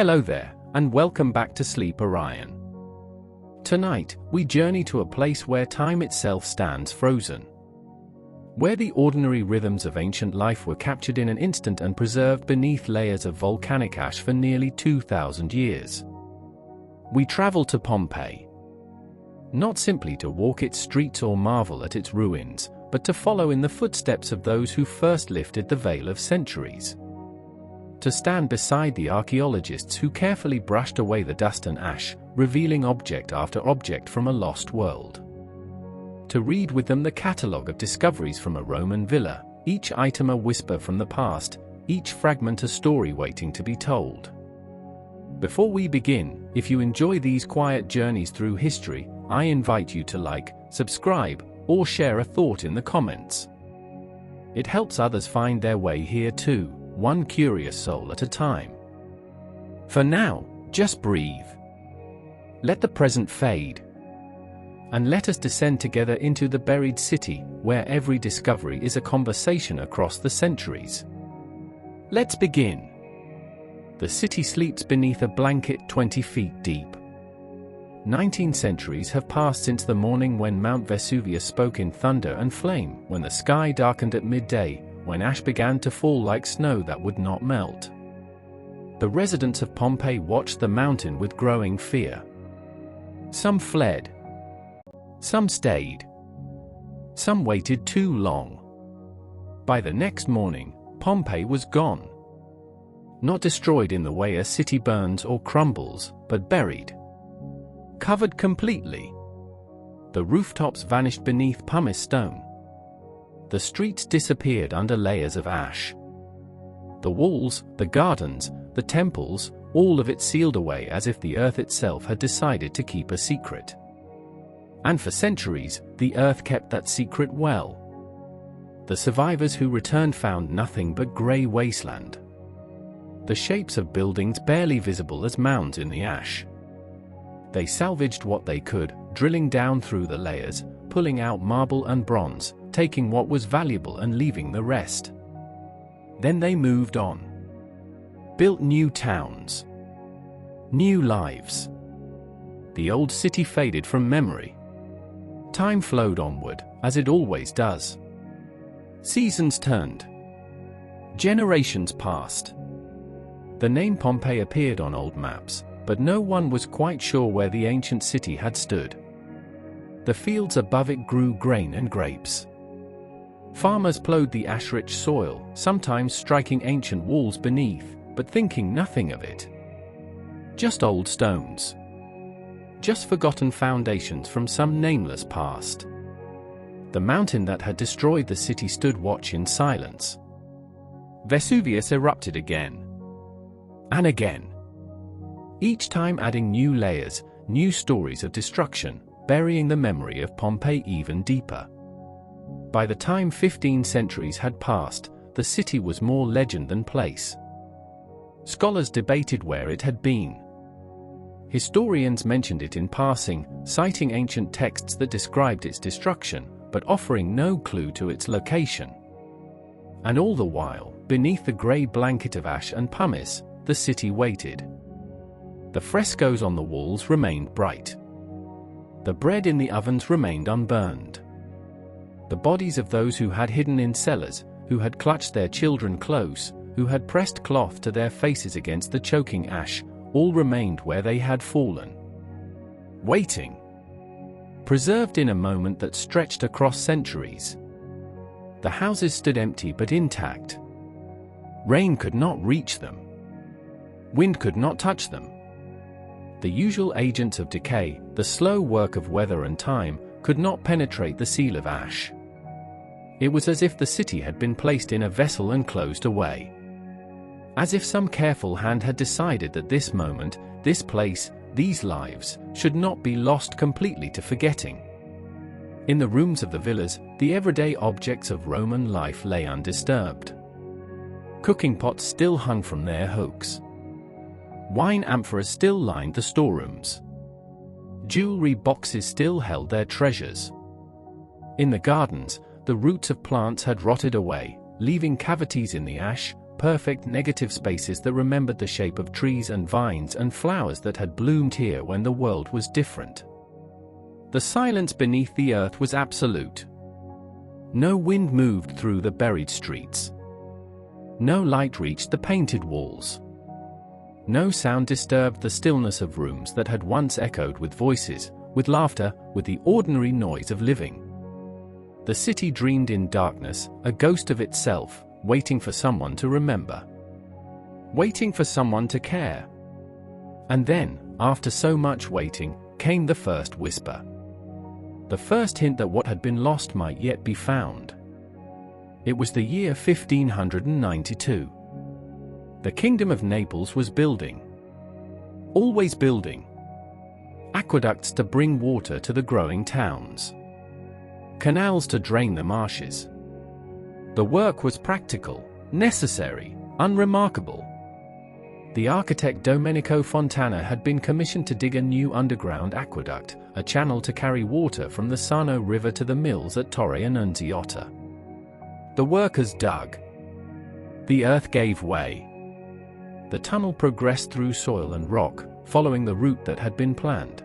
Hello there, and welcome back to Sleep Orion. Tonight, we journey to a place where time itself stands frozen. Where the ordinary rhythms of ancient life were captured in an instant and preserved beneath layers of volcanic ash for nearly 2,000 years. We travel to Pompeii. Not simply to walk its streets or marvel at its ruins, but to follow in the footsteps of those who first lifted the veil of centuries. To stand beside the archaeologists who carefully brushed away the dust and ash, revealing object after object from a lost world. To read with them the catalogue of discoveries from a Roman villa, each item a whisper from the past, each fragment a story waiting to be told. Before we begin, if you enjoy these quiet journeys through history, I invite you to like, subscribe, or share a thought in the comments. It helps others find their way here too, one curious soul at a time. For now, just breathe. Let the present fade. And let us descend together into the buried city, where every discovery is a conversation across the centuries. Let's begin. The city sleeps beneath a blanket 20 feet deep. 19 centuries have passed since the morning when Mount Vesuvius spoke in thunder and flame, when the sky darkened at midday, when ash began to fall like snow that would not melt. The residents of Pompeii watched the mountain with growing fear. Some fled. Some stayed. Some waited too long. By the next morning, Pompeii was gone. Not destroyed in the way a city burns or crumbles, but buried. Covered completely. The rooftops vanished beneath pumice stone. The streets disappeared under layers of ash. The walls, the gardens, the temples, all of it sealed away as if the earth itself had decided to keep a secret. And for centuries, the earth kept that secret well. The survivors who returned found nothing but grey wasteland. The shapes of buildings barely visible as mounds in the ash. They salvaged what they could, drilling down through the layers, pulling out marble and bronze, taking what was valuable and leaving the rest. Then they moved on. Built new towns. New lives. The old city faded from memory. Time flowed onward, as it always does. Seasons turned. Generations passed. The name Pompeii appeared on old maps, but no one was quite sure where the ancient city had stood. The fields above it grew grain and grapes. Farmers plowed the ash-rich soil, sometimes striking ancient walls beneath, but thinking nothing of it. Just old stones. Just forgotten foundations from some nameless past. The mountain that had destroyed the city stood watch in silence. Vesuvius erupted again. And again. Each time adding new layers, new stories of destruction, burying the memory of Pompeii even deeper. By the time 15 centuries had passed, the city was more legend than place. Scholars debated where it had been. Historians mentioned it in passing, citing ancient texts that described its destruction, but offering no clue to its location. And all the while, beneath the grey blanket of ash and pumice, the city waited. The frescoes on the walls remained bright. The bread in the ovens remained unburned. The bodies of those who had hidden in cellars, who had clutched their children close, who had pressed cloth to their faces against the choking ash, all remained where they had fallen. Waiting. Preserved in a moment that stretched across centuries. The houses stood empty but intact. Rain could not reach them. Wind could not touch them. The usual agents of decay, the slow work of weather and time, could not penetrate the seal of ash. It was as if the city had been placed in a vessel and closed away. As if some careful hand had decided that this moment, this place, these lives, should not be lost completely to forgetting. In the rooms of the villas, the everyday objects of Roman life lay undisturbed. Cooking pots still hung from their hooks. Wine amphoras still lined the storerooms. Jewelry boxes still held their treasures. In the gardens, the roots of plants had rotted away, leaving cavities in the ash, perfect negative spaces that remembered the shape of trees and vines and flowers that had bloomed here when the world was different. The silence beneath the earth was absolute. No wind moved through the buried streets. No light reached the painted walls. No sound disturbed the stillness of rooms that had once echoed with voices, with laughter, with the ordinary noise of living. The city dreamed in darkness, a ghost of itself, waiting for someone to remember. Waiting for someone to care. And then, after so much waiting, came the first whisper. The first hint that what had been lost might yet be found. It was the year 1592. The Kingdom of Naples was building. Always building. Aqueducts to bring water to the growing towns. Canals to drain the marshes. The work was practical, necessary, unremarkable. The architect Domenico Fontana had been commissioned to dig a new underground aqueduct, a channel to carry water from the Sarno River to the mills at Torre Annunziata. The workers dug. The earth gave way. The tunnel progressed through soil and rock, following the route that had been planned.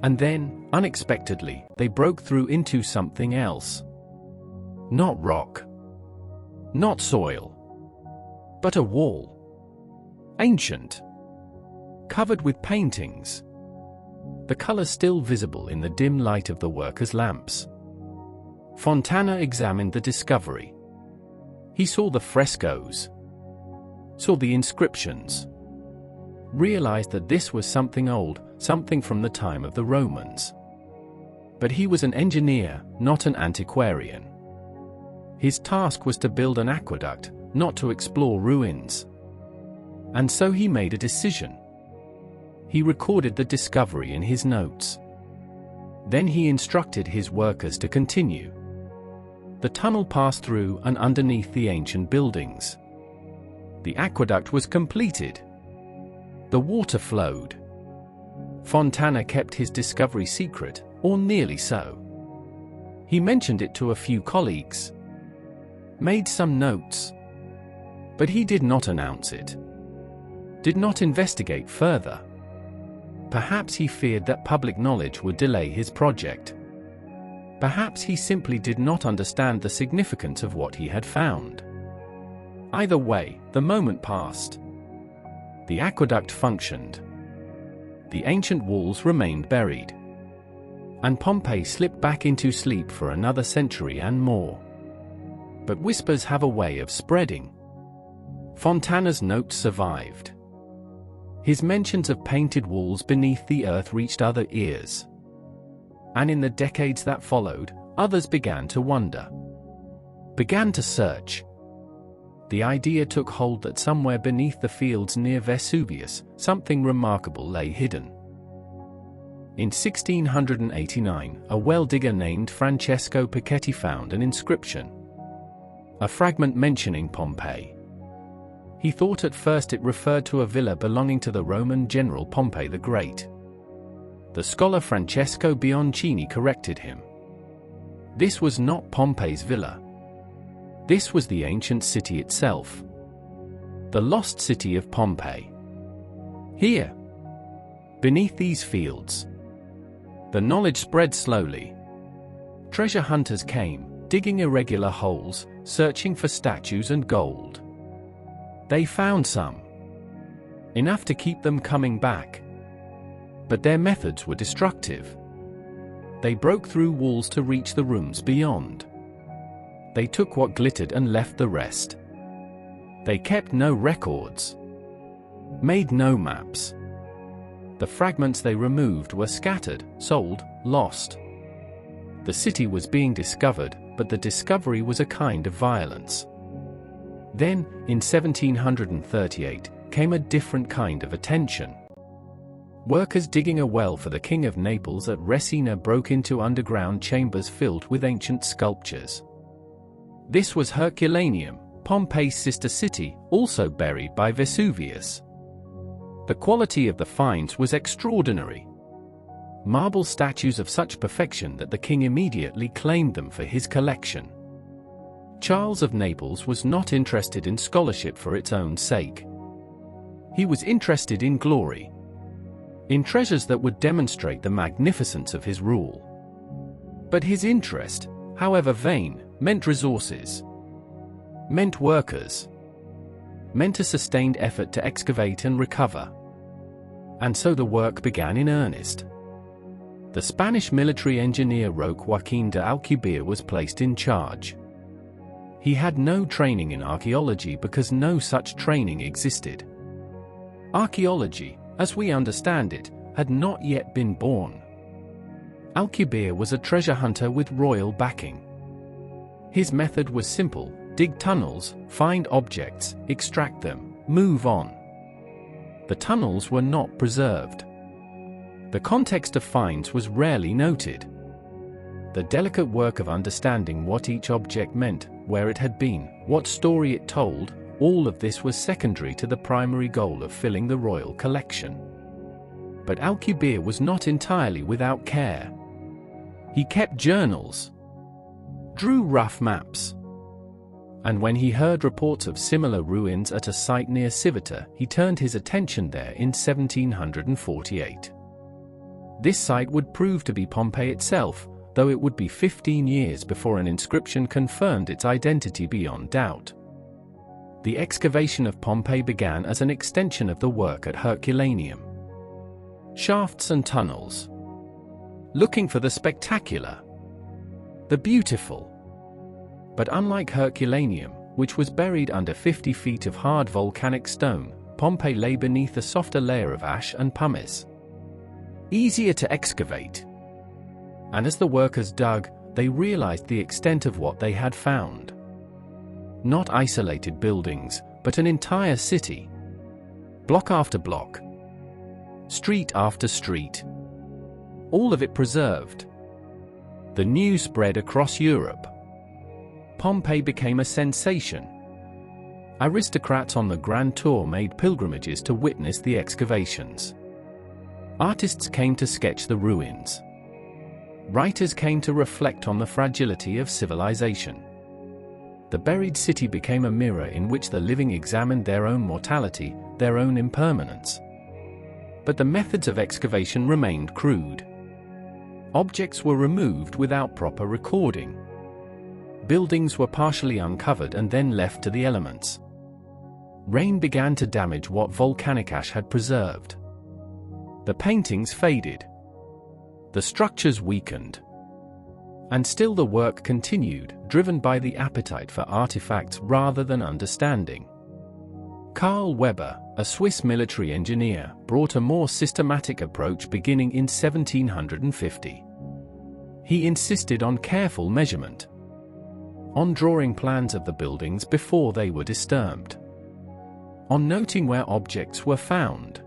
And then, unexpectedly, they broke through into something else. Not rock. Not soil. But a wall. Ancient. Covered with paintings. The colors still visible in the dim light of the workers' lamps. Fontana examined the discovery. He saw the frescoes. Saw the inscriptions. Realized that this was something old, something from the time of the Romans. But he was an engineer, not an antiquarian. His task was to build an aqueduct, not to explore ruins. And so he made a decision. He recorded the discovery in his notes. Then he instructed his workers to continue. The tunnel passed through and underneath the ancient buildings. The aqueduct was completed. The water flowed. Fontana kept his discovery secret, or nearly so. He mentioned it to a few colleagues. Made some notes. But he did not announce it. Did not investigate further. Perhaps he feared that public knowledge would delay his project. Perhaps he simply did not understand the significance of what he had found. Either way, the moment passed. The aqueduct functioned. The ancient walls remained buried. And Pompeii slipped back into sleep for another century and more. But whispers have a way of spreading. Fontana's notes survived. His mentions of painted walls beneath the earth reached other ears. And in the decades that followed, others began to wonder. Began to search. The idea took hold that somewhere beneath the fields near Vesuvius, something remarkable lay hidden. In 1689, a well digger named Francesco Picchetti found an inscription. A fragment mentioning Pompeii. He thought at first it referred to a villa belonging to the Roman general Pompey the Great. The scholar Francesco Bianchini corrected him. This was not Pompey's villa. This was the ancient city itself. The lost city of Pompeii. Here. Beneath these fields. The knowledge spread slowly. Treasure hunters came, digging irregular holes, searching for statues and gold. They found some. Enough to keep them coming back. But their methods were destructive. They broke through walls to reach the rooms beyond. They took what glittered and left the rest. They kept no records. Made no maps. The fragments they removed were scattered, sold, lost. The city was being discovered, but the discovery was a kind of violence. Then, in 1738, came a different kind of attention. Workers digging a well for the King of Naples at Resina broke into underground chambers filled with ancient sculptures. This was Herculaneum, Pompeii's sister city, also buried by Vesuvius. The quality of the finds was extraordinary. Marble statues of such perfection that the king immediately claimed them for his collection. Charles of Naples was not interested in scholarship for its own sake. He was interested in glory, in treasures that would demonstrate the magnificence of his rule. But his interest, however vain, meant resources, meant workers, meant a sustained effort to excavate and recover. And so the work began in earnest. The Spanish military engineer Roque Joaquín de Alcubierre was placed in charge. He had no training in archaeology because no such training existed. Archaeology, as we understand it, had not yet been born. Alcubierre was a treasure hunter with royal backing. His method was simple: dig tunnels, find objects, extract them, move on. The tunnels were not preserved. The context of finds was rarely noted. The delicate work of understanding what each object meant, where it had been, what story it told, all of this was secondary to the primary goal of filling the royal collection. But Alcubierre was not entirely without care. He kept journals, drew rough maps, and when he heard reports of similar ruins at a site near Civita, he turned his attention there in 1748. This site would prove to be Pompeii itself, though it would be 15 years before an inscription confirmed its identity beyond doubt. The excavation of Pompeii began as an extension of the work at Herculaneum. Shafts and tunnels, looking for the spectacular, the beautiful. But unlike Herculaneum, which was buried under 50 feet of hard volcanic stone, Pompeii lay beneath a softer layer of ash and pumice. Easier to excavate. And as the workers dug, they realized the extent of what they had found. Not isolated buildings, but an entire city. Block after block. Street after street. All of it preserved. The news spread across Europe. Pompeii became a sensation. Aristocrats on the Grand Tour made pilgrimages to witness the excavations. Artists came to sketch the ruins. Writers came to reflect on the fragility of civilization. The buried city became a mirror in which the living examined their own mortality, their own impermanence. But the methods of excavation remained crude. Objects were removed without proper recording. Buildings were partially uncovered and then left to the elements. Rain began to damage what volcanic ash had preserved. The paintings faded. The structures weakened. And still the work continued, driven by the appetite for artifacts rather than understanding. Carl Weber, a Swiss military engineer, brought a more systematic approach beginning in 1750. He insisted on careful measurement, on drawing plans of the buildings before they were disturbed, on noting where objects were found.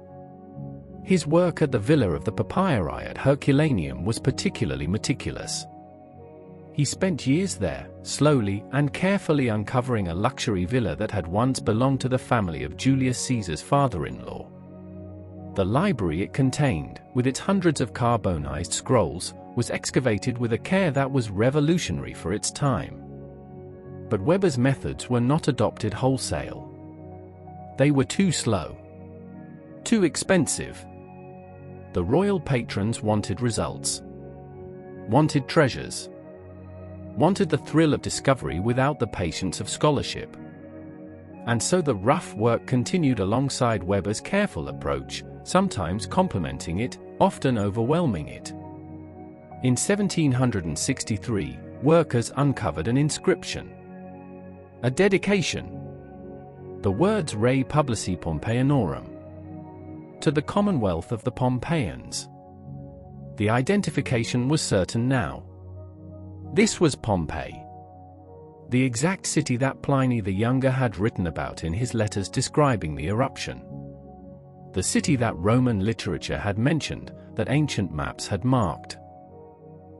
His work at the Villa of the Papyri at Herculaneum was particularly meticulous. He spent years there, slowly and carefully uncovering a luxury villa that had once belonged to the family of Julius Caesar's father-in-law. The library it contained, with its hundreds of carbonized scrolls, was excavated with a care that was revolutionary for its time. But Weber's methods were not adopted wholesale. They were too slow, too expensive. The royal patrons wanted results, wanted treasures, wanted the thrill of discovery without the patience of scholarship. And so the rough work continued alongside Weber's careful approach, sometimes complementing it, often overwhelming it. In 1763, workers uncovered an inscription, a dedication. The words Rei Publici Pompeianorum, to the Commonwealth of the Pompeians. The identification was certain now. This was Pompeii, the exact city that Pliny the Younger had written about in his letters describing the eruption. The city that Roman literature had mentioned, that ancient maps had marked.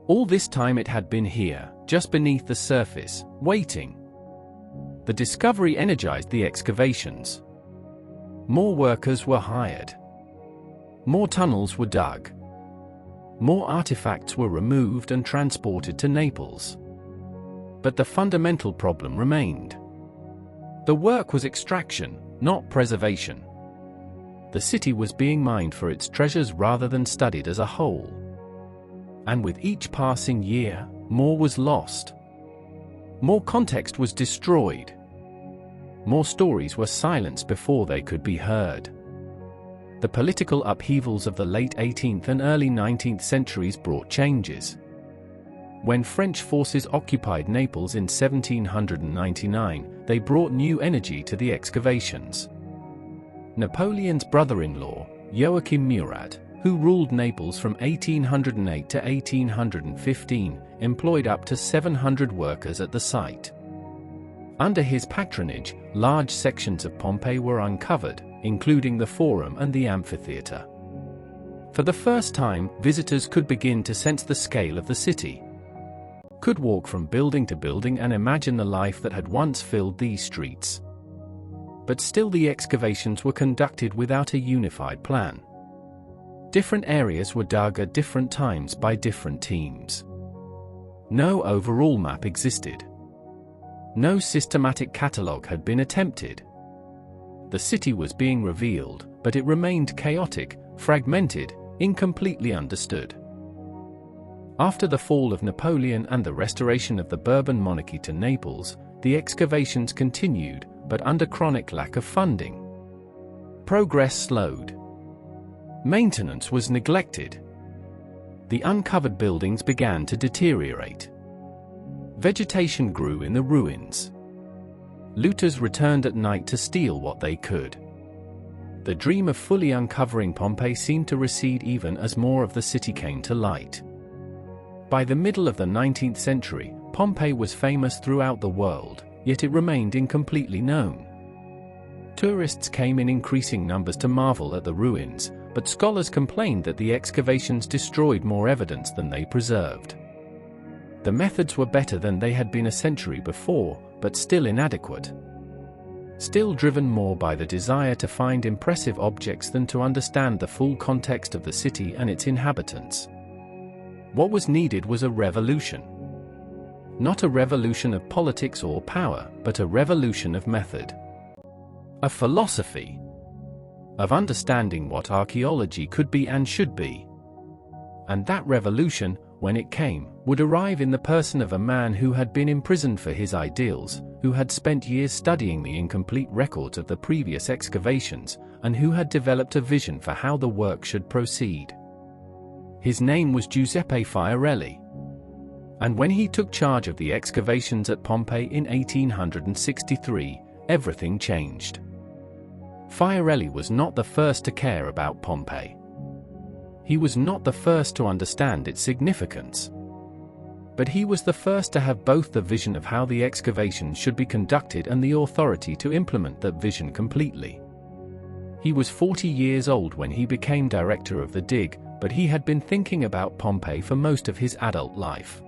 All this time it had been here, just beneath the surface, waiting. The discovery energized the excavations. More workers were hired. More tunnels were dug. More artifacts were removed and transported to Naples. But the fundamental problem remained. The work was extraction, not preservation. The city was being mined for its treasures rather than studied as a whole. And with each passing year, more was lost. More context was destroyed. More stories were silenced before they could be heard. The political upheavals of the late 18th and early 19th centuries brought changes. When French forces occupied Naples in 1799, they brought new energy to the excavations. Napoleon's brother-in-law, Joachim Murat, who ruled Naples from 1808 to 1815, employed up to 700 workers at the site. Under his patronage, large sections of Pompeii were uncovered, including the Forum and the amphitheater. For the first time, visitors could begin to sense the scale of the city, could walk from building to building and imagine the life that had once filled these streets. But still, the excavations were conducted without a unified plan. Different areas were dug at different times by different teams. No overall map existed. No systematic catalogue had been attempted. The city was being revealed, but it remained chaotic, fragmented, incompletely understood. After the fall of Napoleon and the restoration of the Bourbon monarchy to Naples, the excavations continued, but under chronic lack of funding. Progress slowed. Maintenance was neglected. The uncovered buildings began to deteriorate. Vegetation grew in the ruins. Looters returned at night to steal what they could. The dream of fully uncovering Pompeii seemed to recede even as more of the city came to light. By the middle of the 19th century, Pompeii was famous throughout the world, yet it remained incompletely known. Tourists came in increasing numbers to marvel at the ruins, but scholars complained that the excavations destroyed more evidence than they preserved. The methods were better than they had been a century before, but still inadequate. Still driven more by the desire to find impressive objects than to understand the full context of the city and its inhabitants. What was needed was a revolution. Not a revolution of politics or power, but a revolution of method. A philosophy of understanding what archaeology could be and should be. And that revolution, when it came, would arrive in the person of a man who had been imprisoned for his ideals, who had spent years studying the incomplete records of the previous excavations, and who had developed a vision for how the work should proceed. His name was Giuseppe Fiorelli. And when he took charge of the excavations at Pompeii in 1863, everything changed. Fiorelli was not the first to care about Pompeii. He was not the first to understand its significance. But he was the first to have both the vision of how the excavations should be conducted and the authority to implement that vision completely. He was 40 years old when he became director of the dig, but he had been thinking about Pompeii for most of his adult life.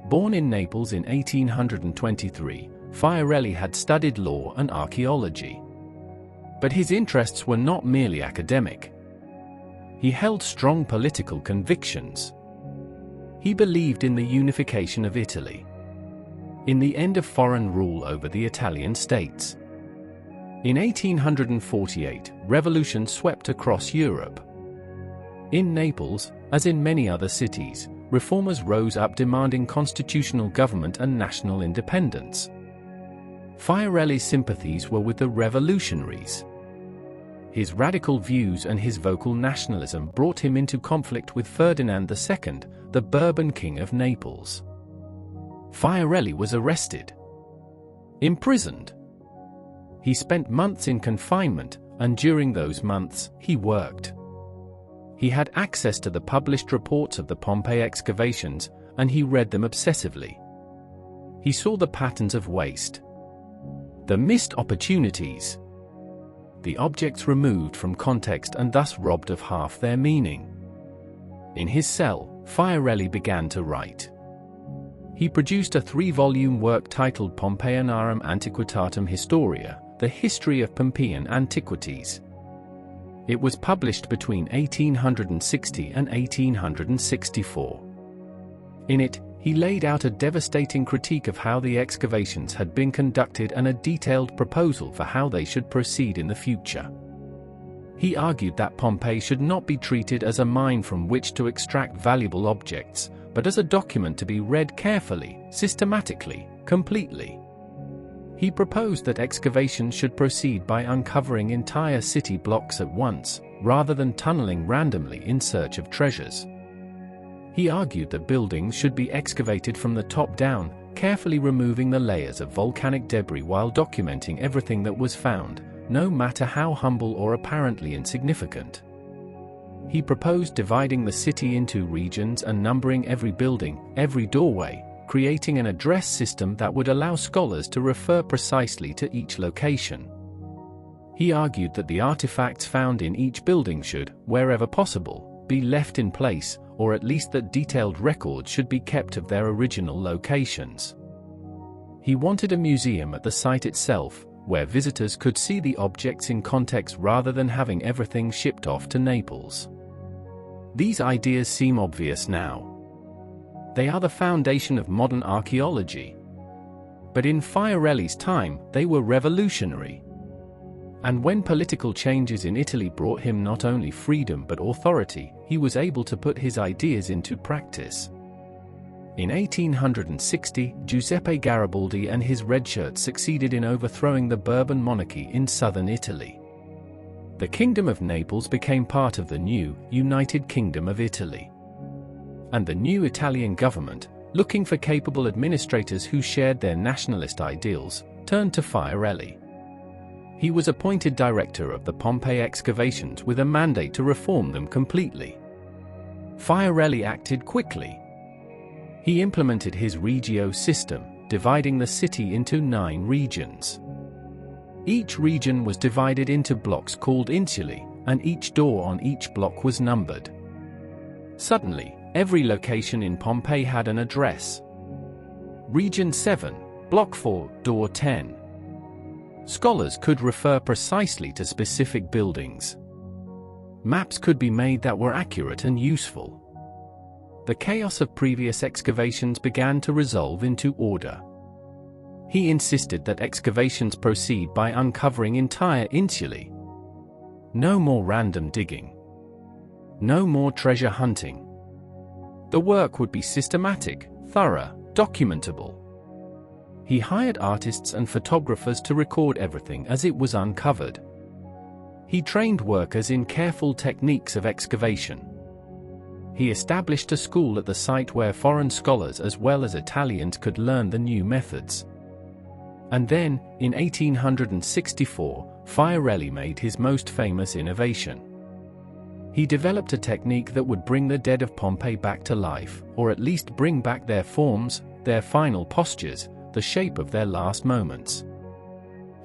Born in Naples in 1823, Fiorelli had studied law and archaeology. But his interests were not merely academic. He held strong political convictions. He believed in the unification of Italy, in the end of foreign rule over the Italian states. In 1848, revolution swept across Europe. In Naples, as in many other cities, reformers rose up demanding constitutional government and national independence. Fiorelli's sympathies were with the revolutionaries. His radical views and his vocal nationalism brought him into conflict with Ferdinand II, the Bourbon King of Naples. Fiorelli was arrested, imprisoned. He spent months in confinement, and during those months, he worked. He had access to the published reports of the Pompeii excavations, and he read them obsessively. He saw the patterns of waste, the missed opportunities, the objects removed from context and thus robbed of half their meaning. In his cell, Fiorelli began to write. He produced a 3-volume work titled Pompeianarum Antiquitatum Historia, the History of Pompeian Antiquities. It was published between 1860 and 1864. In it, He laid out a devastating critique of how the excavations had been conducted and a detailed proposal for how they should proceed in the future. He argued that Pompeii should not be treated as a mine from which to extract valuable objects, but as a document to be read carefully, systematically, completely. He proposed that excavations should proceed by uncovering entire city blocks at once, rather than tunneling randomly in search of treasures. He argued that buildings should be excavated from the top down, carefully removing the layers of volcanic debris while documenting everything that was found, no matter how humble or apparently insignificant. He proposed dividing the city into regions and numbering every building, every doorway, creating an address system that would allow scholars to refer precisely to each location. He argued that the artifacts found in each building should, wherever possible, be left in place, or at least that detailed records should be kept of their original locations. He wanted a museum at the site itself, where visitors could see the objects in context rather than having everything shipped off to Naples. These ideas seem obvious now. They are the foundation of modern archaeology. But in Fiorelli's time, they were revolutionary. And when political changes in Italy brought him not only freedom but authority, he was able to put his ideas into practice. In 1860, Giuseppe Garibaldi and his Red Shirts succeeded in overthrowing the Bourbon monarchy in southern Italy. The Kingdom of Naples became part of the new, United Kingdom of Italy. And the new Italian government, looking for capable administrators who shared their nationalist ideals, turned to Fiorelli. He was appointed director of the Pompeii excavations with a mandate to reform them completely. Fiorelli acted quickly. He implemented his Regio system, dividing the city into 9 regions. Each region was divided into blocks called insulae, and each door on each block was numbered. Suddenly, every location in Pompeii had an address. Region 7, Block 4, Door 10. Scholars could refer precisely to specific buildings. Maps could be made that were accurate and useful. The chaos of previous excavations began to resolve into order. He insisted that excavations proceed by uncovering entire insulae. No more random digging. No more treasure hunting. The work would be systematic, thorough, documentable. He hired artists and photographers to record everything as it was uncovered. He trained workers in careful techniques of excavation. He established a school at the site where foreign scholars as well as Italians could learn the new methods. And then, in 1864, Fiorelli made his most famous innovation. He developed a technique that would bring the dead of Pompeii back to life, or at least bring back their forms, their final postures, the shape of their last moments.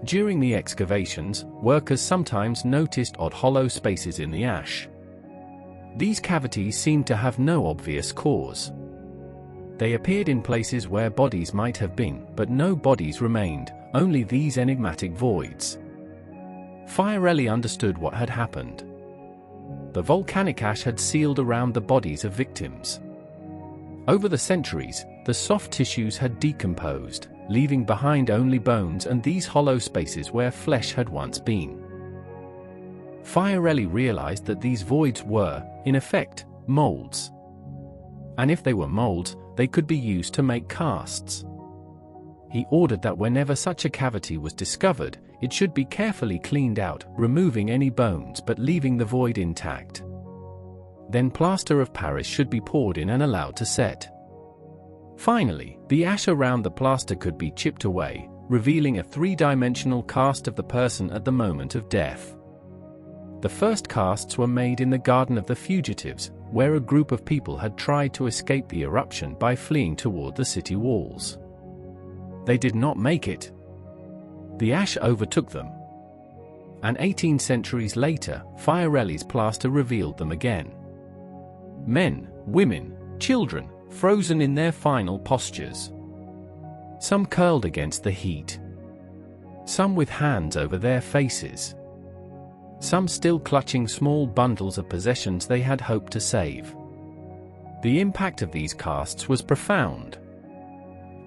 During the excavations, workers sometimes noticed odd hollow spaces in the ash. These cavities seemed to have no obvious cause. They appeared in places where bodies might have been, but no bodies remained, only these enigmatic voids. Fiorelli understood what had happened. The volcanic ash had sealed around the bodies of victims. Over the centuries, the soft tissues had decomposed, leaving behind only bones and these hollow spaces where flesh had once been. Fiorelli realized that these voids were, in effect, molds. And if they were molds, they could be used to make casts. He ordered that whenever such a cavity was discovered, it should be carefully cleaned out, removing any bones but leaving the void intact. Then plaster of Paris should be poured in and allowed to set. Finally, the ash around the plaster could be chipped away, revealing a 3-dimensional cast of the person at the moment of death. The first casts were made in the Garden of the Fugitives, where a group of people had tried to escape the eruption by fleeing toward the city walls. They did not make it. The ash overtook them. And 18 centuries later, Fiorelli's plaster revealed them again. Men, women, children, frozen in their final postures. Some curled against the heat. Some with hands over their faces. Some still clutching small bundles of possessions they had hoped to save. The impact of these casts was profound.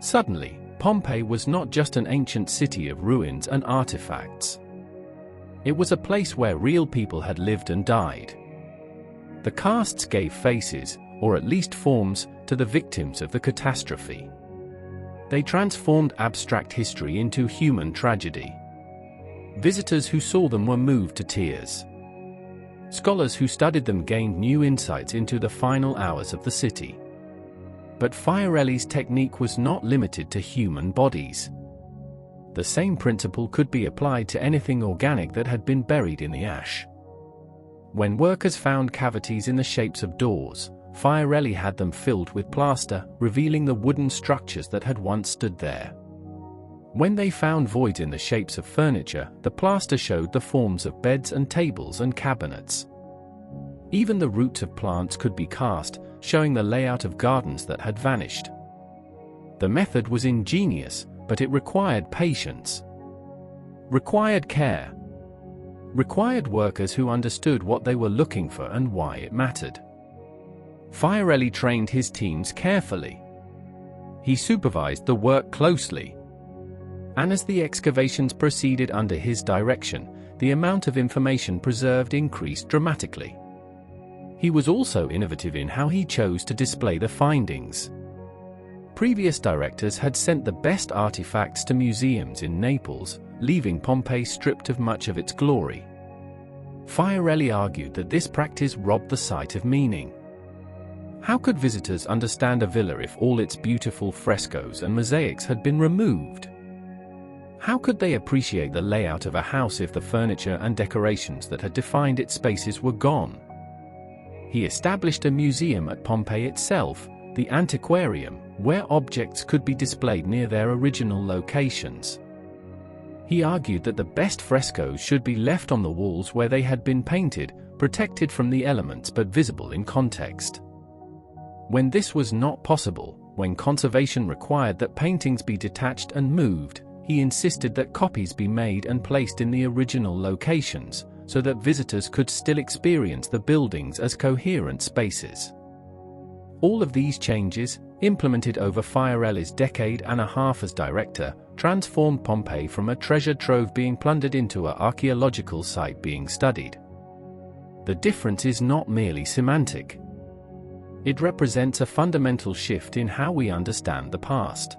Suddenly, Pompeii was not just an ancient city of ruins and artifacts. It was a place where real people had lived and died. The casts gave faces, or at least forms, to the victims of the catastrophe. They transformed abstract history into human tragedy. Visitors who saw them were moved to tears. Scholars who studied them gained new insights into the final hours of the city. But Fiorelli's technique was not limited to human bodies. The same principle could be applied to anything organic that had been buried in the ash. When workers found cavities in the shapes of doors, Fiorelli had them filled with plaster, revealing the wooden structures that had once stood there. When they found voids in the shapes of furniture, the plaster showed the forms of beds and tables and cabinets. Even the roots of plants could be cast, showing the layout of gardens that had vanished. The method was ingenious, but it required patience. Required care. Required workers who understood what they were looking for and why it mattered. Fiorelli trained his teams carefully. He supervised the work closely. And as the excavations proceeded under his direction, the amount of information preserved increased dramatically. He was also innovative in how he chose to display the findings. Previous directors had sent the best artifacts to museums in Naples, leaving Pompeii stripped of much of its glory. Fiorelli argued that this practice robbed the site of meaning. How could visitors understand a villa if all its beautiful frescoes and mosaics had been removed? How could they appreciate the layout of a house if the furniture and decorations that had defined its spaces were gone? He established a museum at Pompeii itself, the Antiquarium, where objects could be displayed near their original locations. He argued that the best frescoes should be left on the walls where they had been painted, protected from the elements but visible in context. When this was not possible, when conservation required that paintings be detached and moved, he insisted that copies be made and placed in the original locations, so that visitors could still experience the buildings as coherent spaces. All of these changes, implemented over Fiorelli's decade and a half as director, transformed Pompeii from a treasure trove being plundered into an archaeological site being studied. The difference is not merely semantic. It represents a fundamental shift in how we understand the past.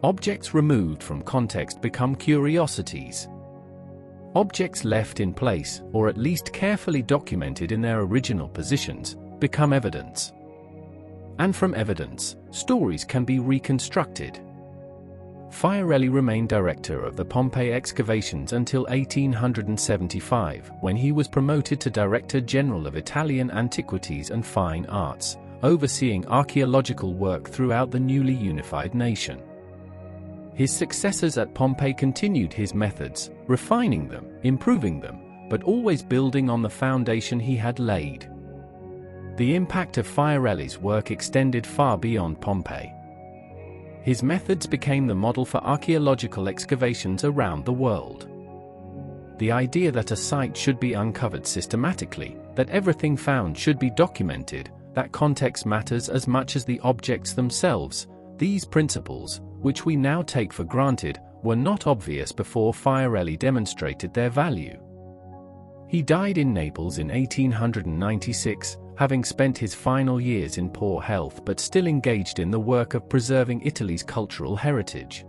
Objects removed from context become curiosities. Objects left in place, or at least carefully documented in their original positions, become evidence. And from evidence, stories can be reconstructed. Fiorelli remained director of the Pompeii excavations until 1875, when he was promoted to Director General of Italian Antiquities and Fine Arts, overseeing archaeological work throughout the newly unified nation. His successors at Pompeii continued his methods, refining them, improving them, but always building on the foundation he had laid. The impact of Fiorelli's work extended far beyond Pompeii. His methods became the model for archaeological excavations around the world. The idea that a site should be uncovered systematically, that everything found should be documented, that context matters as much as the objects themselves, these principles, which we now take for granted, were not obvious before Fiorelli demonstrated their value. He died in Naples in 1896, having spent his final years in poor health but still engaged in the work of preserving Italy's cultural heritage.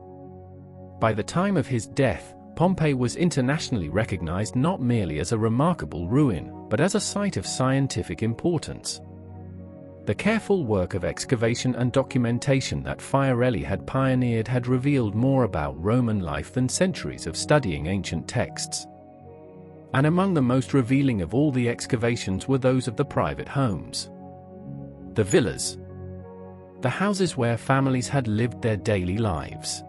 By the time of his death, Pompeii was internationally recognized not merely as a remarkable ruin, but as a site of scientific importance. The careful work of excavation and documentation that Fiorelli had pioneered had revealed more about Roman life than centuries of studying ancient texts. And among the most revealing of all the excavations were those of the private homes. The villas. The houses where families had lived their daily lives.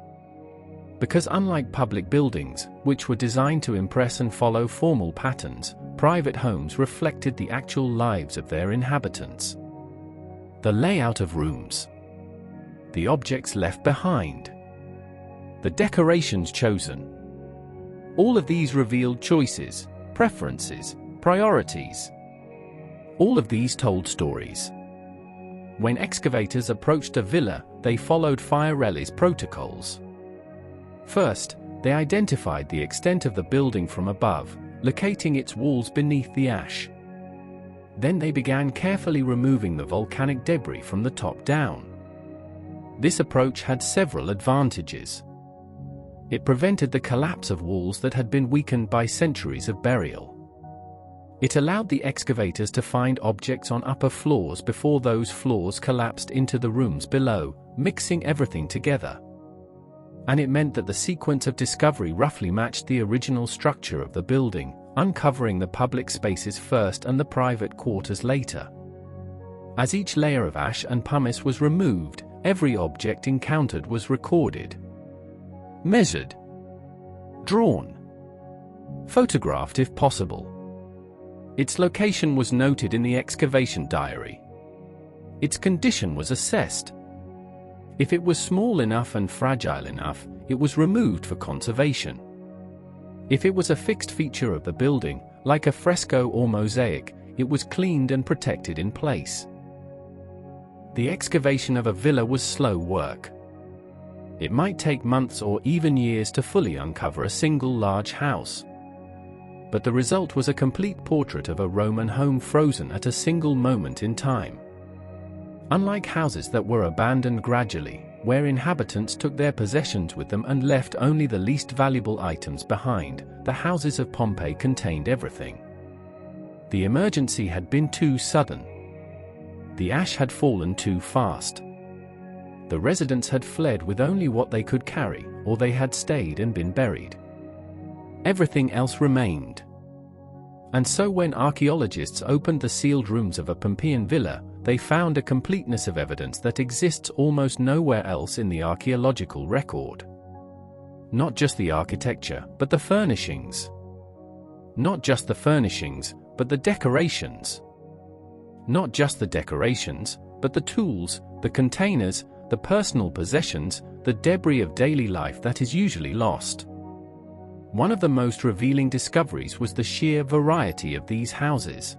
Because unlike public buildings, which were designed to impress and follow formal patterns, private homes reflected the actual lives of their inhabitants. The layout of rooms. The objects left behind. The decorations chosen. All of these revealed choices, preferences, priorities. All of these told stories. When excavators approached a villa, they followed Fiorelli's protocols. First, they identified the extent of the building from above, locating its walls beneath the ash. Then they began carefully removing the volcanic debris from the top down. This approach had several advantages. It prevented the collapse of walls that had been weakened by centuries of burial. It allowed the excavators to find objects on upper floors before those floors collapsed into the rooms below, mixing everything together. And it meant that the sequence of discovery roughly matched the original structure of the building, uncovering the public spaces first and the private quarters later. As each layer of ash and pumice was removed, every object encountered was recorded, measured, drawn, photographed if possible. Its location was noted in the excavation diary. Its condition was assessed. If it was small enough and fragile enough, it was removed for conservation. If it was a fixed feature of the building, like a fresco or mosaic, it was cleaned and protected in place. The excavation of a villa was slow work. It might take months or even years to fully uncover a single large house. But the result was a complete portrait of a Roman home frozen at a single moment in time. Unlike houses that were abandoned gradually, where inhabitants took their possessions with them and left only the least valuable items behind, the houses of Pompeii contained everything. The emergency had been too sudden. The ash had fallen too fast. The residents had fled with only what they could carry, or they had stayed and been buried. Everything else remained. And so when archaeologists opened the sealed rooms of a Pompeian villa, they found a completeness of evidence that exists almost nowhere else in the archaeological record. Not just the architecture, but the furnishings. Not just the furnishings, but the decorations. Not just the decorations, but the tools, the containers, the personal possessions, the debris of daily life that is usually lost. One of the most revealing discoveries was the sheer variety of these houses.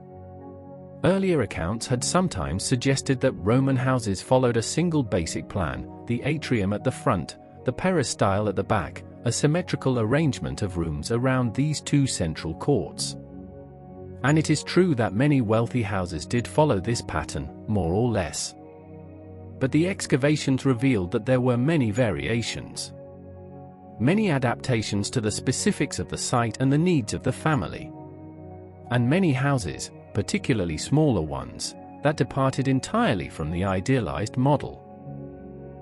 Earlier accounts had sometimes suggested that Roman houses followed a single basic plan, the atrium at the front, the peristyle at the back, a symmetrical arrangement of rooms around these two central courts. And it is true that many wealthy houses did follow this pattern, more or less. But the excavations revealed that there were many variations. Many adaptations to the specifics of the site and the needs of the family. And many houses, particularly smaller ones, that departed entirely from the idealized model.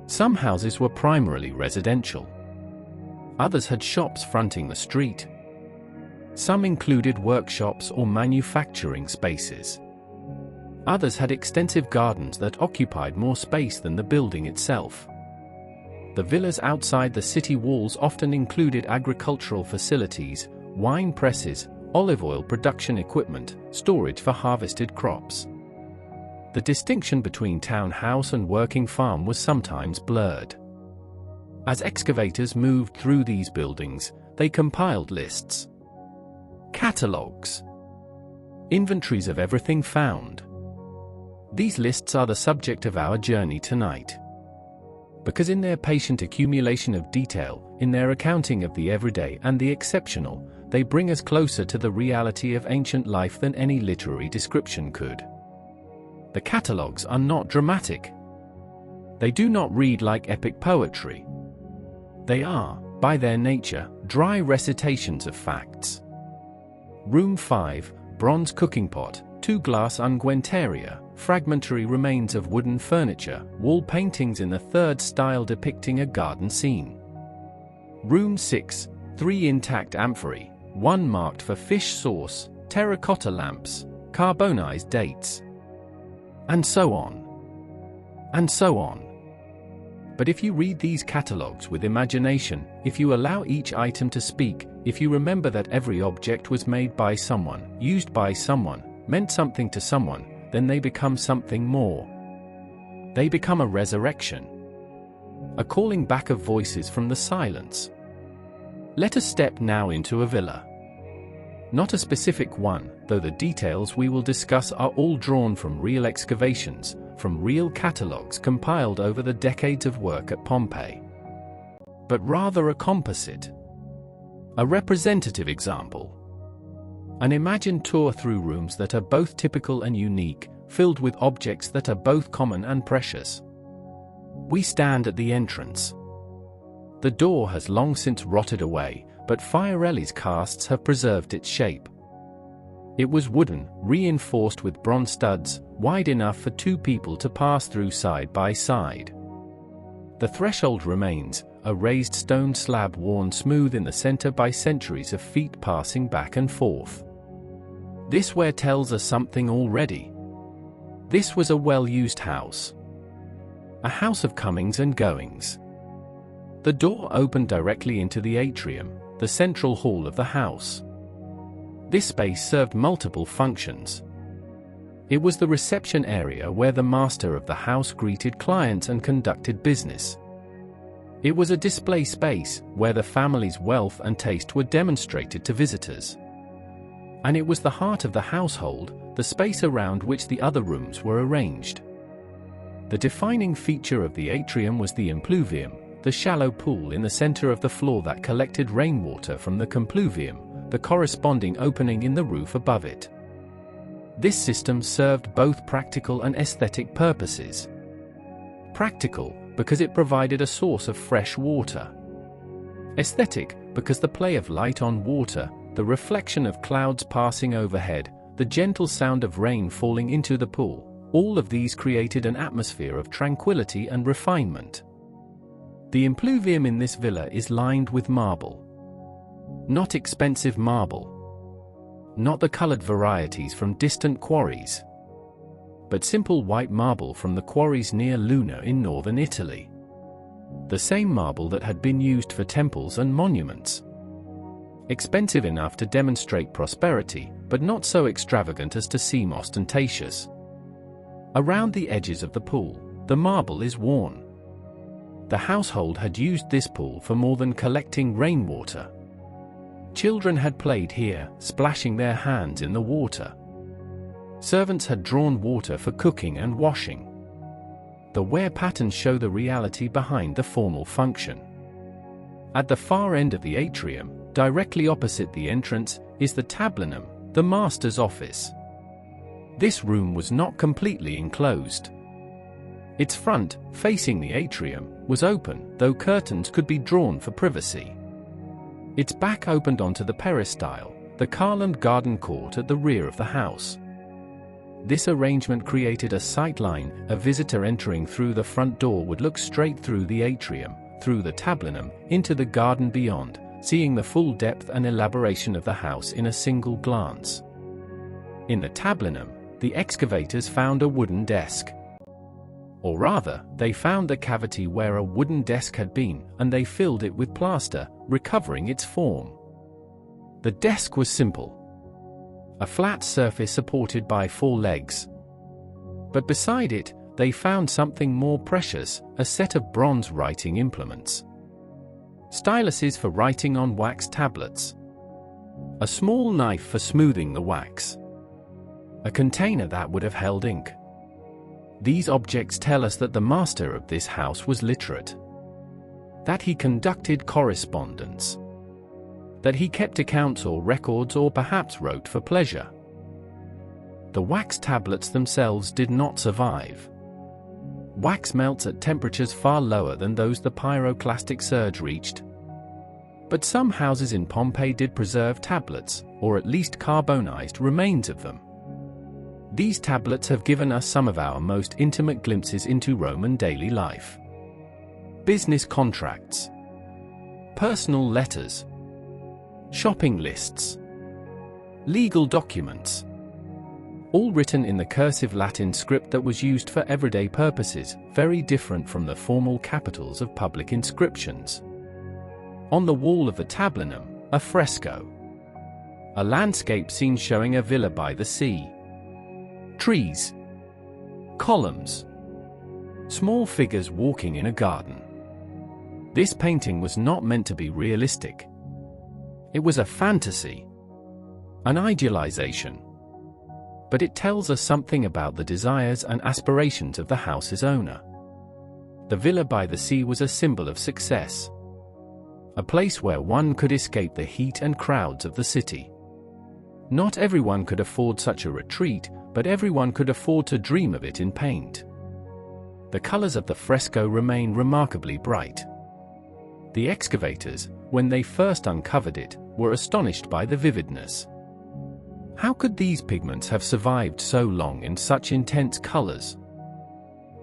Some houses were primarily residential. Others had shops fronting the street. Some included workshops or manufacturing spaces. Others had extensive gardens that occupied more space than the building itself. The villas outside the city walls often included agricultural facilities, wine presses, olive oil production equipment, storage for harvested crops. The distinction between town house and working farm was sometimes blurred. As excavators moved through these buildings, they compiled lists, catalogs, inventories of everything found. These lists are the subject of our journey tonight. Because in their patient accumulation of detail, in their accounting of the everyday and the exceptional, they bring us closer to the reality of ancient life than any literary description could. The catalogues are not dramatic. They do not read like epic poetry. They are, by their nature, dry recitations of facts. Room 5, bronze cooking pot, 2 glass unguentaria, fragmentary remains of wooden furniture, wall paintings in the third style depicting a garden scene. Room 6, 3 intact amphorae, 1 marked for fish sauce, terracotta lamps, carbonized dates. And so on. And so on. But if you read these catalogues with imagination, if you allow each item to speak, if you remember that every object was made by someone, used by someone, meant something to someone, then they become something more. They become a resurrection. A calling back of voices from the silence. Let us step now into a villa. Not a specific one, though the details we will discuss are all drawn from real excavations, from real catalogues compiled over the decades of work at Pompeii, but rather a composite, a representative example. An imagined tour through rooms that are both typical and unique, filled with objects that are both common and precious. We stand at the entrance. The door has long since rotted away, but Fiorelli's casts have preserved its shape. It was wooden, reinforced with bronze studs, wide enough for two people to pass through side by side. The threshold remains, a raised stone slab worn smooth in the center by centuries of feet passing back and forth. This ware tells us something already. This was a well-used house. A house of comings and goings. The door opened directly into the atrium, the central hall of the house. This space served multiple functions. It was the reception area where the master of the house greeted clients and conducted business. It was a display space where the family's wealth and taste were demonstrated to visitors. And it was the heart of the household, the space around which the other rooms were arranged. The defining feature of the atrium was the impluvium, the shallow pool in the center of the floor that collected rainwater from the compluvium, the corresponding opening in the roof above it. This system served both practical and aesthetic purposes. Practical, because it provided a source of fresh water. Aesthetic, because the play of light on water, the reflection of clouds passing overhead, the gentle sound of rain falling into the pool, all of these created an atmosphere of tranquility and refinement. The impluvium in this villa is lined with marble. Not expensive marble. Not the colored varieties from distant quarries, but simple white marble from the quarries near Luna in northern Italy. The same marble that had been used for temples and monuments. Expensive enough to demonstrate prosperity, but not so extravagant as to seem ostentatious. Around the edges of the pool, the marble is worn. The household had used this pool for more than collecting rainwater. Children had played here, splashing their hands in the water. Servants had drawn water for cooking and washing. The wear patterns show the reality behind the formal function. At the far end of the atrium, directly opposite the entrance, is the tablinum, the master's office. This room was not completely enclosed. Its front, facing the atrium, was open, though curtains could be drawn for privacy. Its back opened onto the peristyle, the columned garden court at the rear of the house. This arrangement created a sight line. A visitor entering through the front door would look straight through the atrium, through the tablinum, into the garden beyond, seeing the full depth and elaboration of the house in a single glance. In the tablinum, the excavators found a wooden desk. Or rather, they found the cavity where a wooden desk had been, and they filled it with plaster, recovering its form. The desk was simple. A flat surface supported by 4 legs. But beside it, they found something more precious, a set of bronze writing implements. Styluses for writing on wax tablets. A small knife for smoothing the wax. A container that would have held ink. These objects tell us that the master of this house was literate. That he conducted correspondence. That he kept accounts or records or perhaps wrote for pleasure. The wax tablets themselves did not survive. Wax melts at temperatures far lower than those the pyroclastic surge reached. But some houses in Pompeii did preserve tablets, or at least carbonized remains of them. These tablets have given us some of our most intimate glimpses into Roman daily life. Business contracts. Personal letters. Shopping lists. Legal documents. All written in the cursive Latin script that was used for everyday purposes, very different from the formal capitals of public inscriptions. On the wall of the tablinum, a fresco. A landscape scene showing a villa by the sea. Trees. Columns. Small figures walking in a garden. This painting was not meant to be realistic. It was a fantasy. An idealization. but it tells us something about the desires and aspirations of the house's owner. The villa by the sea was a symbol of success. A place where one could escape the heat and crowds of the city. Not everyone could afford such a retreat, but everyone could afford to dream of it in paint. The colors of the fresco remain remarkably bright. The excavators, when they first uncovered it, were astonished by the vividness. How could these pigments have survived so long in such intense colors?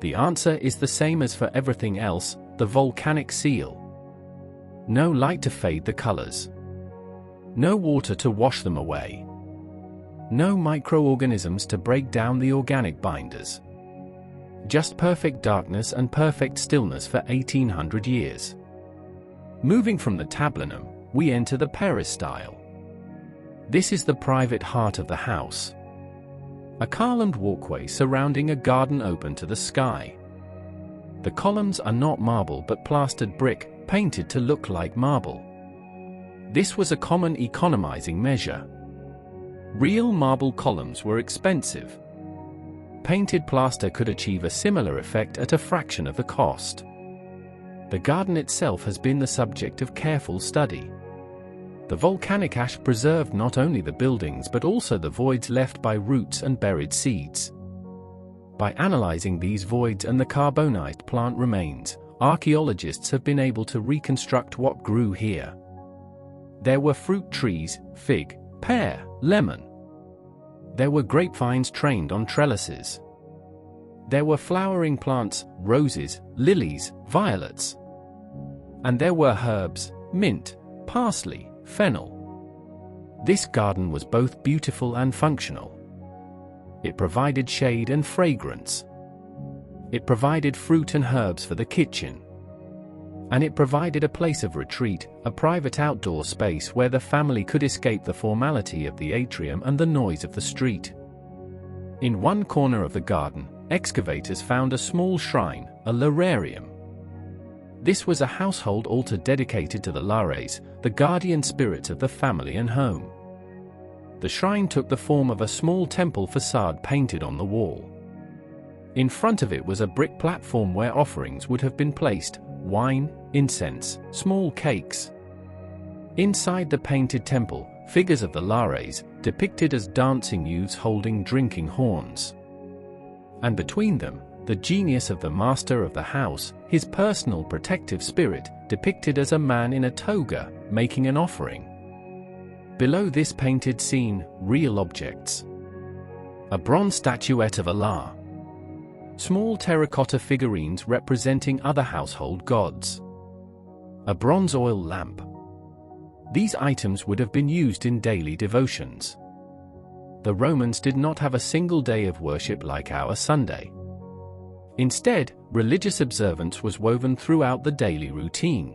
The answer is the same as for everything else: the volcanic seal. No light to fade the colors. No water to wash them away. No microorganisms to break down the organic binders. Just perfect darkness and perfect stillness for 1800 years. Moving from the tablinum, we enter the peristyle. This is the private heart of the house. A columned walkway surrounding a garden open to the sky. The columns are not marble but plastered brick, painted to look like marble. This was a common economizing measure. Real marble columns were expensive. Painted plaster could achieve a similar effect at a fraction of the cost. The garden itself has been the subject of careful study. The volcanic ash preserved not only the buildings but also the voids left by roots and buried seeds. By analyzing these voids and the carbonized plant remains, archaeologists have been able to reconstruct what grew here. There were fruit trees, fig, pear, lemon. There were grapevines trained on trellises. There were flowering plants, roses, lilies, violets. And there were herbs, mint, parsley, fennel. This garden was both beautiful and functional. It provided shade and fragrance. It provided fruit and herbs for the kitchen. And it provided a place of retreat, a private outdoor space where the family could escape the formality of the atrium and the noise of the street. In one corner of the garden, excavators found a small shrine, a lararium. This was a household altar dedicated to the lares, the guardian spirits of the family and home. The shrine took the form of a small temple facade painted on the wall. In front of it was a brick platform where offerings would have been placed: wine, incense, small cakes. Inside the painted temple, figures of the lares, depicted as dancing youths holding drinking horns. And between them, the genius of the master of the house, his personal protective spirit, depicted as a man in a toga, making an offering. Below this painted scene, real objects. A bronze statuette of Allah. Small terracotta figurines representing other household gods. A bronze oil lamp. These items would have been used in daily devotions. The Romans did not have a single day of worship like our Sunday. Instead, religious observance was woven throughout the daily routine.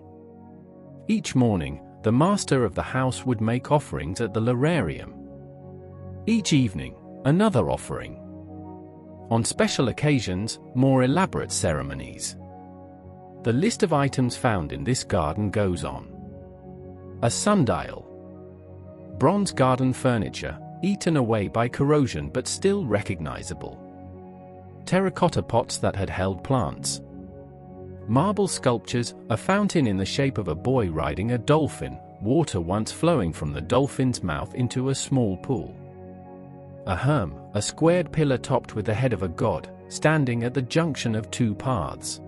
Each morning, the master of the house would make offerings at the lararium. Each evening, another offering. On special occasions, more elaborate ceremonies. The list of items found in this garden goes on. A sundial. Bronze garden furniture, eaten away by corrosion but still recognizable. Terracotta pots that had held plants. Marble sculptures, a fountain in the shape of a boy riding a dolphin, water once flowing from the dolphin's mouth into a small pool. A herm, a squared pillar topped with the head of a god, standing at the junction of two paths.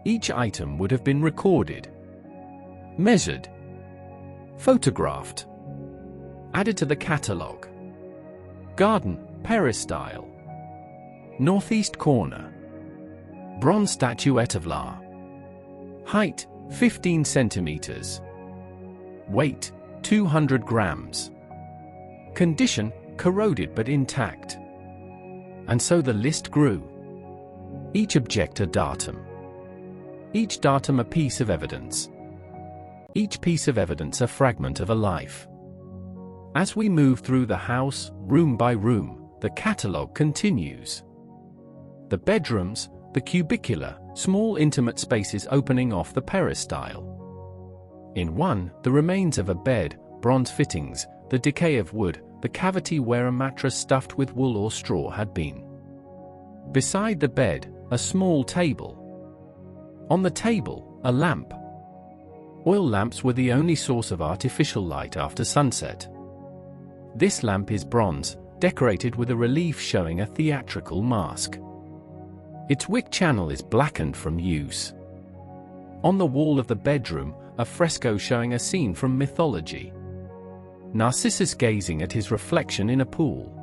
Each item would have been recorded, measured, photographed, added to the catalogue. Garden, peristyle. Northeast corner. Bronze statuette of La. Height, 15 centimeters. Weight, 200 grams. Condition, corroded but intact. And so the list grew. Each object a datum. Each datum a piece of evidence. Each piece of evidence a fragment of a life. As we move through the house, room by room, the catalogue continues. The bedrooms, the cubicular, small intimate spaces opening off the peristyle. In one, the remains of a bed, bronze fittings, the decay of wood, the cavity where a mattress stuffed with wool or straw had been. Beside the bed, a small table. On the table, a lamp. Oil lamps were the only source of artificial light after sunset. This lamp is bronze, decorated with a relief showing a theatrical mask. Its wick channel is blackened from use. On the wall of the bedroom, a fresco showing a scene from mythology. Narcissus gazing at his reflection in a pool.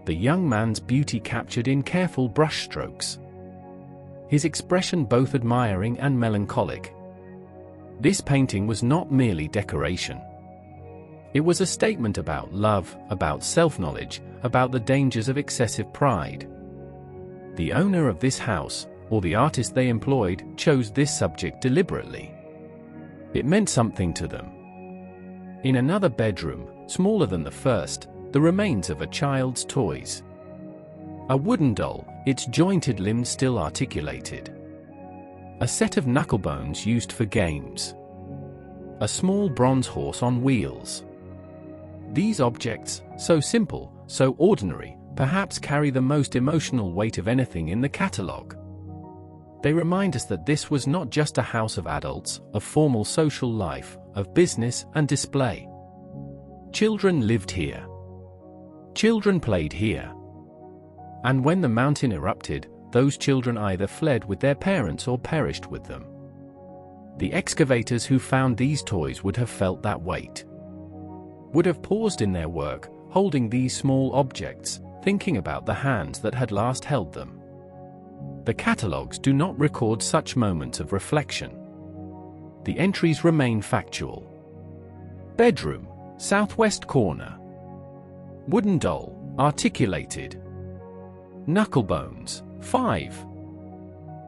The young man's beauty captured in careful brushstrokes. His expression both admiring and melancholic. This painting was not merely decoration. It was a statement about love, about self-knowledge, about the dangers of excessive pride. The owner of this house, or the artist they employed, chose this subject deliberately. It meant something to them. In another bedroom, smaller than the first, the remains of a child's toys. A wooden doll, its jointed limbs still articulated. A set of knucklebones used for games. A small bronze horse on wheels. These objects, so simple, so ordinary, perhaps carry the most emotional weight of anything in the catalogue. They remind us that this was not just a house of adults, of formal social life, of business and display. Children lived here. Children played here. And when the mountain erupted, those children either fled with their parents or perished with them. The excavators who found these toys would have felt that weight. Would have paused in their work, holding these small objects, thinking about the hands that had last held them. The catalogues do not record such moments of reflection. The entries remain factual. Bedroom, southwest corner. Wooden doll, articulated. Knucklebones, 5.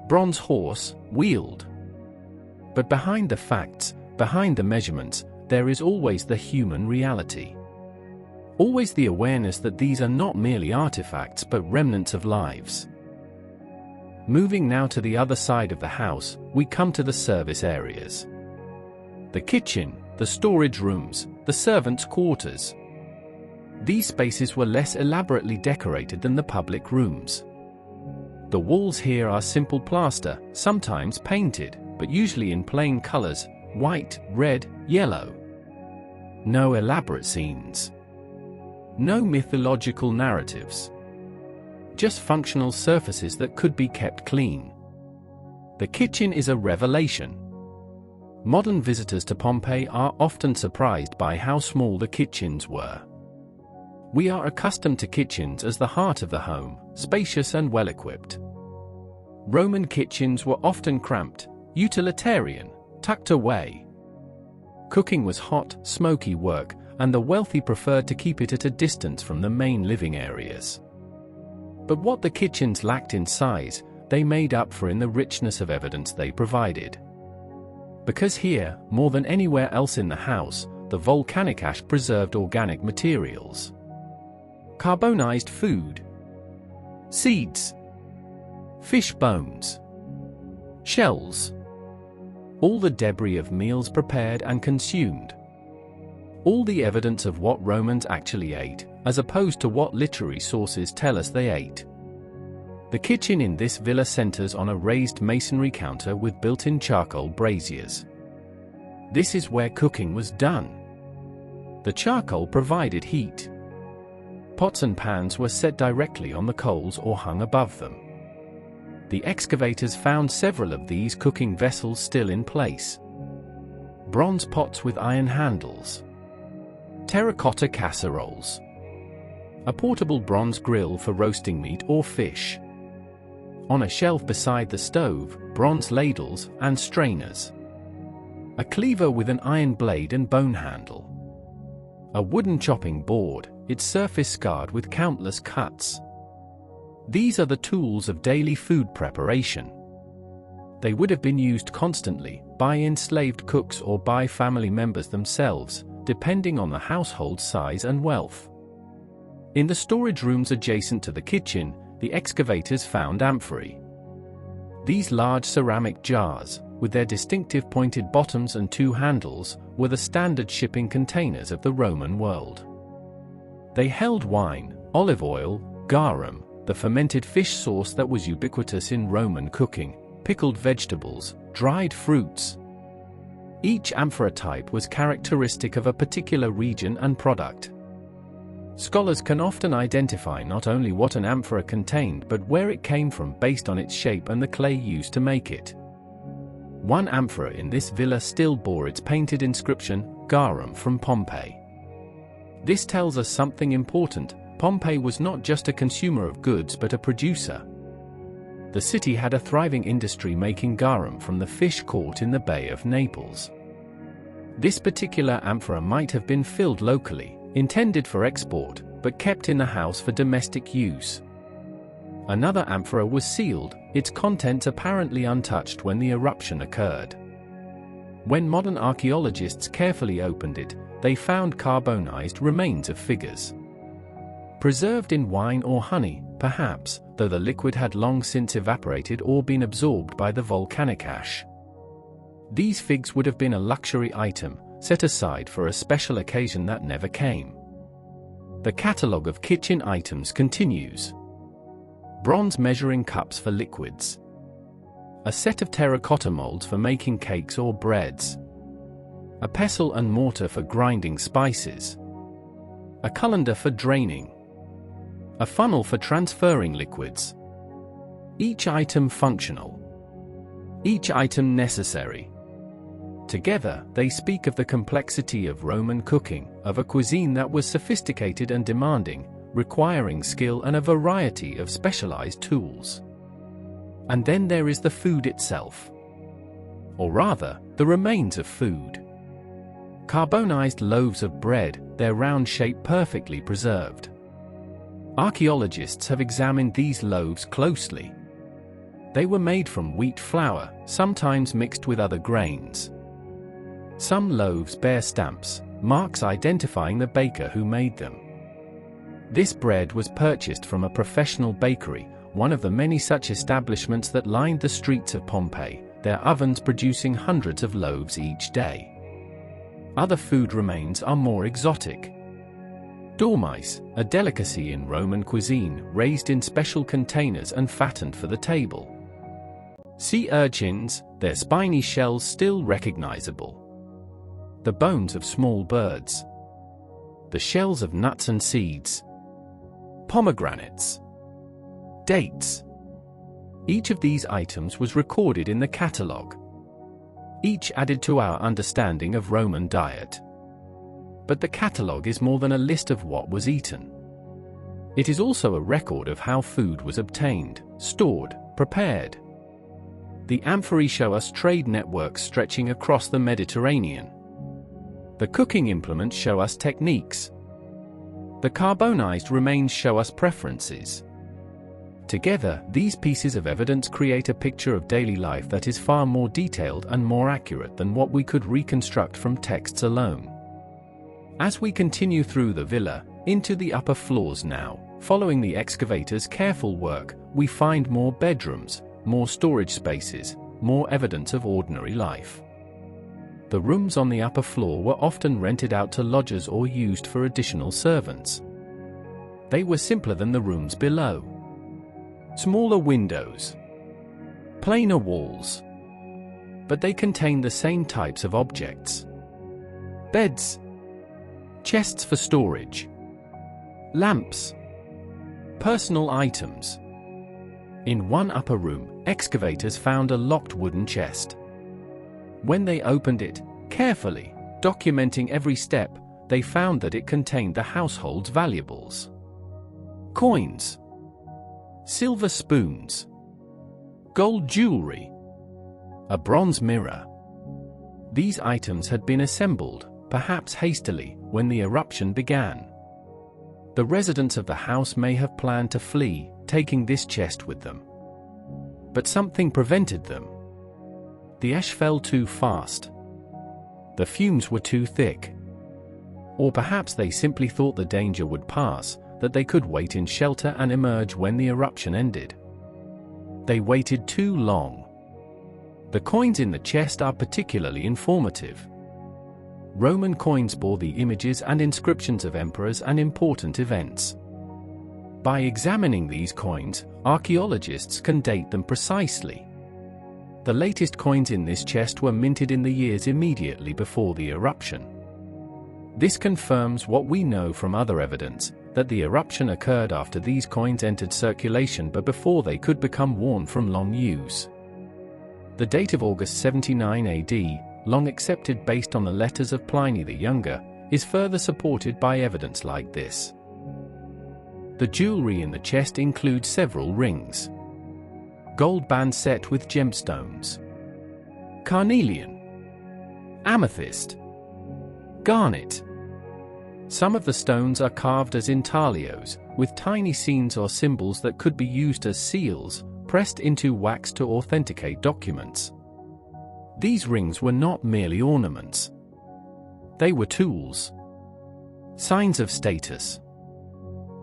Bronze horse, wheeled. But behind the facts, behind the measurements, there is always the human reality. Always the awareness that these are not merely artifacts but remnants of lives. Moving now to the other side of the house, we come to the service areas. The kitchen, the storage rooms, the servants' quarters. These spaces were less elaborately decorated than the public rooms. The walls here are simple plaster, sometimes painted, but usually in plain colors: white, red, yellow. No elaborate scenes. No mythological narratives. Just functional surfaces that could be kept clean. The kitchen is a revelation. Modern visitors to Pompeii are often surprised by how small the kitchens were. We are accustomed to kitchens as the heart of the home, spacious and well-equipped. Roman kitchens were often cramped, utilitarian, tucked away. Cooking was hot, smoky work, and the wealthy preferred to keep it at a distance from the main living areas. But what the kitchens lacked in size, they made up for in the richness of evidence they provided. Because here, more than anywhere else in the house, the volcanic ash preserved organic materials. Carbonized food. Seeds. Fish bones. Shells. All the debris of meals prepared and consumed. All the evidence of what Romans actually ate, as opposed to what literary sources tell us they ate. The kitchen in this villa centers on a raised masonry counter with built-in charcoal braziers. This is where cooking was done. The charcoal provided heat. Pots and pans were set directly on the coals or hung above them. The excavators found several of these cooking vessels still in place. Bronze pots with iron handles. Terracotta casseroles. A portable bronze grill for roasting meat or fish. On a shelf beside the stove, bronze ladles and strainers. A cleaver with an iron blade and bone handle. A wooden chopping board, its surface scarred with countless cuts. These are the tools of daily food preparation. They would have been used constantly, by enslaved cooks or by family members themselves, depending on the household size and wealth. In the storage rooms adjacent to the kitchen, the excavators found amphorae. These large ceramic jars, with their distinctive pointed bottoms and two handles, were the standard shipping containers of the Roman world. They held wine, olive oil, garum, the fermented fish sauce that was ubiquitous in Roman cooking, pickled vegetables, dried fruits. Each amphora type was characteristic of a particular region and product. Scholars can often identify not only what an amphora contained but where it came from based on its shape and the clay used to make it. One amphora in this villa still bore its painted inscription, Garum from Pompeii. This tells us something important: Pompeii was not just a consumer of goods but a producer. The city had a thriving industry making garum from the fish caught in the Bay of Naples. This particular amphora might have been filled locally, intended for export, but kept in the house for domestic use. Another amphora was sealed, its contents apparently untouched when the eruption occurred. When modern archaeologists carefully opened it, they found carbonized remains of figures. Preserved in wine or honey, perhaps, though the liquid had long since evaporated or been absorbed by the volcanic ash. These figs would have been a luxury item, set aside for a special occasion that never came. The catalogue of kitchen items continues. Bronze measuring cups for liquids. A set of terracotta molds for making cakes or breads. A pestle and mortar for grinding spices. A colander for draining. A funnel for transferring liquids. Each item functional. Each item necessary. Together, they speak of the complexity of Roman cooking, of a cuisine that was sophisticated and demanding, requiring skill and a variety of specialized tools. And then there is the food itself. Or rather, the remains of food. Carbonized loaves of bread, their round shape perfectly preserved. Archaeologists have examined these loaves closely. They were made from wheat flour, sometimes mixed with other grains. Some loaves bear stamps, marks identifying the baker who made them. This bread was purchased from a professional bakery, one of the many such establishments that lined the streets of Pompeii, their ovens producing hundreds of loaves each day. Other food remains are more exotic. Dormice, a delicacy in Roman cuisine, raised in special containers and fattened for the table. Sea urchins, their spiny shells still recognizable. The bones of small birds. The shells of nuts and seeds. Pomegranates. Dates. Each of these items was recorded in the catalogue. Each added to our understanding of Roman diet. But the catalogue is more than a list of what was eaten. It is also a record of how food was obtained, stored, prepared. The amphorae show us trade networks stretching across the Mediterranean. The cooking implements show us techniques. The carbonized remains show us preferences. Together, these pieces of evidence create a picture of daily life that is far more detailed and more accurate than what we could reconstruct from texts alone. As we continue through the villa, into the upper floors now, following the excavators' careful work, we find more bedrooms, more storage spaces, more evidence of ordinary life. The rooms on the upper floor were often rented out to lodgers or used for additional servants. They were simpler than the rooms below. Smaller windows. Plainer walls. But they contain the same types of objects. Beds. Chests for storage. Lamps. Personal items. In one upper room, excavators found a locked wooden chest. When they opened it, carefully, documenting every step, they found that it contained the household's valuables. Coins. Silver spoons. Gold jewelry. A bronze mirror. These items had been assembled, perhaps hastily, when the eruption began. The residents of the house may have planned to flee, taking this chest with them. But something prevented them. The ash fell too fast. The fumes were too thick. Or perhaps they simply thought the danger would pass, that they could wait in shelter and emerge when the eruption ended. They waited too long. The coins in the chest are particularly informative. Roman coins bore the images and inscriptions of emperors and important events. By examining these coins, archaeologists can date them precisely. The latest coins in this chest were minted in the years immediately before the eruption. This confirms what we know from other evidence, that the eruption occurred after these coins entered circulation but before they could become worn from long use. The date of August 79 AD, long accepted based on the letters of Pliny the Younger, is further supported by evidence like this. The jewelry in the chest includes several rings. Gold band set with gemstones. Carnelian. Amethyst. Garnet. Some of the stones are carved as intaglios, with tiny scenes or symbols that could be used as seals, pressed into wax to authenticate documents. These rings were not merely ornaments. They were tools. Signs of status.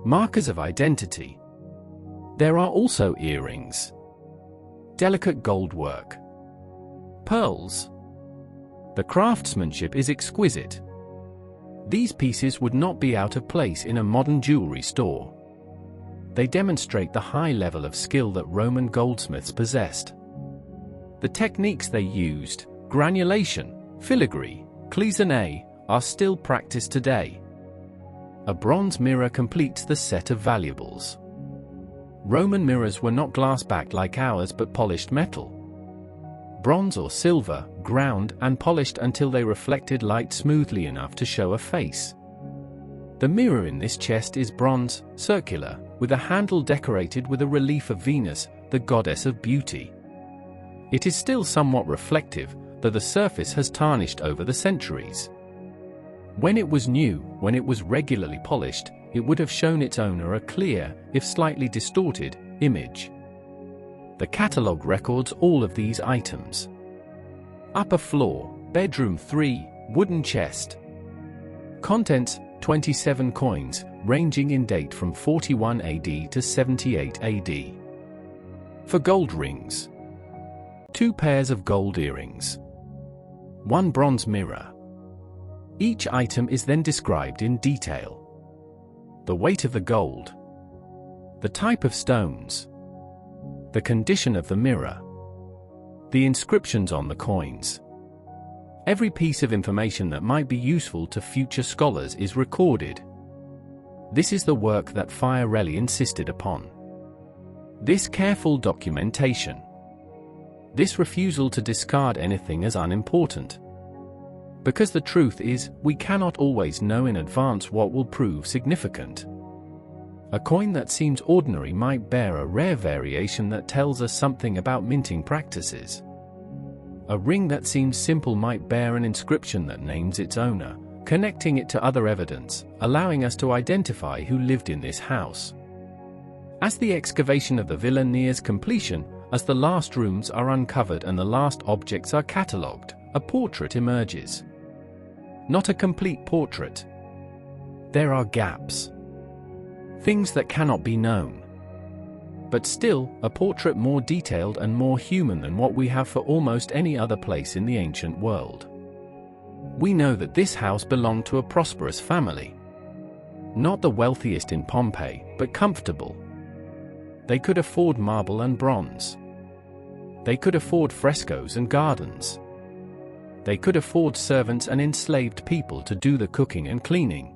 Markers of identity. There are also earrings. Delicate gold work. Pearls. The craftsmanship is exquisite. These pieces would not be out of place in a modern jewelry store. They demonstrate the high level of skill that Roman goldsmiths possessed. The techniques they used, granulation, filigree, cloisonné, are still practiced today. A bronze mirror completes the set of valuables. Roman mirrors were not glass-backed like ours but polished metal. Bronze or silver, ground and polished until they reflected light smoothly enough to show a face. The mirror in this chest is bronze, circular, with a handle decorated with a relief of Venus, the goddess of beauty. It is still somewhat reflective, though the surface has tarnished over the centuries. When it was new, when it was regularly polished, it would have shown its owner a clear, if slightly distorted, image. The catalogue records all of these items. Upper floor, bedroom 3, wooden chest. Contents, 27 coins, ranging in date from 41 AD to 78 AD. For gold rings. 2 pairs of gold earrings. 1 bronze mirror. Each item is then described in detail. The weight of the gold. The type of stones. The condition of the mirror. The inscriptions on the coins. Every piece of information that might be useful to future scholars is recorded. This is the work that Fiorelli insisted upon. This careful documentation. This refusal to discard anything as unimportant. Because the truth is, we cannot always know in advance what will prove significant. A coin that seems ordinary might bear a rare variation that tells us something about minting practices. A ring that seems simple might bear an inscription that names its owner, connecting it to other evidence, allowing us to identify who lived in this house. As the excavation of the villa nears completion, as the last rooms are uncovered and the last objects are catalogued, a portrait emerges. Not a complete portrait. There are gaps. Things that cannot be known. But still, a portrait more detailed and more human than what we have for almost any other place in the ancient world. We know that this house belonged to a prosperous family. Not the wealthiest in Pompeii, but comfortable. They could afford marble and bronze. They could afford frescoes and gardens. They could afford servants and enslaved people to do the cooking and cleaning.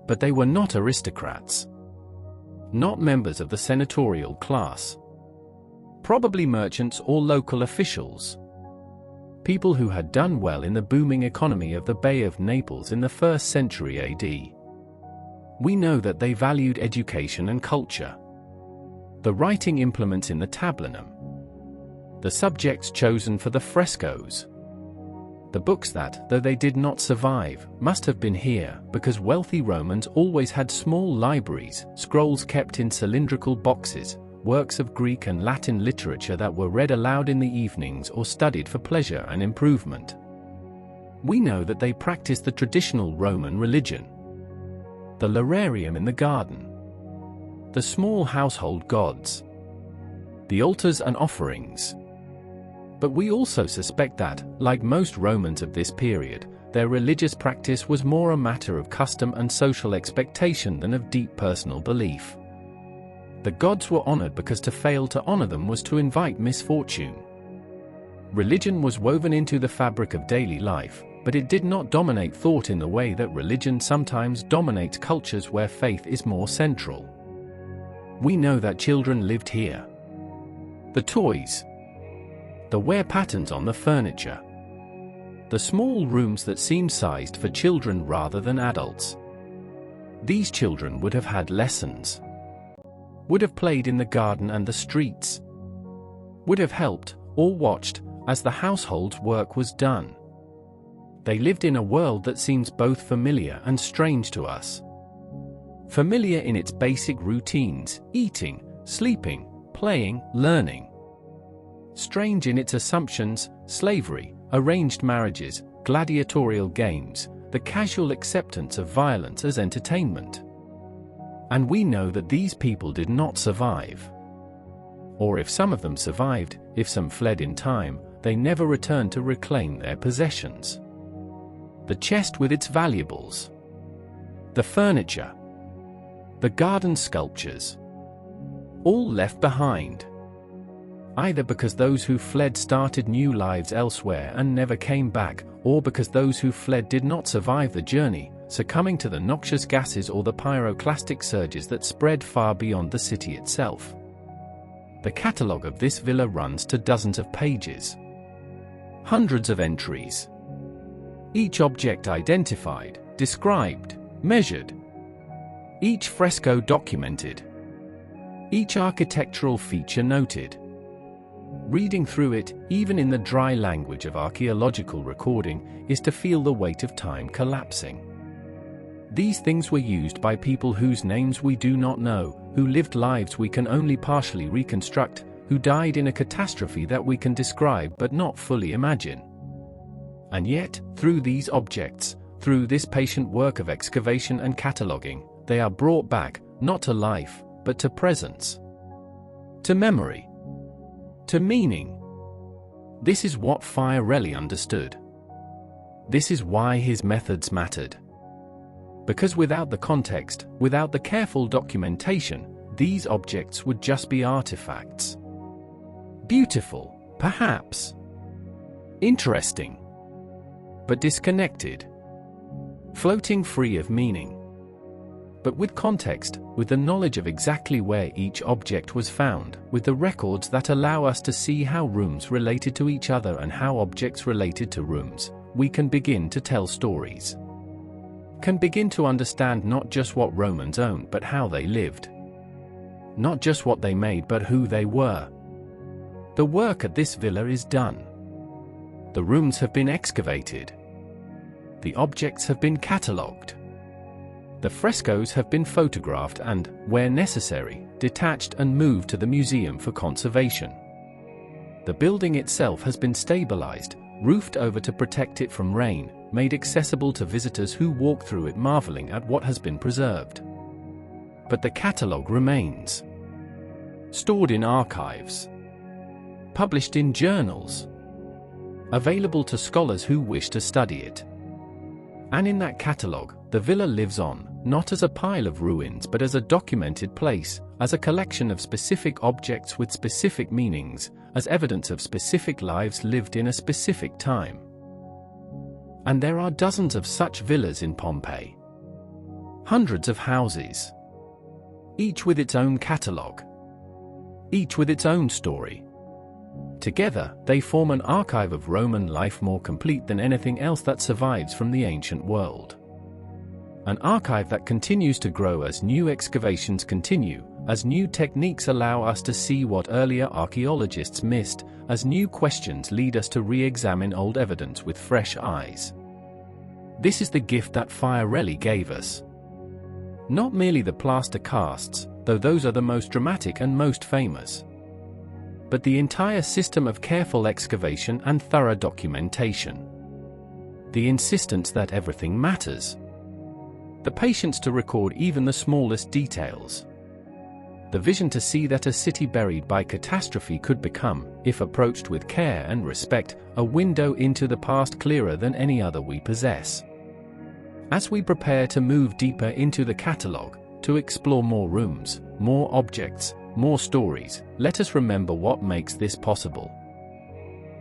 But they were not aristocrats. Not members of the senatorial class. Probably merchants or local officials. People who had done well in the booming economy of the Bay of Naples in the 1st century AD. We know that they valued education and culture. The writing implements in the tablinum. The subjects chosen for the frescoes. The books that, though they did not survive, must have been here, because wealthy Romans always had small libraries, scrolls kept in cylindrical boxes, works of Greek and Latin literature that were read aloud in the evenings or studied for pleasure and improvement. We know that they practiced the traditional Roman religion. The lararium in the garden. The small household gods. The altars and offerings. But we also suspect that, like most Romans of this period, their religious practice was more a matter of custom and social expectation than of deep personal belief. The gods were honored because to fail to honor them was to invite misfortune. Religion was woven into the fabric of daily life, but it did not dominate thought in the way that religion sometimes dominates cultures where faith is more central. We know that children lived here. The toys, the wear patterns on the furniture, the small rooms that seemed sized for children rather than adults. These children would have had lessons, would have played in the garden and the streets, would have helped, or watched, as the household's work was done. They lived in a world that seems both familiar and strange to us. Familiar in its basic routines, eating, sleeping, playing, learning. Strange in its assumptions, slavery, arranged marriages, gladiatorial games, the casual acceptance of violence as entertainment. And we know that these people did not survive. Or if some of them survived, if some fled in time, they never returned to reclaim their possessions. The chest with its valuables, the furniture, the garden sculptures, all left behind. Either because those who fled started new lives elsewhere and never came back, or because those who fled did not survive the journey, succumbing to the noxious gases or the pyroclastic surges that spread far beyond the city itself. The catalogue of this villa runs to dozens of pages. Hundreds of entries. Each object identified, described, measured. Each fresco documented. Each architectural feature noted. Reading through it, even in the dry language of archaeological recording, is to feel the weight of time collapsing. These things were used by people whose names we do not know, who lived lives we can only partially reconstruct, who died in a catastrophe that we can describe but not fully imagine. And yet, through these objects, through this patient work of excavation and cataloguing, they are brought back, not to life, but to presence, to memory, to meaning. This is what Fiorelli understood. This is why his methods mattered. Because without the context, without the careful documentation, these objects would just be artifacts. Beautiful, perhaps. Interesting. But disconnected. Floating free of meaning. But with context, with the knowledge of exactly where each object was found, with the records that allow us to see how rooms related to each other and how objects related to rooms, we can begin to tell stories. Can begin to understand not just what Romans owned but how they lived. Not just what they made but who they were. The work at this villa is done. The rooms have been excavated. The objects have been catalogued. The frescoes have been photographed and, where necessary, detached and moved to the museum for conservation. The building itself has been stabilized, roofed over to protect it from rain, made accessible to visitors who walk through it marveling at what has been preserved. But the catalogue remains. Stored in archives. Published in journals. Available to scholars who wish to study it. And in that catalogue, the villa lives on, not as a pile of ruins but as a documented place, as a collection of specific objects with specific meanings, as evidence of specific lives lived in a specific time. And there are dozens of such villas in Pompeii. Hundreds of houses. Each with its own catalogue. Each with its own story. Together, they form an archive of Roman life more complete than anything else that survives from the ancient world. An archive that continues to grow as new excavations continue, as new techniques allow us to see what earlier archaeologists missed, as new questions lead us to re-examine old evidence with fresh eyes. This is the gift that Fiorelli gave us. Not merely the plaster casts, though those are the most dramatic and most famous, but the entire system of careful excavation and thorough documentation. The insistence that everything matters. The patience to record even the smallest details. the vision to see that a city buried by catastrophe could become, if approached with care and respect, a window into the past clearer than any other we possess. As we prepare to move deeper into the catalogue, to explore more rooms, more objects, more stories, let us remember what makes this possible.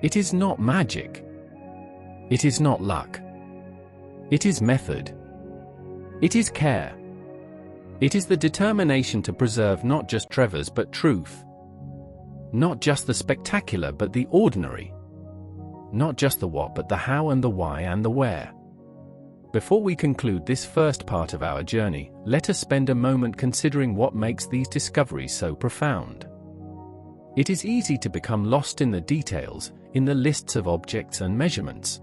It is not magic. It is not luck. It is method. It is care. It is the determination to preserve not just treasures but truth. Not just the spectacular but the ordinary. Not just the what but the how and the why and the where. Before we conclude this first part of our journey, let us spend a moment considering what makes these discoveries so profound. It is easy to become lost in the details, in the lists of objects and measurements.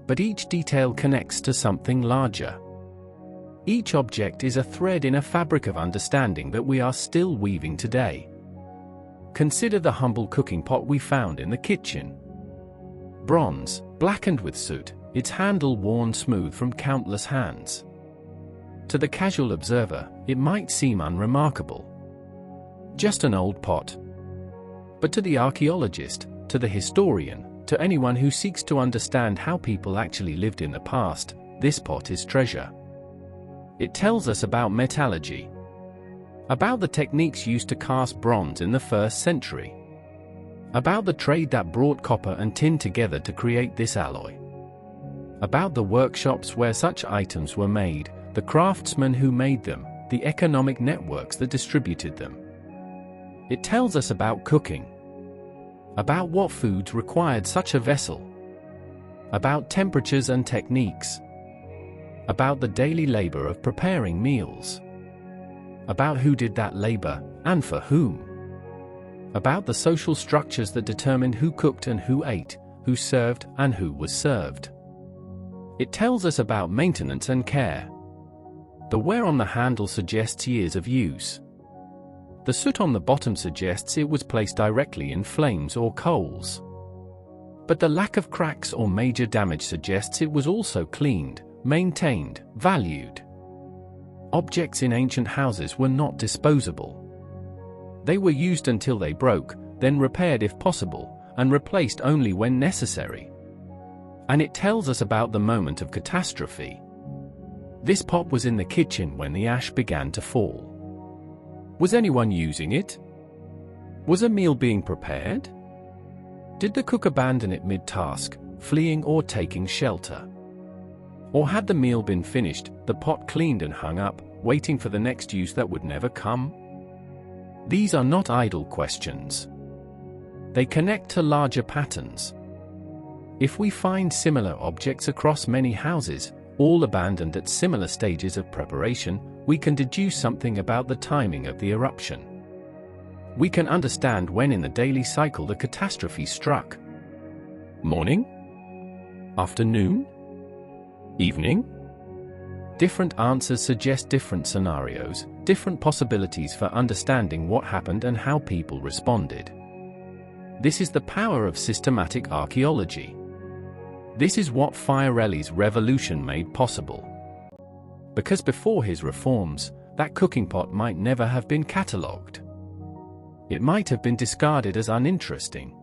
But each detail connects to something larger. Each object is a thread in a fabric of understanding that we are still weaving today. Consider the humble cooking pot we found in the kitchen. Bronze, blackened with soot, its handle worn smooth from countless hands. To the casual observer, it might seem unremarkable. Just an old pot. But to the archaeologist, to the historian, to anyone who seeks to understand how people actually lived in the past, this pot is treasure. It tells us about metallurgy, about the techniques used to cast bronze in the 1st century, about the trade that brought copper and tin together to create this alloy, about the workshops where such items were made, the craftsmen who made them, the economic networks that distributed them. It tells us about cooking, about what foods required such a vessel, about temperatures and techniques, about the daily labor of preparing meals, about who did that labor, and for whom, about the social structures that determined who cooked and who ate, who served and who was served. It tells us about maintenance and care. The wear on the handle suggests years of use. The soot on the bottom suggests it was placed directly in flames or coals. But the lack of cracks or major damage suggests it was also cleaned, maintained, valued. Objects in ancient houses were not disposable. They were used until they broke, then repaired if possible, and replaced only when necessary. And it tells us about the moment of catastrophe. This pot was in the kitchen when the ash began to fall. Was anyone using it? Was a meal being prepared? Did the cook abandon it mid-task, fleeing or taking shelter? Or had the meal been finished, the pot cleaned and hung up, waiting for the next use that would never come? These are not idle questions. They connect to larger patterns. If we find similar objects across many houses, all abandoned at similar stages of preparation, we can deduce something about the timing of the eruption. We can understand when in the daily cycle the catastrophe struck. Morning? Afternoon? Evening? Different answers suggest different scenarios, different possibilities for understanding what happened and how people responded. This is the power of systematic archaeology. This is what Fiorelli's revolution made possible. Because before his reforms, that cooking pot might never have been catalogued. It might have been discarded as uninteresting.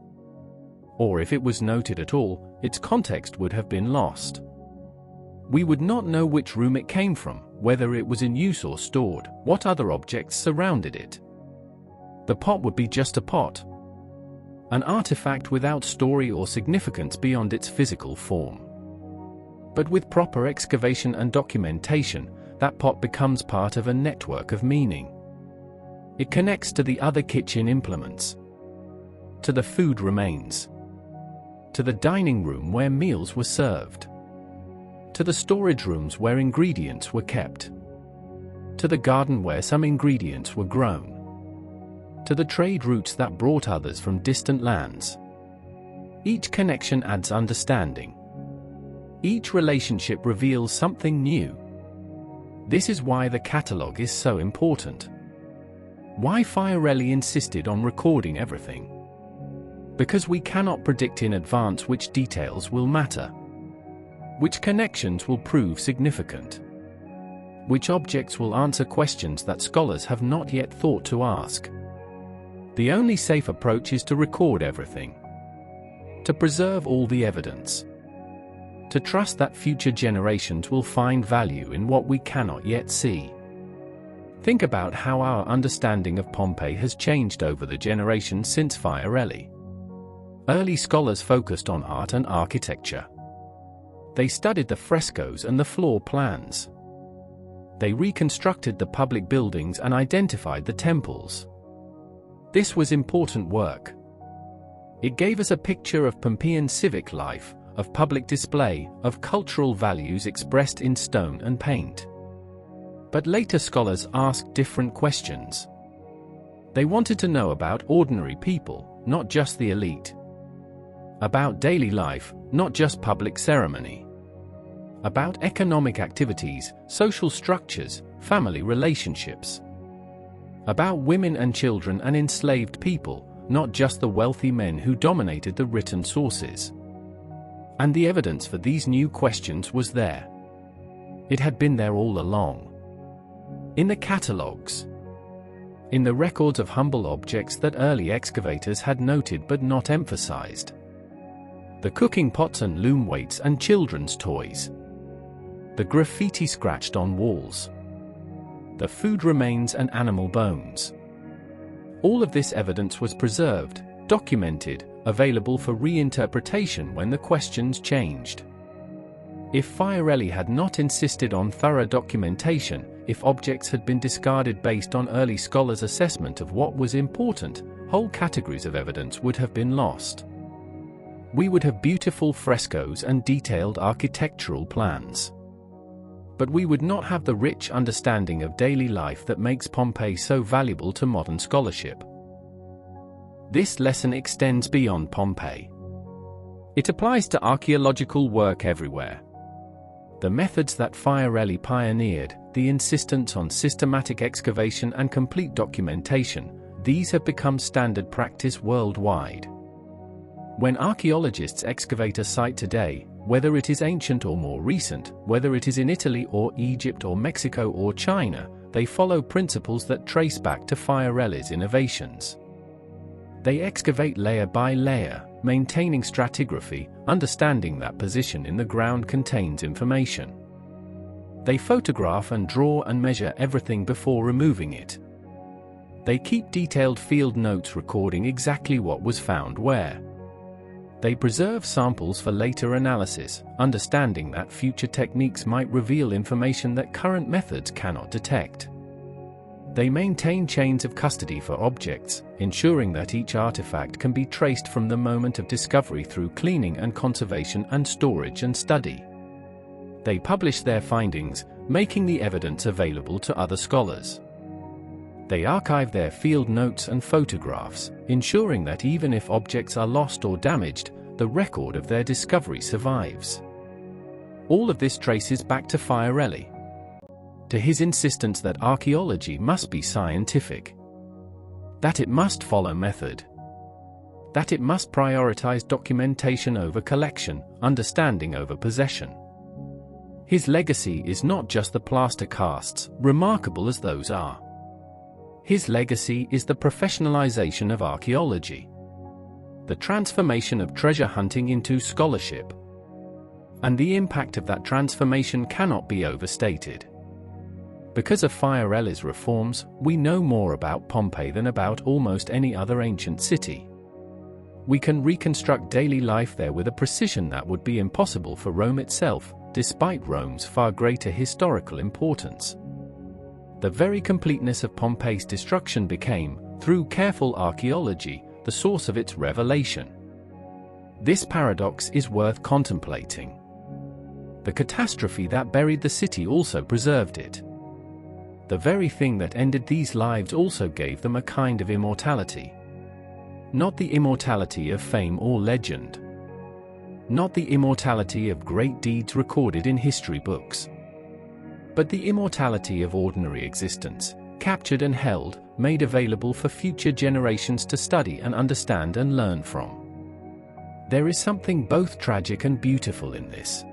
Or if it was noted at all, its context would have been lost. We would not know which room it came from, whether it was in use or stored, what other objects surrounded it. The pot would be just a pot. An artifact without story or significance beyond its physical form. But with proper excavation and documentation, that pot becomes part of a network of meaning. It connects to the other kitchen implements, to the food remains, to the dining room where meals were served, to the storage rooms where ingredients were kept, to the garden where some ingredients were grown, to the trade routes that brought others from distant lands. Each connection adds understanding. Each relationship reveals something new. This is why the catalogue is so important. Why Fiorelli insisted on recording everything. Because we cannot predict in advance which details will matter, which connections will prove significant. Which objects will answer questions that scholars have not yet thought to ask? The only safe approach is to record everything. To preserve all the evidence. To trust that future generations will find value in what we cannot yet see. Think about how our understanding of Pompeii has changed over the generations since Fiorelli. Early scholars focused on art and architecture. They studied the frescoes and the floor plans. They reconstructed the public buildings and identified the temples. This was important work. It gave us a picture of Pompeian civic life, of public display, of cultural values expressed in stone and paint. But later scholars asked different questions. They wanted to know about ordinary people, not just the elite. About daily life, not just public ceremony. About economic activities, social structures, family relationships. About women and children and enslaved people, not just the wealthy men who dominated the written sources. And the evidence for these new questions was there. It had been there all along. In the catalogues. In the records of humble objects that early excavators had noted but not emphasized. The cooking pots and loom weights and children's toys. The graffiti scratched on walls. The food remains and animal bones. All of this evidence was preserved, documented, available for reinterpretation when the questions changed. If Fiorelli had not insisted on thorough documentation, if objects had been discarded based on early scholars' assessment of what was important, whole categories of evidence would have been lost. We would have beautiful frescoes and detailed architectural plans. But we would not have the rich understanding of daily life that makes Pompeii so valuable to modern scholarship. This lesson extends beyond Pompeii. It applies to archaeological work everywhere. The methods that Fiorelli pioneered, the insistence on systematic excavation and complete documentation, these have become standard practice worldwide. When archaeologists excavate a site today, whether it is ancient or more recent, whether it is in Italy or Egypt or Mexico or China, they follow principles that trace back to Fiorelli's innovations. They excavate layer by layer, maintaining stratigraphy, understanding that position in the ground contains information. They photograph and draw and measure everything before removing it. They keep detailed field notes recording exactly what was found where. They preserve samples for later analysis, understanding that future techniques might reveal information that current methods cannot detect. They maintain chains of custody for objects, ensuring that each artifact can be traced from the moment of discovery through cleaning and conservation and storage and study. They publish their findings, making the evidence available to other scholars. They archive their field notes and photographs, ensuring that even if objects are lost or damaged, the record of their discovery survives. All of this traces back to Fiorelli, to his insistence that archaeology must be scientific, that it must follow method, that it must prioritize documentation over collection, understanding over possession. His legacy is not just the plaster casts, remarkable as those are. His legacy is the professionalization of archaeology, the transformation of treasure hunting into scholarship. And the impact of that transformation cannot be overstated. Because of Fiorelli's reforms, we know more about Pompeii than about almost any other ancient city. We can reconstruct daily life there with a precision that would be impossible for Rome itself, despite Rome's far greater historical importance. The very completeness of Pompeii's destruction became, through careful archaeology, the source of its revelation. This paradox is worth contemplating. The catastrophe that buried the city also preserved it. The very thing that ended these lives also gave them a kind of immortality. Not the immortality of fame or legend. Not the immortality of great deeds recorded in history books. But the immortality of ordinary existence, captured and held, made available for future generations to study and understand and learn from. There is something both tragic and beautiful in this.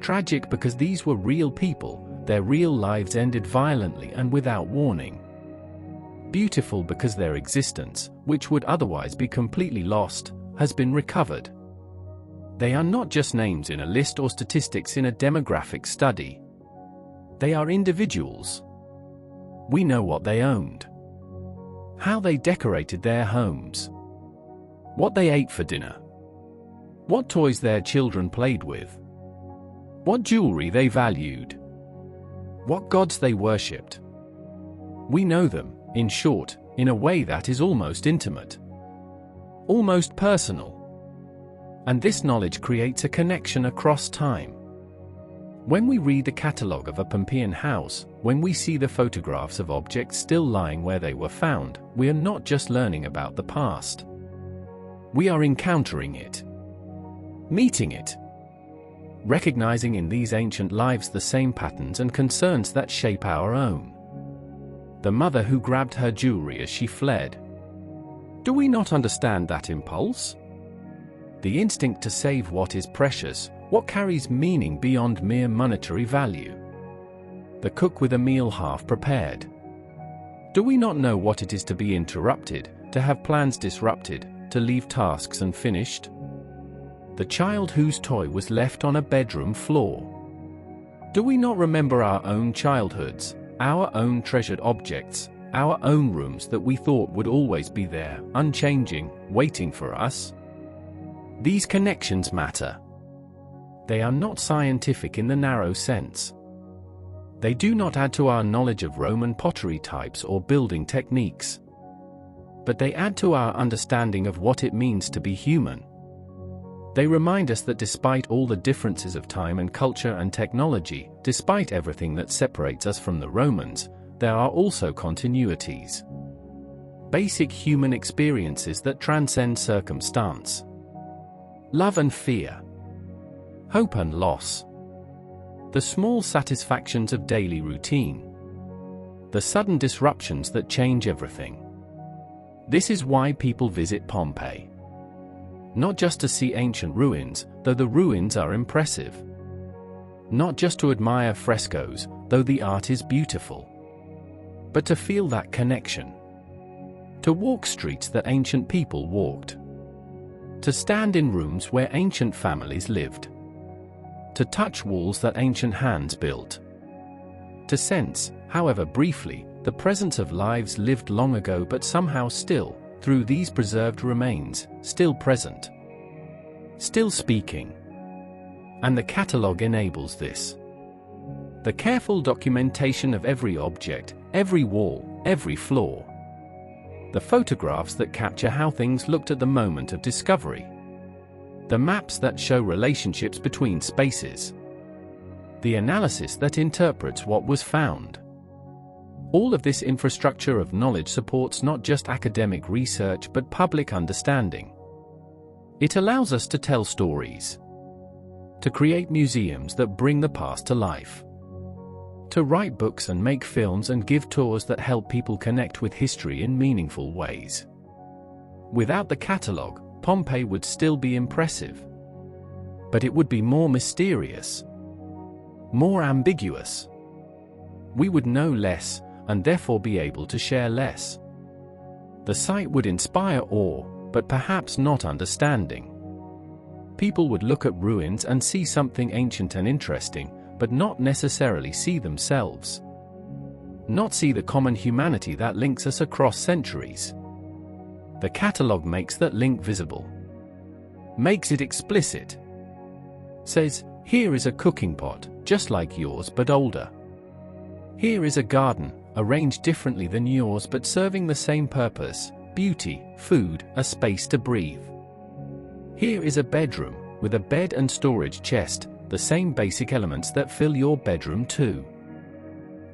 Tragic because these were real people, their real lives ended violently and without warning. Beautiful because their existence, which would otherwise be completely lost, has been recovered. They are not just names in a list or statistics in a demographic study. They are individuals. We know what they owned, how they decorated their homes, what they ate for dinner, what toys their children played with, what jewelry they valued, what gods they worshipped. We know them, in short, in a way that is almost intimate, almost personal. And this knowledge creates a connection across time. When we read the catalogue of a Pompeian house, when we see the photographs of objects still lying where they were found, we are not just learning about the past. We are encountering it, meeting it, recognizing in these ancient lives the same patterns and concerns that shape our own. The mother who grabbed her jewelry as she fled. Do we not understand that impulse? The instinct to save what is precious, what carries meaning beyond mere monetary value. The cook with a meal half prepared. Do we not know what it is to be interrupted, to have plans disrupted, to leave tasks unfinished? The child whose toy was left on a bedroom floor. Do we not remember our own childhoods, our own treasured objects, our own rooms that we thought would always be there, unchanging, waiting for us? These connections matter. They are not scientific in the narrow sense. They do not add to our knowledge of Roman pottery types or building techniques. But they add to our understanding of what it means to be human. They remind us that despite all the differences of time and culture and technology, despite everything that separates us from the Romans, there are also continuities. Basic human experiences that transcend circumstance. Love and fear. Hope and loss. The small satisfactions of daily routine. The sudden disruptions that change everything. This is why people visit Pompeii. Not just to see ancient ruins, though the ruins are impressive. Not just to admire frescoes, though the art is beautiful. But to feel that connection. To walk streets that ancient people walked. To stand in rooms where ancient families lived. To touch walls that ancient hands built. To sense, however briefly, the presence of lives lived long ago but somehow still, through these preserved remains, still present. Still speaking. And the catalogue enables this. The careful documentation of every object, every wall, every floor. The photographs that capture how things looked at the moment of discovery. The maps that show relationships between spaces. The analysis that interprets what was found. All of this infrastructure of knowledge supports not just academic research but public understanding. It allows us to tell stories. To create museums that bring the past to life. To write books and make films and give tours that help people connect with history in meaningful ways. Without the catalogue, Pompeii would still be impressive. But it would be more mysterious. More ambiguous. We would know less, and therefore be able to share less. The site would inspire awe, but perhaps not understanding. People would look at ruins and see something ancient and interesting, but not necessarily see themselves. Not see the common humanity that links us across centuries. The catalogue makes that link visible. Makes it explicit. Says, here is a cooking pot, just like yours but older. Here is a garden, arranged differently than yours but serving the same purpose, beauty, food, a space to breathe. Here is a bedroom, with a bed and storage chest, the same basic elements that fill your bedroom too.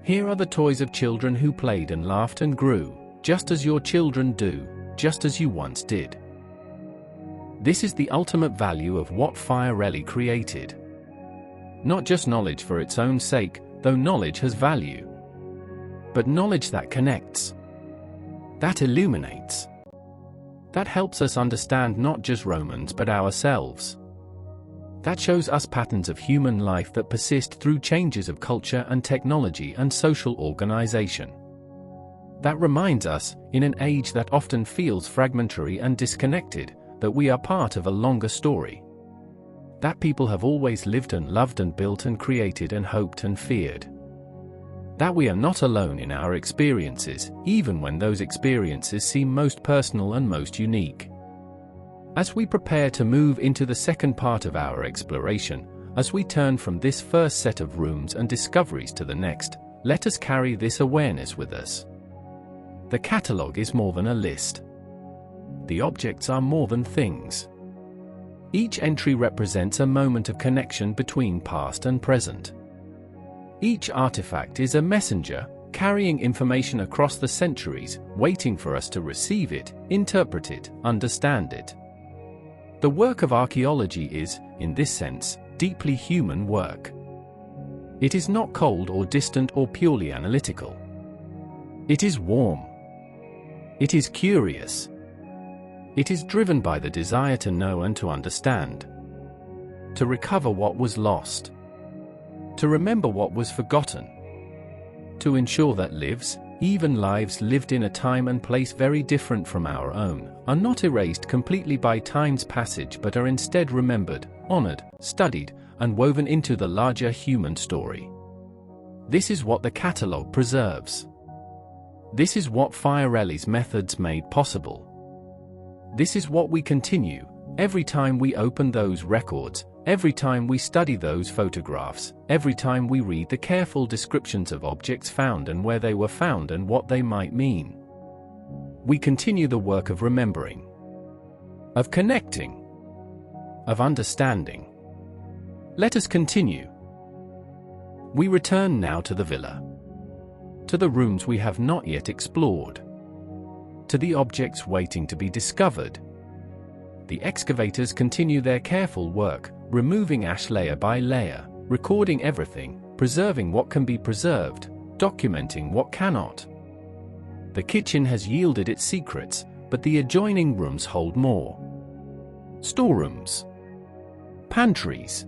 Here are the toys of children who played and laughed and grew, just as your children do, just as you once did. This is the ultimate value of what Fiorelli created. Not just knowledge for its own sake, though knowledge has value. But knowledge that connects. That illuminates. That helps us understand not just Romans but ourselves. That shows us patterns of human life that persist through changes of culture and technology and social organization. That reminds us, in an age that often feels fragmentary and disconnected, that we are part of a longer story. That people have always lived and loved and built and created and hoped and feared. That we are not alone in our experiences, even when those experiences seem most personal and most unique. As we prepare to move into the second part of our exploration, as we turn from this first set of rooms and discoveries to the next, let us carry this awareness with us. The catalogue is more than a list. The objects are more than things. Each entry represents a moment of connection between past and present. Each artifact is a messenger, carrying information across the centuries, waiting for us to receive it, interpret it, understand it. The work of archaeology is, in this sense, deeply human work. It is not cold or distant or purely analytical. It is warm. It is curious. It is driven by the desire to know and to understand. To recover what was lost. To remember what was forgotten. To ensure that lives, even lives lived in a time and place very different from our own, are not erased completely by time's passage but are instead remembered, honored, studied, and woven into the larger human story. This is what the catalogue preserves. This is what Fiorelli's methods made possible. This is what we continue, every time we open those records, every time we study those photographs, every time we read the careful descriptions of objects found and where they were found and what they might mean. We continue the work of remembering, of connecting, of understanding. Let us continue. We return now to the villa, to the rooms we have not yet explored, to the objects waiting to be discovered. The excavators continue their careful work, removing ash layer by layer, recording everything, preserving what can be preserved, documenting what cannot. The kitchen has yielded its secrets, but the adjoining rooms hold more. Storerooms, pantries,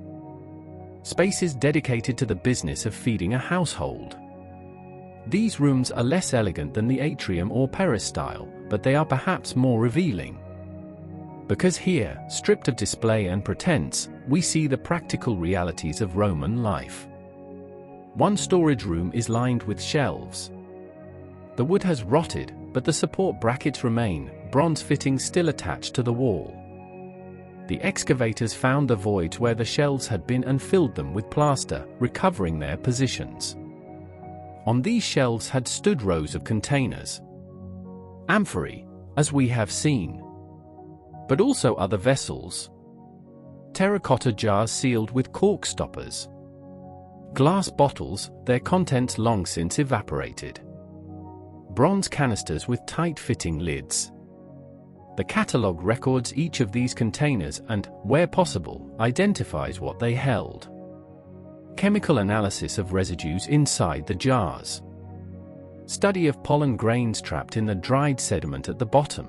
spaces dedicated to the business of feeding a household. These rooms are less elegant than the atrium or peristyle, but they are perhaps more revealing. Because here, stripped of display and pretense, we see the practical realities of Roman life. One storage room is lined with shelves. The wood has rotted, but the support brackets remain, bronze fittings still attached to the wall. The excavators found the voids where the shelves had been and filled them with plaster, recovering their positions. On these shelves had stood rows of containers. Amphorae, as we have seen. But also other vessels. Terracotta jars sealed with cork stoppers. Glass bottles, their contents long since evaporated. Bronze canisters with tight-fitting lids. The catalogue records each of these containers and, where possible, identifies what they held. Chemical analysis of residues inside the jars. Study of pollen grains trapped in the dried sediment at the bottom.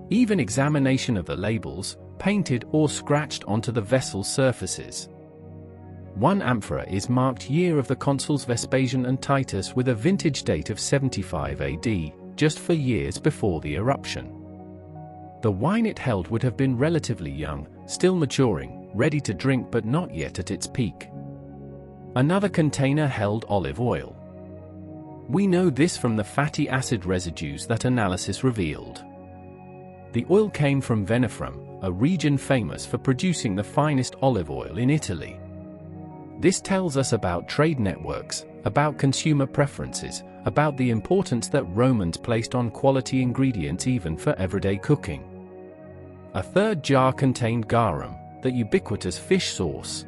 Even examination of the labels, painted or scratched onto the vessel's surfaces. One amphora is marked year of the consuls Vespasian and Titus with a vintage date of 75 AD, just 4 years before the eruption. The wine it held would have been relatively young, still maturing, ready to drink but not yet at its peak. Another container held olive oil. We know this from the fatty acid residues that analysis revealed. The oil came from Venafrum, a region famous for producing the finest olive oil in Italy. This tells us about trade networks, about consumer preferences, about the importance that Romans placed on quality ingredients even for everyday cooking. A third jar contained garum, the ubiquitous fish sauce.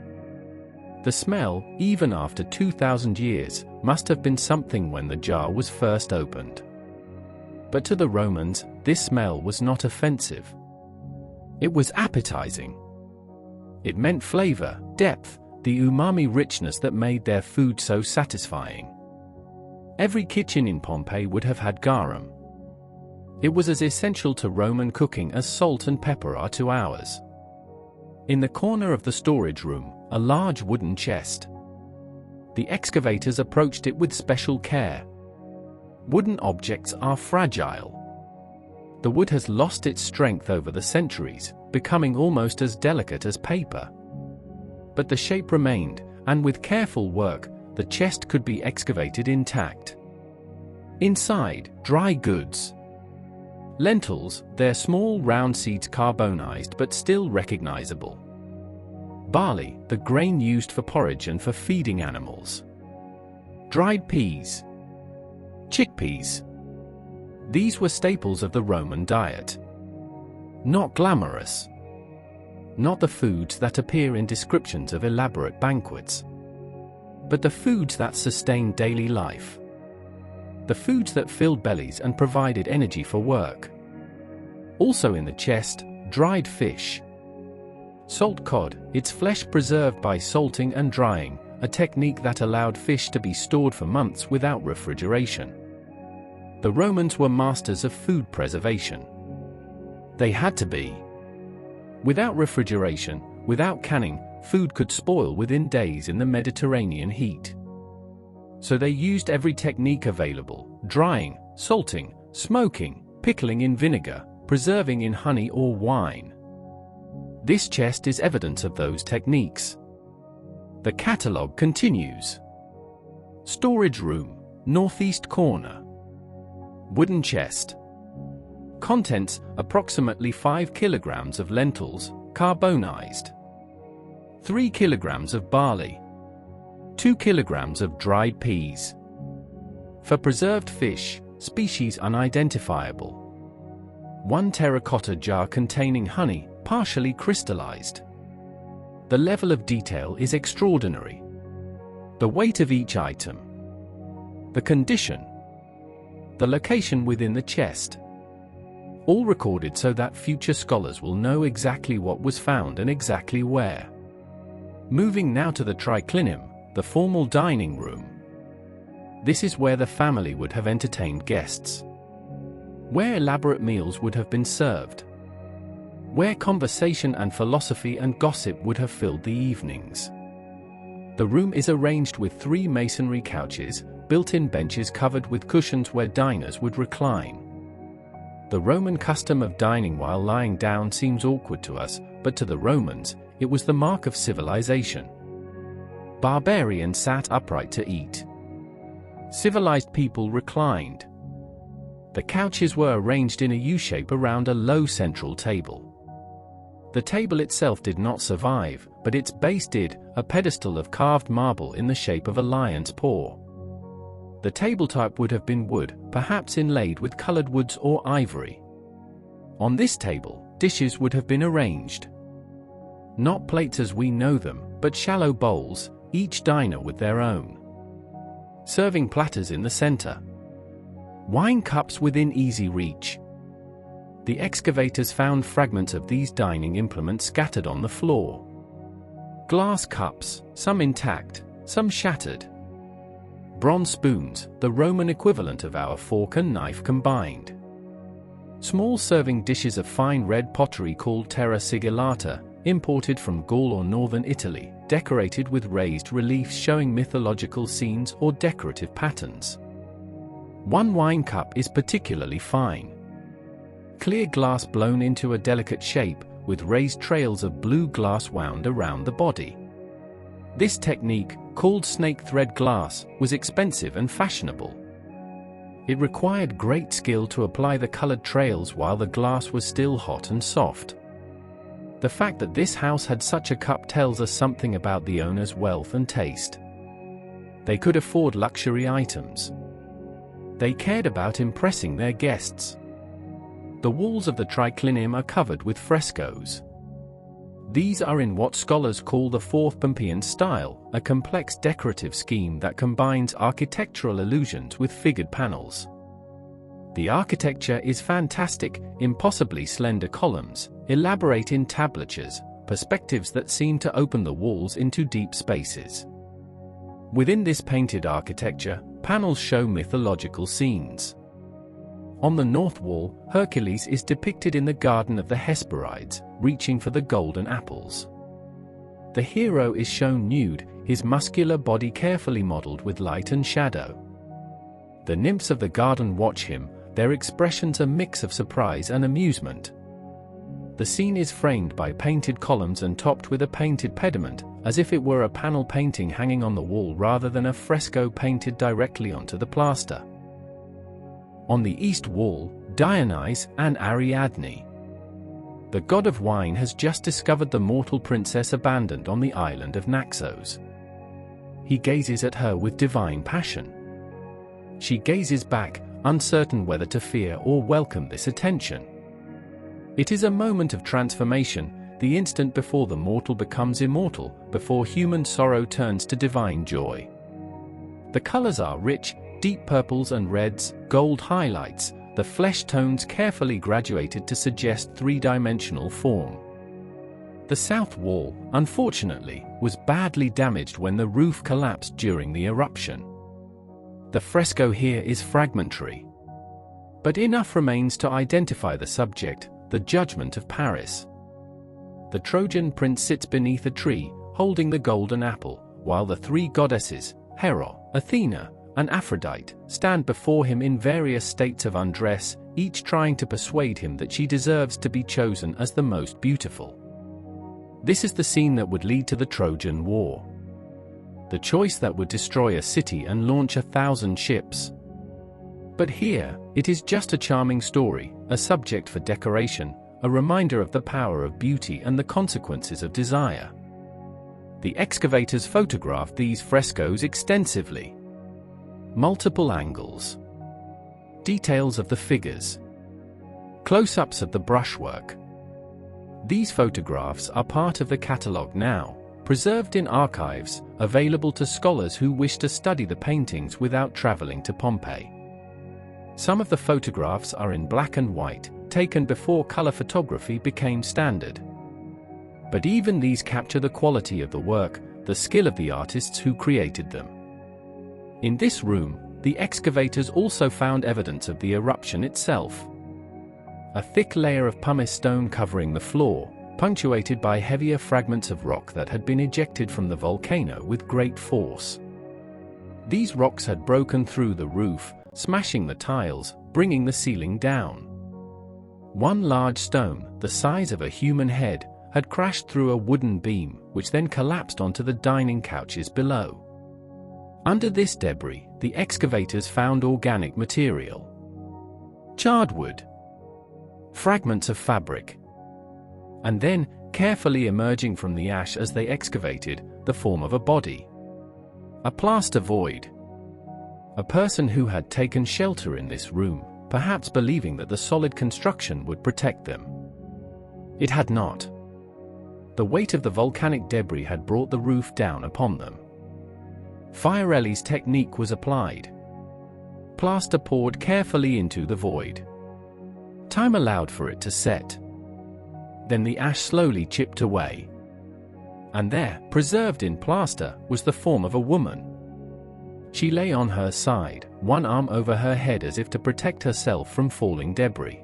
The smell, even after 2,000 years, must have been something when the jar was first opened. But to the Romans, this smell was not offensive. It was appetizing. It meant flavor, depth, the umami richness that made their food so satisfying. Every kitchen in Pompeii would have had garum. It was as essential to Roman cooking as salt and pepper are to ours. In the corner of the storage room, a large wooden chest. The excavators approached it with special care. Wooden objects are fragile. The wood has lost its strength over the centuries, becoming almost as delicate as paper. But the shape remained, and with careful work, the chest could be excavated intact. Inside, dry goods. Lentils, their small round seeds carbonized but still recognizable. Barley, the grain used for porridge and for feeding animals. Dried peas. Chickpeas. These were staples of the Roman diet. Not glamorous. Not the foods that appear in descriptions of elaborate banquets. But the foods that sustained daily life. The foods that filled bellies and provided energy for work. Also in the chest, dried fish. Salt cod, its flesh preserved by salting and drying, a technique that allowed fish to be stored for months without refrigeration. The Romans were masters of food preservation. They had to be. Without refrigeration, without canning, food could spoil within days in the Mediterranean heat. So they used every technique available: drying, salting, smoking, pickling in vinegar, preserving in honey or wine. This chest is evidence of those techniques. The catalogue continues. Storage room, northeast corner. Wooden chest. Contents, approximately 5 kilograms of lentils, carbonized. 3 kilograms of barley. 2 kilograms of dried peas. For preserved fish, species unidentifiable. 1 terracotta jar containing honey, partially crystallized. The level of detail is extraordinary. The weight of each item. The condition. The location within the chest. All recorded so that future scholars will know exactly what was found and exactly where. Moving now to the triclinium, the formal dining room. This is where the family would have entertained guests. Where elaborate meals would have been served. Where conversation and philosophy and gossip would have filled the evenings. The room is arranged with 3 masonry couches, built-in benches covered with cushions where diners would recline. The Roman custom of dining while lying down seems awkward to us, but to the Romans, it was the mark of civilization. Barbarians sat upright to eat. Civilized people reclined. The couches were arranged in a U-shape around a low central table. The table itself did not survive, but its base did, a pedestal of carved marble in the shape of a lion's paw. The tabletop would have been wood, perhaps inlaid with colored woods or ivory. On this table, dishes would have been arranged. Not plates as we know them, but shallow bowls, each diner with their own. Serving platters in the center. Wine cups within easy reach. The excavators found fragments of these dining implements scattered on the floor. Glass cups, some intact, some shattered. Bronze spoons, the Roman equivalent of our fork and knife combined. Small serving dishes of fine red pottery called terra sigillata, imported from Gaul or northern Italy, decorated with raised reliefs showing mythological scenes or decorative patterns. One wine cup is particularly fine. Clear glass blown into a delicate shape, with raised trails of blue glass wound around the body. This technique, called snake thread glass, was expensive and fashionable. It required great skill to apply the colored trails while the glass was still hot and soft. The fact that this house had such a cup tells us something about the owner's wealth and taste. They could afford luxury items. They cared about impressing their guests. The walls of the triclinium are covered with frescoes. These are in what scholars call the Fourth Pompeian style, a complex decorative scheme that combines architectural illusions with figured panels. The architecture is fantastic, impossibly slender columns, elaborate entablatures, perspectives that seem to open the walls into deep spaces. Within this painted architecture, panels show mythological scenes. On the north wall, Hercules is depicted in the Garden of the Hesperides, reaching for the golden apples. The hero is shown nude, his muscular body carefully modeled with light and shadow. The nymphs of the garden watch him, their expressions a mix of surprise and amusement. The scene is framed by painted columns and topped with a painted pediment, as if it were a panel painting hanging on the wall rather than a fresco painted directly onto the plaster. On the east wall, Dionysus and Ariadne. The god of wine has just discovered the mortal princess abandoned on the island of Naxos. He gazes at her with divine passion. She gazes back, uncertain whether to fear or welcome this attention. It is a moment of transformation, the instant before the mortal becomes immortal, before human sorrow turns to divine joy. The colors are rich, deep purples and reds, gold highlights, the flesh tones carefully graduated to suggest three-dimensional form. The south wall, unfortunately, was badly damaged when the roof collapsed during the eruption. The fresco here is fragmentary. But enough remains to identify the subject, the Judgment of Paris. The Trojan prince sits beneath a tree, holding the golden apple, while the three goddesses, Hera, Athena, and Aphrodite, stand before him in various states of undress, each trying to persuade him that she deserves to be chosen as the most beautiful. This is the scene that would lead to the Trojan War. The choice that would destroy a city and launch 1,000 ships. But here, it is just a charming story, a subject for decoration, a reminder of the power of beauty and the consequences of desire. The excavators photographed these frescoes extensively. Multiple angles. Details of the figures. Close-ups of the brushwork. These photographs are part of the catalogue now, preserved in archives, available to scholars who wish to study the paintings without traveling to Pompeii. Some of the photographs are in black and white, taken before color photography became standard. But even these capture the quality of the work, the skill of the artists who created them. In this room, the excavators also found evidence of the eruption itself. A thick layer of pumice stone covering the floor, punctuated by heavier fragments of rock that had been ejected from the volcano with great force. These rocks had broken through the roof, smashing the tiles, bringing the ceiling down. One large stone, the size of a human head, had crashed through a wooden beam, which then collapsed onto the dining couches below. Under this debris, the excavators found organic material. Charred wood. Fragments of fabric. And then, carefully emerging from the ash as they excavated, the form of a body. A plaster void. A person who had taken shelter in this room, perhaps believing that the solid construction would protect them. It had not. The weight of the volcanic debris had brought the roof down upon them. Fiorelli's technique was applied. Plaster poured carefully into the void. Time allowed for it to set. Then the ash slowly chipped away. And there, preserved in plaster, was the form of a woman. She lay on her side, one arm over her head as if to protect herself from falling debris.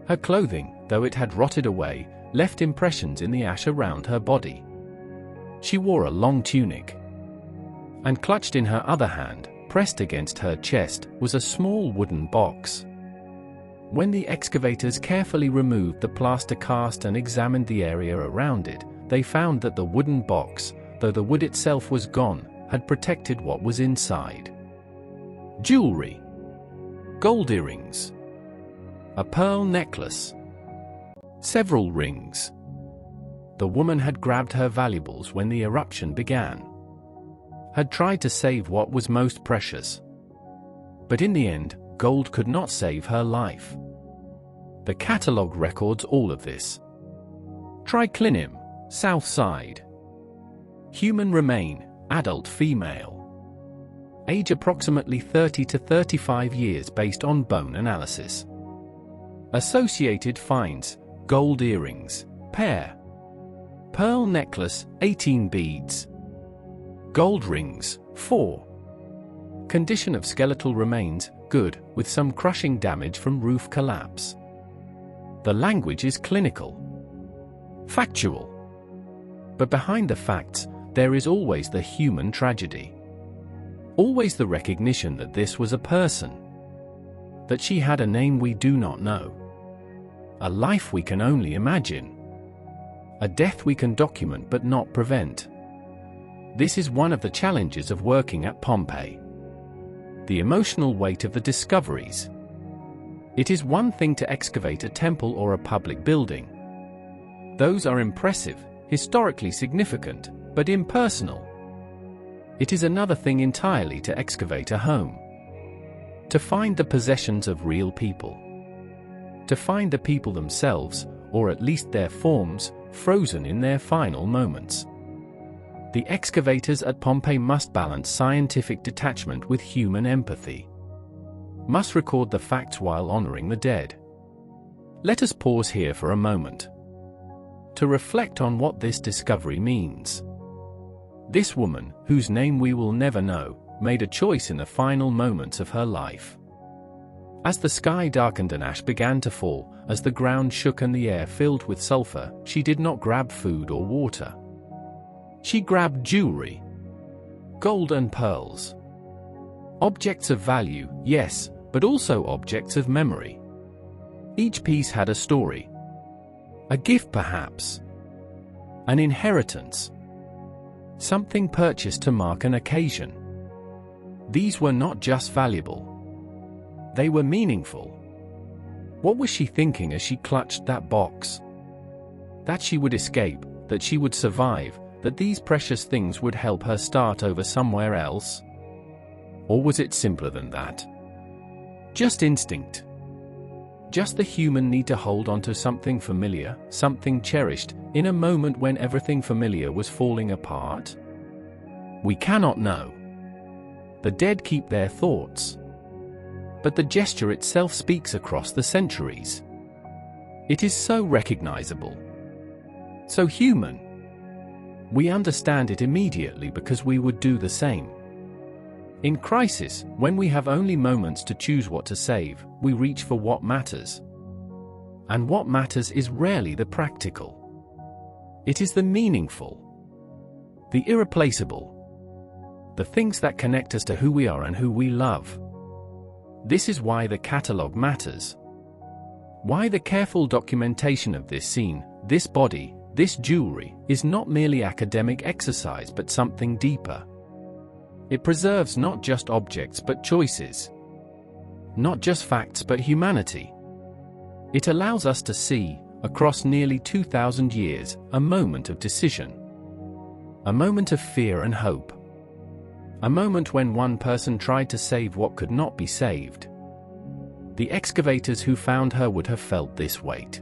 Her clothing, though it had rotted away, left impressions in the ash around her body. She wore a long tunic. And clutched in her other hand, pressed against her chest, was a small wooden box. When the excavators carefully removed the plaster cast and examined the area around it, they found that the wooden box, though the wood itself was gone, had protected what was inside. Jewelry. Gold earrings. A pearl necklace. Several rings. The woman had grabbed her valuables when the eruption began. Had tried to save what was most precious. But in the end, gold could not save her life. The catalogue records all of this. Triclinim, south side. Human remain, adult female. Age approximately 30 to 35 years based on bone analysis. Associated finds, gold earrings, pair. Pearl necklace, 18 beads. Gold rings, 4. Condition of skeletal remains, good, with some crushing damage from roof collapse. The language is clinical. Factual. But behind the facts, there is always the human tragedy. Always the recognition that this was a person. That she had a name we do not know. A life we can only imagine. A death we can document but not prevent. This is one of the challenges of working at Pompeii. The emotional weight of the discoveries. It is one thing to excavate a temple or a public building. Those are impressive, historically significant, but impersonal. It is another thing entirely to excavate a home. To find the possessions of real people. To find the people themselves, or at least their forms, frozen in their final moments. The excavators at Pompeii must balance scientific detachment with human empathy. Must record the facts while honoring the dead. Let us pause here for a moment. To reflect on what this discovery means. This woman, whose name we will never know, made a choice in the final moments of her life. As the sky darkened and ash began to fall, as the ground shook and the air filled with sulfur, she did not grab food or water. She grabbed jewelry. Gold and pearls. Objects of value, yes, but also objects of memory. Each piece had a story. A gift perhaps. An inheritance. Something purchased to mark an occasion. These were not just valuable. They were meaningful. What was she thinking as she clutched that box? That she would escape, that she would survive, that these precious things would help her start over somewhere else? Or was it simpler than that? Just instinct. Just the human need to hold on to something familiar, something cherished, in a moment when everything familiar was falling apart? We cannot know. The dead keep their thoughts. But the gesture itself speaks across the centuries. It is so recognizable. So human. We understand it immediately because we would do the same. In crisis, when we have only moments to choose what to save, we reach for what matters. And what matters is rarely the practical. It is the meaningful. The irreplaceable. The things that connect us to who we are and who we love. This is why the catalogue matters. Why the careful documentation of this scene, this body, this jewelry, is not merely academic exercise but something deeper. It preserves not just objects but choices. Not just facts but humanity. It allows us to see, across nearly 2,000 years, a moment of decision. A moment of fear and hope. A moment when one person tried to save what could not be saved. The excavators who found her would have felt this weight.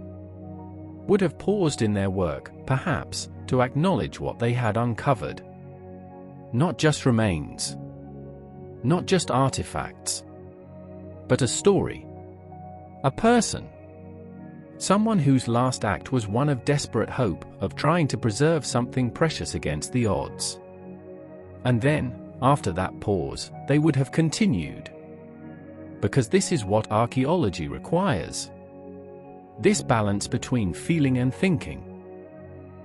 Would have paused in their work, perhaps, to acknowledge what they had uncovered. Not just remains. Not just artifacts. But a story. A person. Someone whose last act was one of desperate hope, of trying to preserve something precious against the odds. And then, after that pause, they would have continued. Because this is what archaeology requires. This balance between feeling and thinking.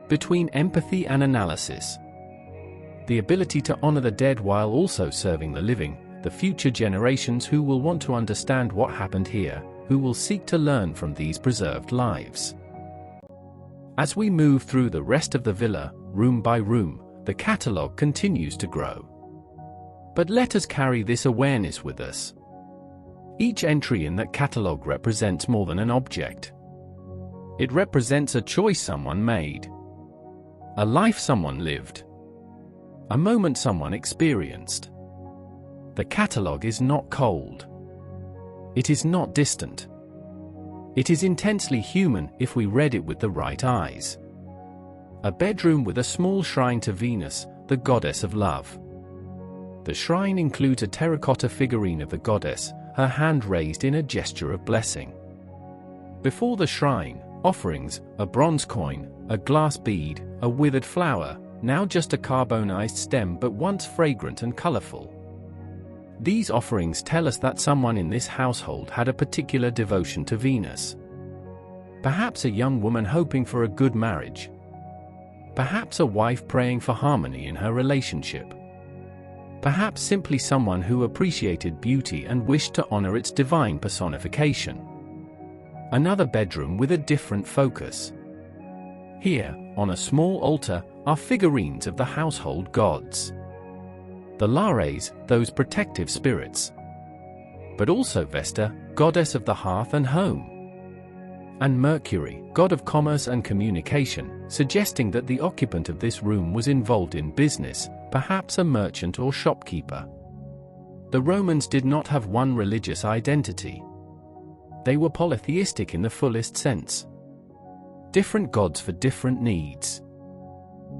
Between empathy and analysis. The ability to honor the dead while also serving the living, the future generations who will want to understand what happened here, who will seek to learn from these preserved lives. As we move through the rest of the villa, room by room, the catalogue continues to grow. But let us carry this awareness with us. Each entry in that catalogue represents more than an object. It represents a choice someone made. A life someone lived. A moment someone experienced. The catalogue is not cold. It is not distant. It is intensely human if we read it with the right eyes. A bedroom with a small shrine to Venus, the goddess of love. The shrine includes a terracotta figurine of the goddess, her hand raised in a gesture of blessing. Before the shrine, offerings, a bronze coin, a glass bead, a withered flower, now just a carbonized stem but once fragrant and colorful. These offerings tell us that someone in this household had a particular devotion to Venus. Perhaps a young woman hoping for a good marriage. Perhaps a wife praying for harmony in her relationship. Perhaps simply someone who appreciated beauty and wished to honor its divine personification. Another bedroom with a different focus. Here, on a small altar, are figurines of the household gods. The Lares, those protective spirits. But also Vesta, goddess of the hearth and home. And Mercury, god of commerce and communication, suggesting that the occupant of this room was involved in business, perhaps a merchant or shopkeeper. The Romans did not have one religious identity. They were polytheistic in the fullest sense. Different gods for different needs.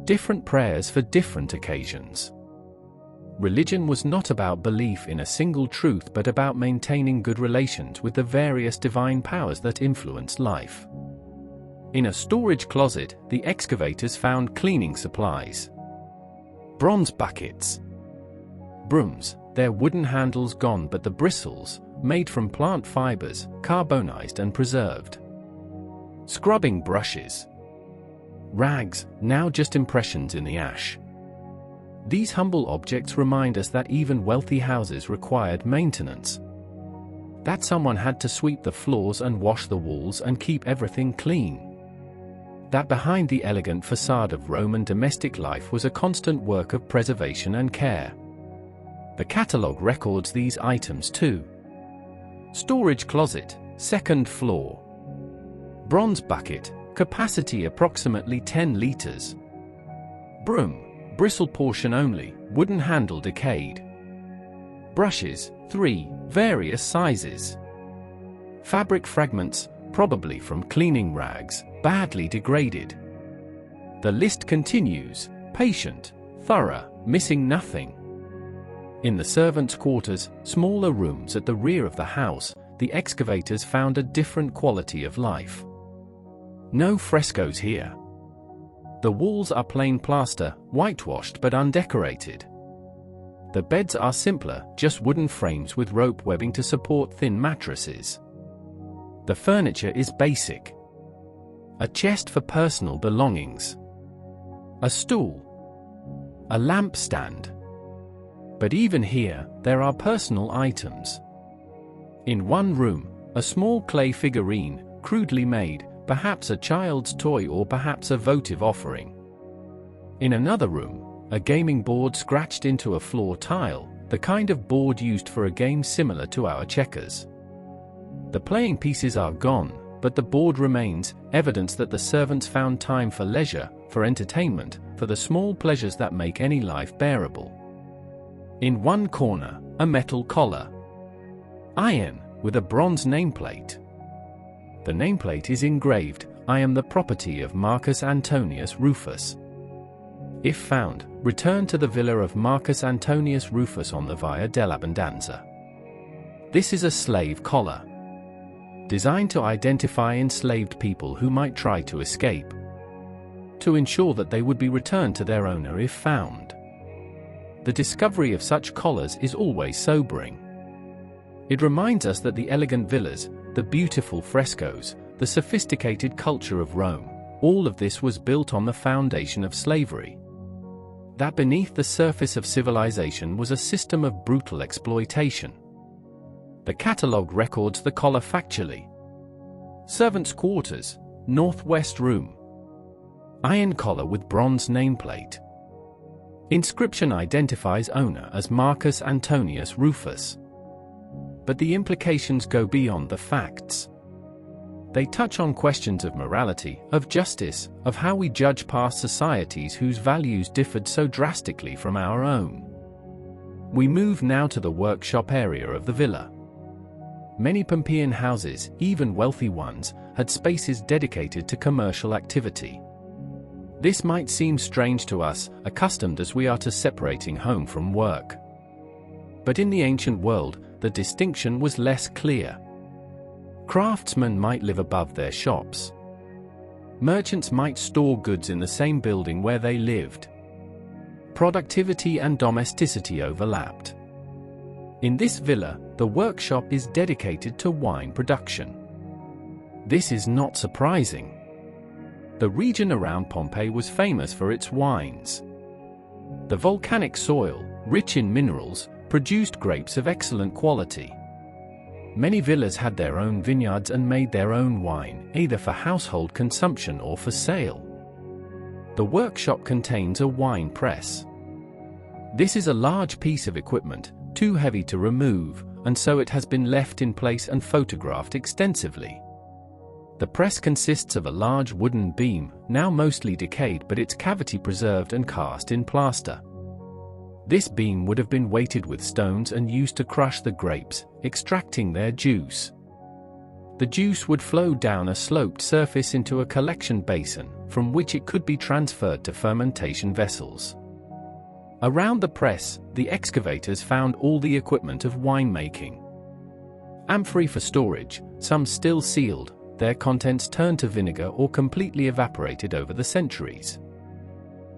Different prayers for different occasions. Religion was not about belief in a single truth but about maintaining good relations with the various divine powers that influence life. In a storage closet, the excavators found cleaning supplies. Bronze buckets. Brooms, their wooden handles gone but the bristles, made from plant fibers, carbonized and preserved. Scrubbing brushes. Rags, now just impressions in the ash. These humble objects remind us that even wealthy houses required maintenance. That someone had to sweep the floors and wash the walls and keep everything clean. That behind the elegant facade of Roman domestic life was a constant work of preservation and care. The catalogue records these items too. Storage closet, second floor. Bronze bucket, capacity approximately 10 liters. Broom, bristle portion only, wooden handle decayed. Brushes, 3, various sizes. Fabric fragments, probably from cleaning rags, badly degraded. The list continues, patient, thorough, missing nothing. In the servants' quarters, smaller rooms at the rear of the house, the excavators found a different quality of life. No frescoes here. The walls are plain plaster, whitewashed but undecorated. The beds are simpler, just wooden frames with rope webbing to support thin mattresses. The furniture is basic. A chest for personal belongings. A stool. A lampstand. But even here, there are personal items. In one room, a small clay figurine, crudely made, perhaps a child's toy or perhaps a votive offering. In another room, a gaming board scratched into a floor tile, the kind of board used for a game similar to our checkers. The playing pieces are gone, but the board remains, evidence that the servants found time for leisure, for entertainment, for the small pleasures that make any life bearable. In one corner, a metal collar. Iron, with a bronze nameplate. The nameplate is engraved, "I am the property of Marcus Antonius Rufus." If found, return to the villa of Marcus Antonius Rufus on the Via dell'Abbondanza. This is a slave collar, designed to identify enslaved people who might try to escape, to ensure that they would be returned to their owner if found. The discovery of such collars is always sobering. It reminds us that the elegant villas, the beautiful frescoes, the sophisticated culture of Rome, all of this was built on the foundation of slavery. That beneath the surface of civilization was a system of brutal exploitation. The catalogue records the collar factually. Servants' quarters, northwest room. Iron collar with bronze nameplate. Inscription identifies owner as Marcus Antonius Rufus. But the implications go beyond the facts. They touch on questions of morality, of justice, of how we judge past societies whose values differed so drastically from our own. We move now to the workshop area of the villa. Many Pompeian houses, even wealthy ones, had spaces dedicated to commercial activity. This might seem strange to us, accustomed as we are to separating home from work. But in the ancient world, the distinction was less clear. Craftsmen might live above their shops. Merchants might store goods in the same building where they lived. Productivity and domesticity overlapped. In this villa, the workshop is dedicated to wine production. This is not surprising. The region around Pompeii was famous for its wines. The volcanic soil, rich in minerals, produced grapes of excellent quality. Many villas had their own vineyards and made their own wine, either for household consumption or for sale. The workshop contains a wine press. This is a large piece of equipment, too heavy to remove, and so it has been left in place and photographed extensively. The press consists of a large wooden beam, now mostly decayed but its cavity preserved and cast in plaster. This beam would have been weighted with stones and used to crush the grapes, extracting their juice. The juice would flow down a sloped surface into a collection basin, from which it could be transferred to fermentation vessels. Around the press, the excavators found all the equipment of winemaking. Amphorae for storage, some still sealed, their contents turned to vinegar or completely evaporated over the centuries.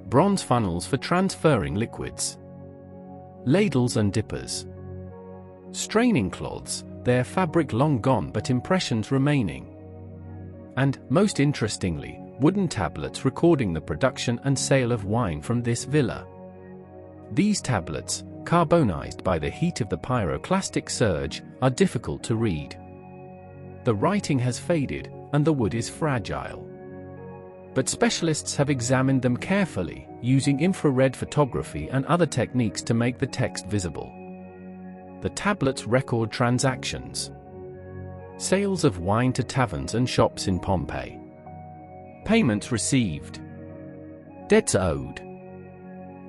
Bronze funnels for transferring liquids. Ladles and dippers. Straining cloths, their fabric long gone but impressions remaining. And, most interestingly, wooden tablets recording the production and sale of wine from this villa. These tablets, carbonized by the heat of the pyroclastic surge, are difficult to read. The writing has faded, and the wood is fragile. But specialists have examined them carefully, using infrared photography and other techniques to make the text visible. The tablets record transactions. Sales of wine to taverns and shops in Pompeii. Payments received. Debts owed.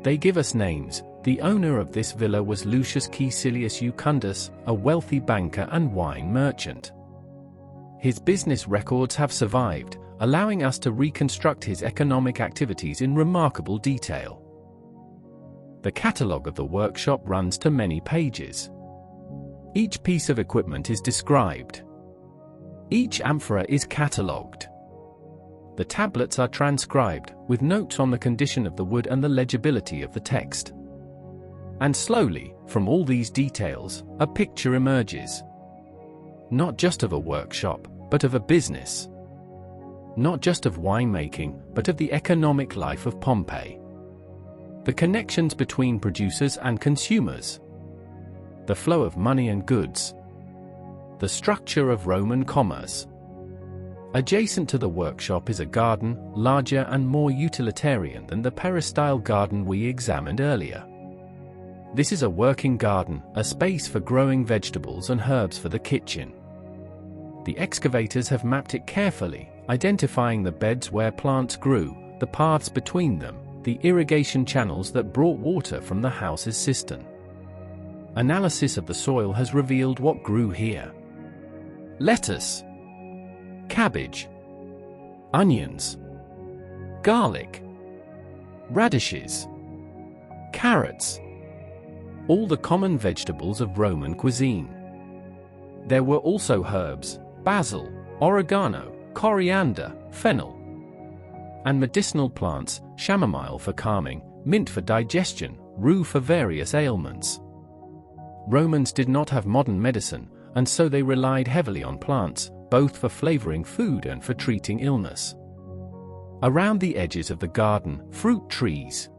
They give us names. The owner of this villa was Lucius Caecilius Eucundus, a wealthy banker and wine merchant. His business records have survived, allowing us to reconstruct his economic activities in remarkable detail. The catalogue of the workshop runs to many pages. Each piece of equipment is described. Each amphora is catalogued. The tablets are transcribed, with notes on the condition of the wood and the legibility of the text. And slowly, from all these details, a picture emerges. Not just of a workshop, but of a business. Not just of winemaking, but of the economic life of Pompeii. The connections between producers and consumers. The flow of money and goods. The structure of Roman commerce. Adjacent to the workshop is a garden, larger and more utilitarian than the peristyle garden we examined earlier. This is a working garden, a space for growing vegetables and herbs for the kitchen. The excavators have mapped it carefully, identifying the beds where plants grew, the paths between them, the irrigation channels that brought water from the house's cistern. Analysis of the soil has revealed what grew here. Lettuce, cabbage, onions, garlic, radishes, carrots, all the common vegetables of Roman cuisine. There were also herbs, basil, oregano, coriander, fennel, and medicinal plants, chamomile for calming, mint for digestion, rue for various ailments. Romans did not have modern medicine, and so they relied heavily on plants, both for flavoring food and for treating illness. Around the edges of the garden, fruit trees.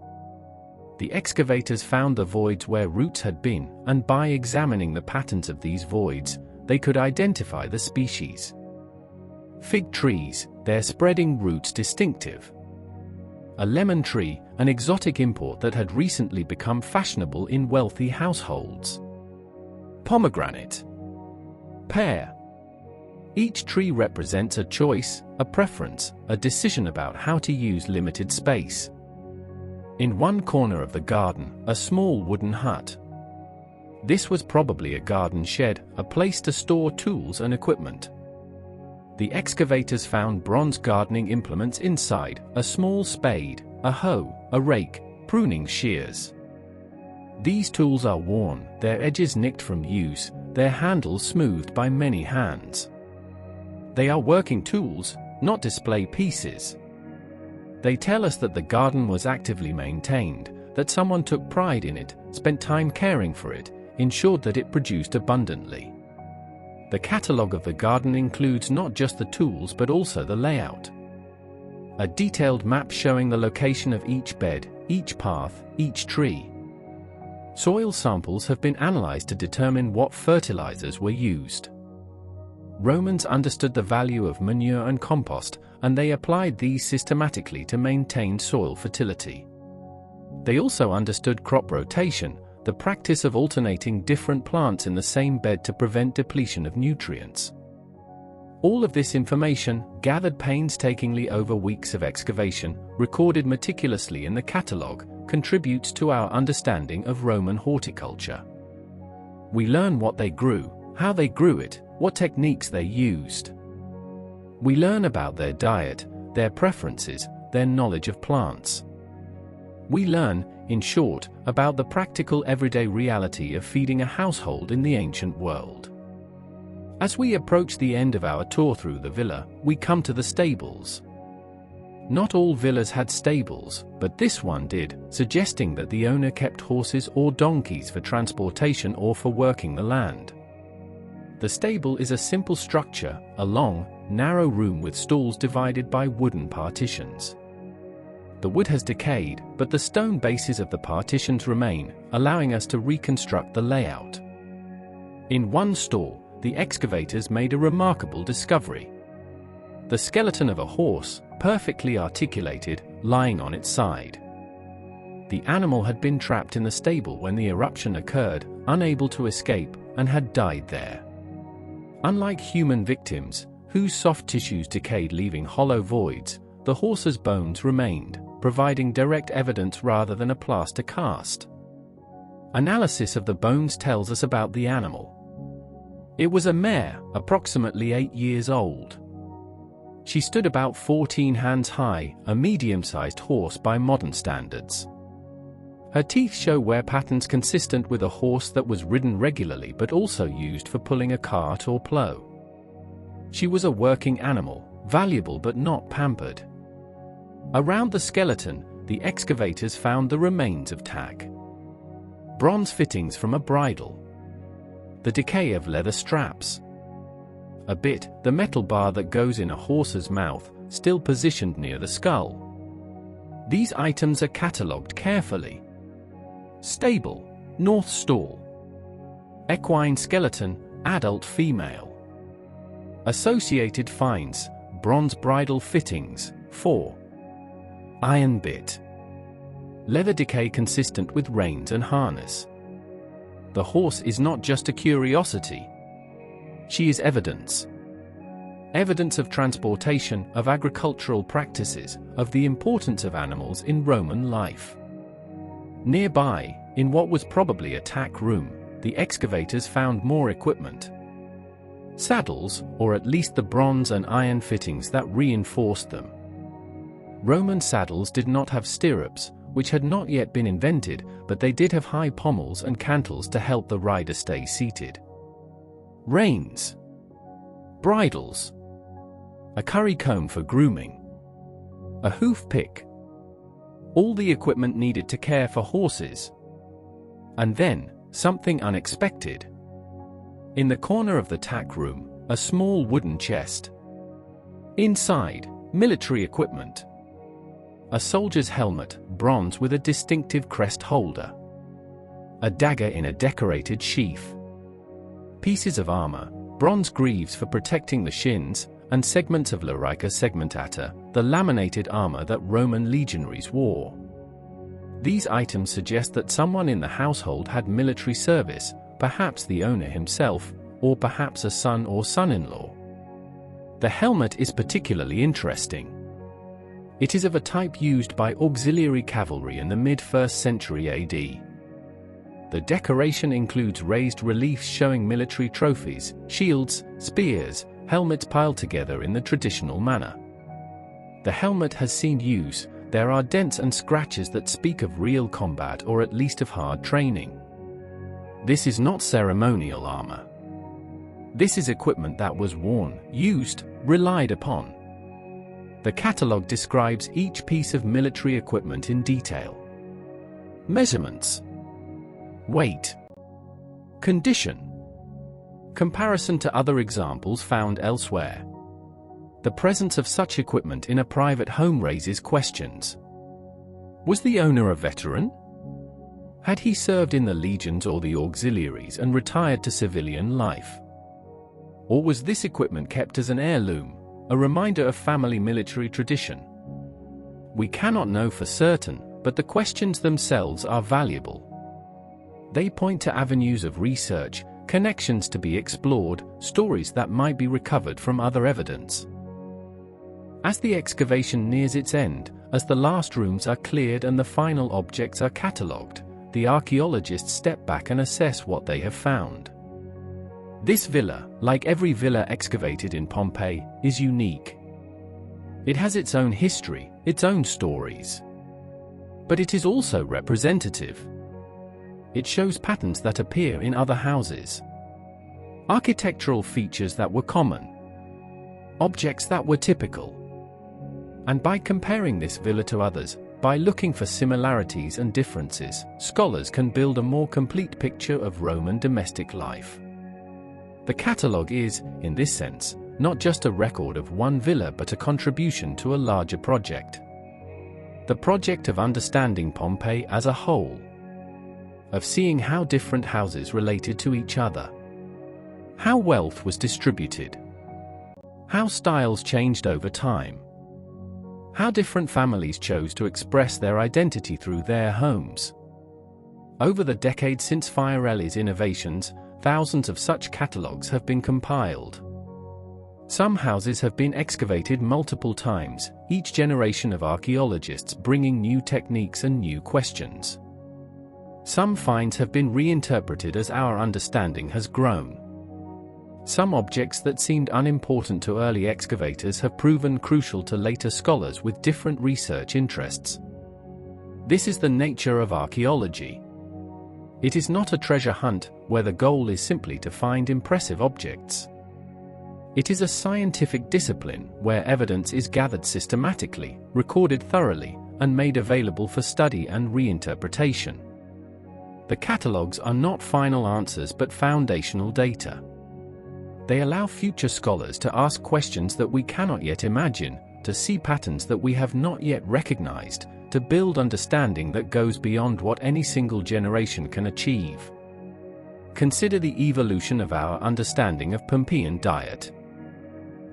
The excavators found the voids where roots had been, and by examining the patterns of these voids, they could identify the species. Fig trees, their spreading roots distinctive. A lemon tree, an exotic import that had recently become fashionable in wealthy households. Pomegranate. Pear. Each tree represents a choice, a preference, a decision about how to use limited space. In one corner of the garden, a small wooden hut. This was probably a garden shed, a place to store tools and equipment. The excavators found bronze gardening implements inside, a small spade, a hoe, a rake, pruning shears. These tools are worn, their edges nicked from use, their handles smoothed by many hands. They are working tools, not display pieces. They tell us that the garden was actively maintained, that someone took pride in it, spent time caring for it, ensured that it produced abundantly. The catalogue of the garden includes not just the tools but also the layout. a detailed map showing the location of each bed, each path, each tree. Soil samples have been analyzed to determine what fertilizers were used. Romans understood the value of manure and compost, and they applied these systematically to maintain soil fertility. They also understood crop rotation, the practice of alternating different plants in the same bed to prevent depletion of nutrients. All of this information, gathered painstakingly over weeks of excavation, recorded meticulously in the catalogue, contributes to our understanding of Roman horticulture. We learn what they grew, how they grew it, what techniques they used. We learn about their diet, their preferences, their knowledge of plants. We learn, in short, about the practical everyday reality of feeding a household in the ancient world. As we approach the end of our tour through the villa, we come to the stables. Not all villas had stables, but this one did, suggesting that the owner kept horses or donkeys for transportation or for working the land. The stable is a simple structure, a long, narrow room with stalls divided by wooden partitions. The wood has decayed, but the stone bases of the partitions remain, allowing us to reconstruct the layout. In one stall, the excavators made a remarkable discovery. The skeleton of a horse, perfectly articulated, lying on its side. The animal had been trapped in the stable when the eruption occurred, unable to escape, and had died there. Unlike human victims, whose soft tissues decayed leaving hollow voids, the horse's bones remained, providing direct evidence rather than a plaster cast. Analysis of the bones tells us about the animal. It was a mare, approximately 8 years old. She stood about 14 hands high, a medium-sized horse by modern standards. Her teeth show wear patterns consistent with a horse that was ridden regularly but also used for pulling a cart or plough. She was a working animal, valuable but not pampered. Around the skeleton, the excavators found the remains of tack. Bronze fittings from a bridle. The decay of leather straps. A bit, the metal bar that goes in a horse's mouth, still positioned near the skull. These items are catalogued carefully. Stable, north stall. Equine skeleton, adult female. Associated finds, bronze bridle fittings, 4. Iron bit. Leather decay consistent with reins and harness. The horse is not just a curiosity. She is evidence. Evidence of transportation, of agricultural practices, of the importance of animals in Roman life. Nearby, in what was probably a tack room, the excavators found more equipment. Saddles, or at least the bronze and iron fittings that reinforced them. Roman saddles did not have stirrups, which had not yet been invented, but they did have high pommels and cantles to help the rider stay seated. Reins. Bridles. A curry comb for grooming. A hoof pick. All the equipment needed to care for horses. And then, something unexpected. In the corner of the tack room, a small wooden chest. Inside, military equipment. A soldier's helmet, bronze with a distinctive crest holder. A dagger in a decorated sheath. Pieces of armor, bronze greaves for protecting the shins, and segments of larica segmentata, the laminated armor that Roman legionaries wore. These items suggest that someone in the household had military service, perhaps the owner himself, or perhaps a son or son-in-law. The helmet is particularly interesting. It is of a type used by auxiliary cavalry in the mid-1st century AD. The decoration includes raised reliefs showing military trophies, shields, spears, helmets piled together in the traditional manner. The helmet has seen use. There are dents and scratches that speak of real combat or at least of hard training. This is not ceremonial armor. This is equipment that was worn, used, relied upon. The catalogue describes each piece of military equipment in detail. Measurements. Weight. Condition. Comparison to other examples found elsewhere. The presence of such equipment in a private home raises questions. Was the owner a veteran? Had he served in the legions or the auxiliaries and retired to civilian life? Or was this equipment kept as an heirloom, a reminder of family military tradition? We cannot know for certain, but the questions themselves are valuable. They point to avenues of research, connections to be explored, stories that might be recovered from other evidence. As the excavation nears its end, as the last rooms are cleared and the final objects are catalogued, the archaeologists step back and assess what they have found. This villa, like every villa excavated in Pompeii, is unique. It has its own history, its own stories. But it is also representative. It shows patterns that appear in other houses. Architectural features that were common. Objects that were typical. And by comparing this villa to others, by looking for similarities and differences, scholars can build a more complete picture of Roman domestic life. The catalogue is, in this sense, not just a record of one villa but a contribution to a larger project. The project of understanding Pompeii as a whole. Of seeing how different houses related to each other. How wealth was distributed. How styles changed over time. How different families chose to express their identity through their homes. Over the decades since Fiorelli's innovations, thousands of such catalogues have been compiled. Some houses have been excavated multiple times, each generation of archaeologists bringing new techniques and new questions. Some finds have been reinterpreted as our understanding has grown. Some objects that seemed unimportant to early excavators have proven crucial to later scholars with different research interests. This is the nature of archaeology. It is not a treasure hunt, where the goal is simply to find impressive objects. It is a scientific discipline, where evidence is gathered systematically, recorded thoroughly, and made available for study and reinterpretation. The catalogues are not final answers but foundational data. They allow future scholars to ask questions that we cannot yet imagine, to see patterns that we have not yet recognized, to build understanding that goes beyond what any single generation can achieve. Consider the evolution of our understanding of Pompeian diet.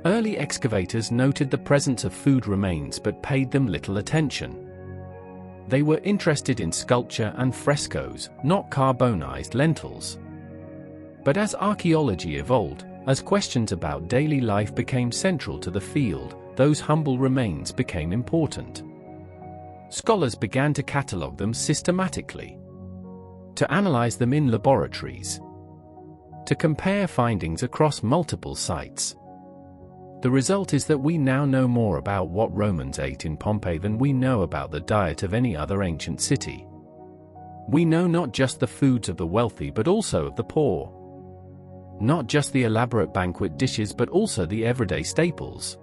Early excavators noted the presence of food remains but paid them little attention. They were interested in sculpture and frescoes, not carbonized lentils. But as archaeology evolved, as questions about daily life became central to the field, those humble remains became important. Scholars began to catalogue them systematically, to analyze them in laboratories, to compare findings across multiple sites. The result is that we now know more about what Romans ate in Pompeii than we know about the diet of any other ancient city. We know not just the foods of the wealthy but also of the poor. Not just the elaborate banquet dishes but also the everyday staples.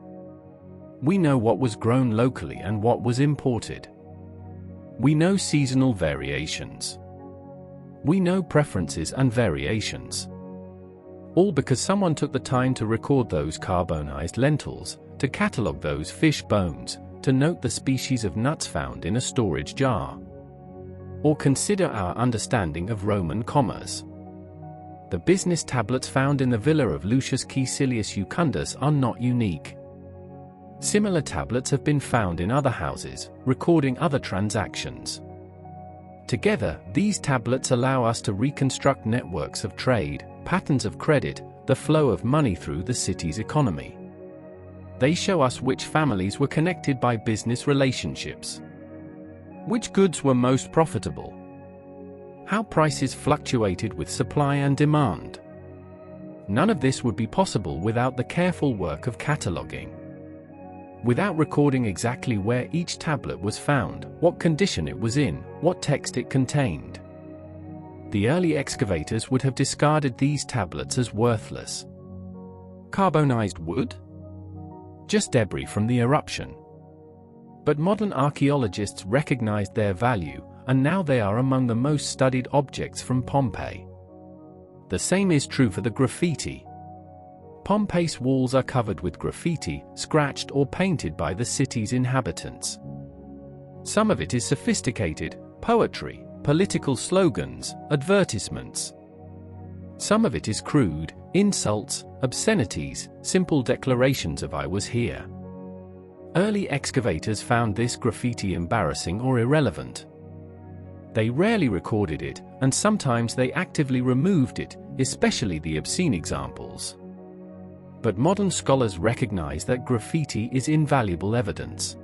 We know what was grown locally and what was imported. We know seasonal variations. We know preferences and variations. All because someone took the time to record those carbonized lentils, to catalogue those fish bones, to note the species of nuts found in a storage jar. Or consider our understanding of Roman commerce. The business tablets found in the villa of Lucius Caecilius Jucundus are not unique. Similar tablets have been found in other houses, recording other transactions. Together, these tablets allow us to reconstruct networks of trade, patterns of credit, the flow of money through the city's economy. They show us which families were connected by business relationships, which goods were most profitable, how prices fluctuated with supply and demand. None of this would be possible without the careful work of cataloging. Without recording exactly where each tablet was found, what condition it was in, what text it contained. The early excavators would have discarded these tablets as worthless. Carbonized wood? Just debris from the eruption. But modern archaeologists recognized their value, and now they are among the most studied objects from Pompeii. The same is true for the graffiti. Pompeii's walls are covered with graffiti, scratched or painted by the city's inhabitants. Some of it is sophisticated, poetry, political slogans, advertisements. Some of it is crude, insults, obscenities, simple declarations of "I was here." Early excavators found this graffiti embarrassing or irrelevant. They rarely recorded it, and sometimes they actively removed it, especially the obscene examples. But modern scholars recognize that graffiti is invaluable evidence.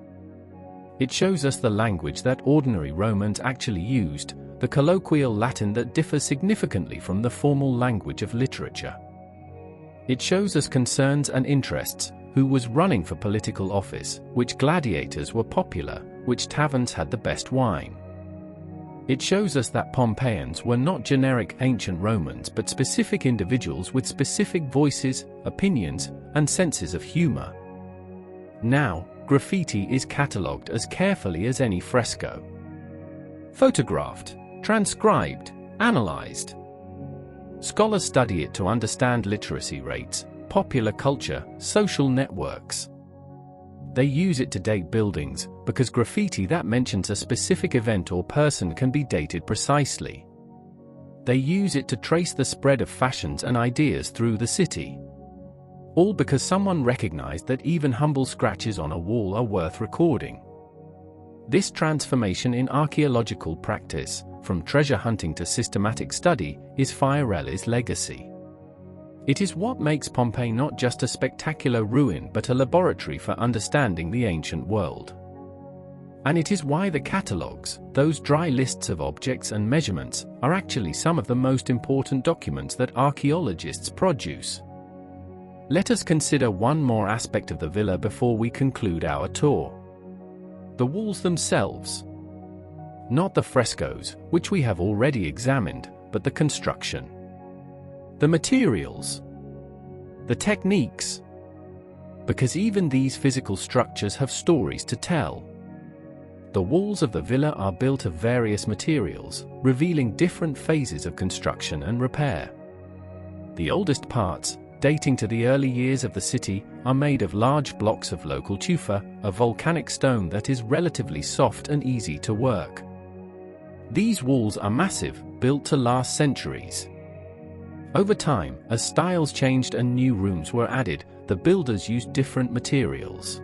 It shows us the language that ordinary Romans actually used, the colloquial Latin that differs significantly from the formal language of literature. It shows us concerns and interests, who was running for political office, which gladiators were popular, which taverns had the best wine. It shows us that Pompeians were not generic ancient Romans but specific individuals with specific voices, opinions, and senses of humor. Now, graffiti is catalogued as carefully as any fresco. Photographed, transcribed, analyzed. Scholars study it to understand literacy rates, popular culture, social networks. They use it to date buildings, because graffiti that mentions a specific event or person can be dated precisely. They use it to trace the spread of fashions and ideas through the city. All because someone recognized that even humble scratches on a wall are worth recording. This transformation in archaeological practice, from treasure hunting to systematic study, is Fiorelli's legacy. It is what makes Pompeii not just a spectacular ruin but a laboratory for understanding the ancient world. And it is why the catalogues, those dry lists of objects and measurements, are actually some of the most important documents that archaeologists produce. Let us consider one more aspect of the villa before we conclude our tour. The walls themselves. Not the frescoes, which we have already examined, but the construction. The materials. The techniques. Because even these physical structures have stories to tell. The walls of the villa are built of various materials, revealing different phases of construction and repair. The oldest parts, dating to the early years of the city, are made of large blocks of local tufa, a volcanic stone that is relatively soft and easy to work. These walls are massive, built to last centuries. Over time, as styles changed and new rooms were added, the builders used different materials.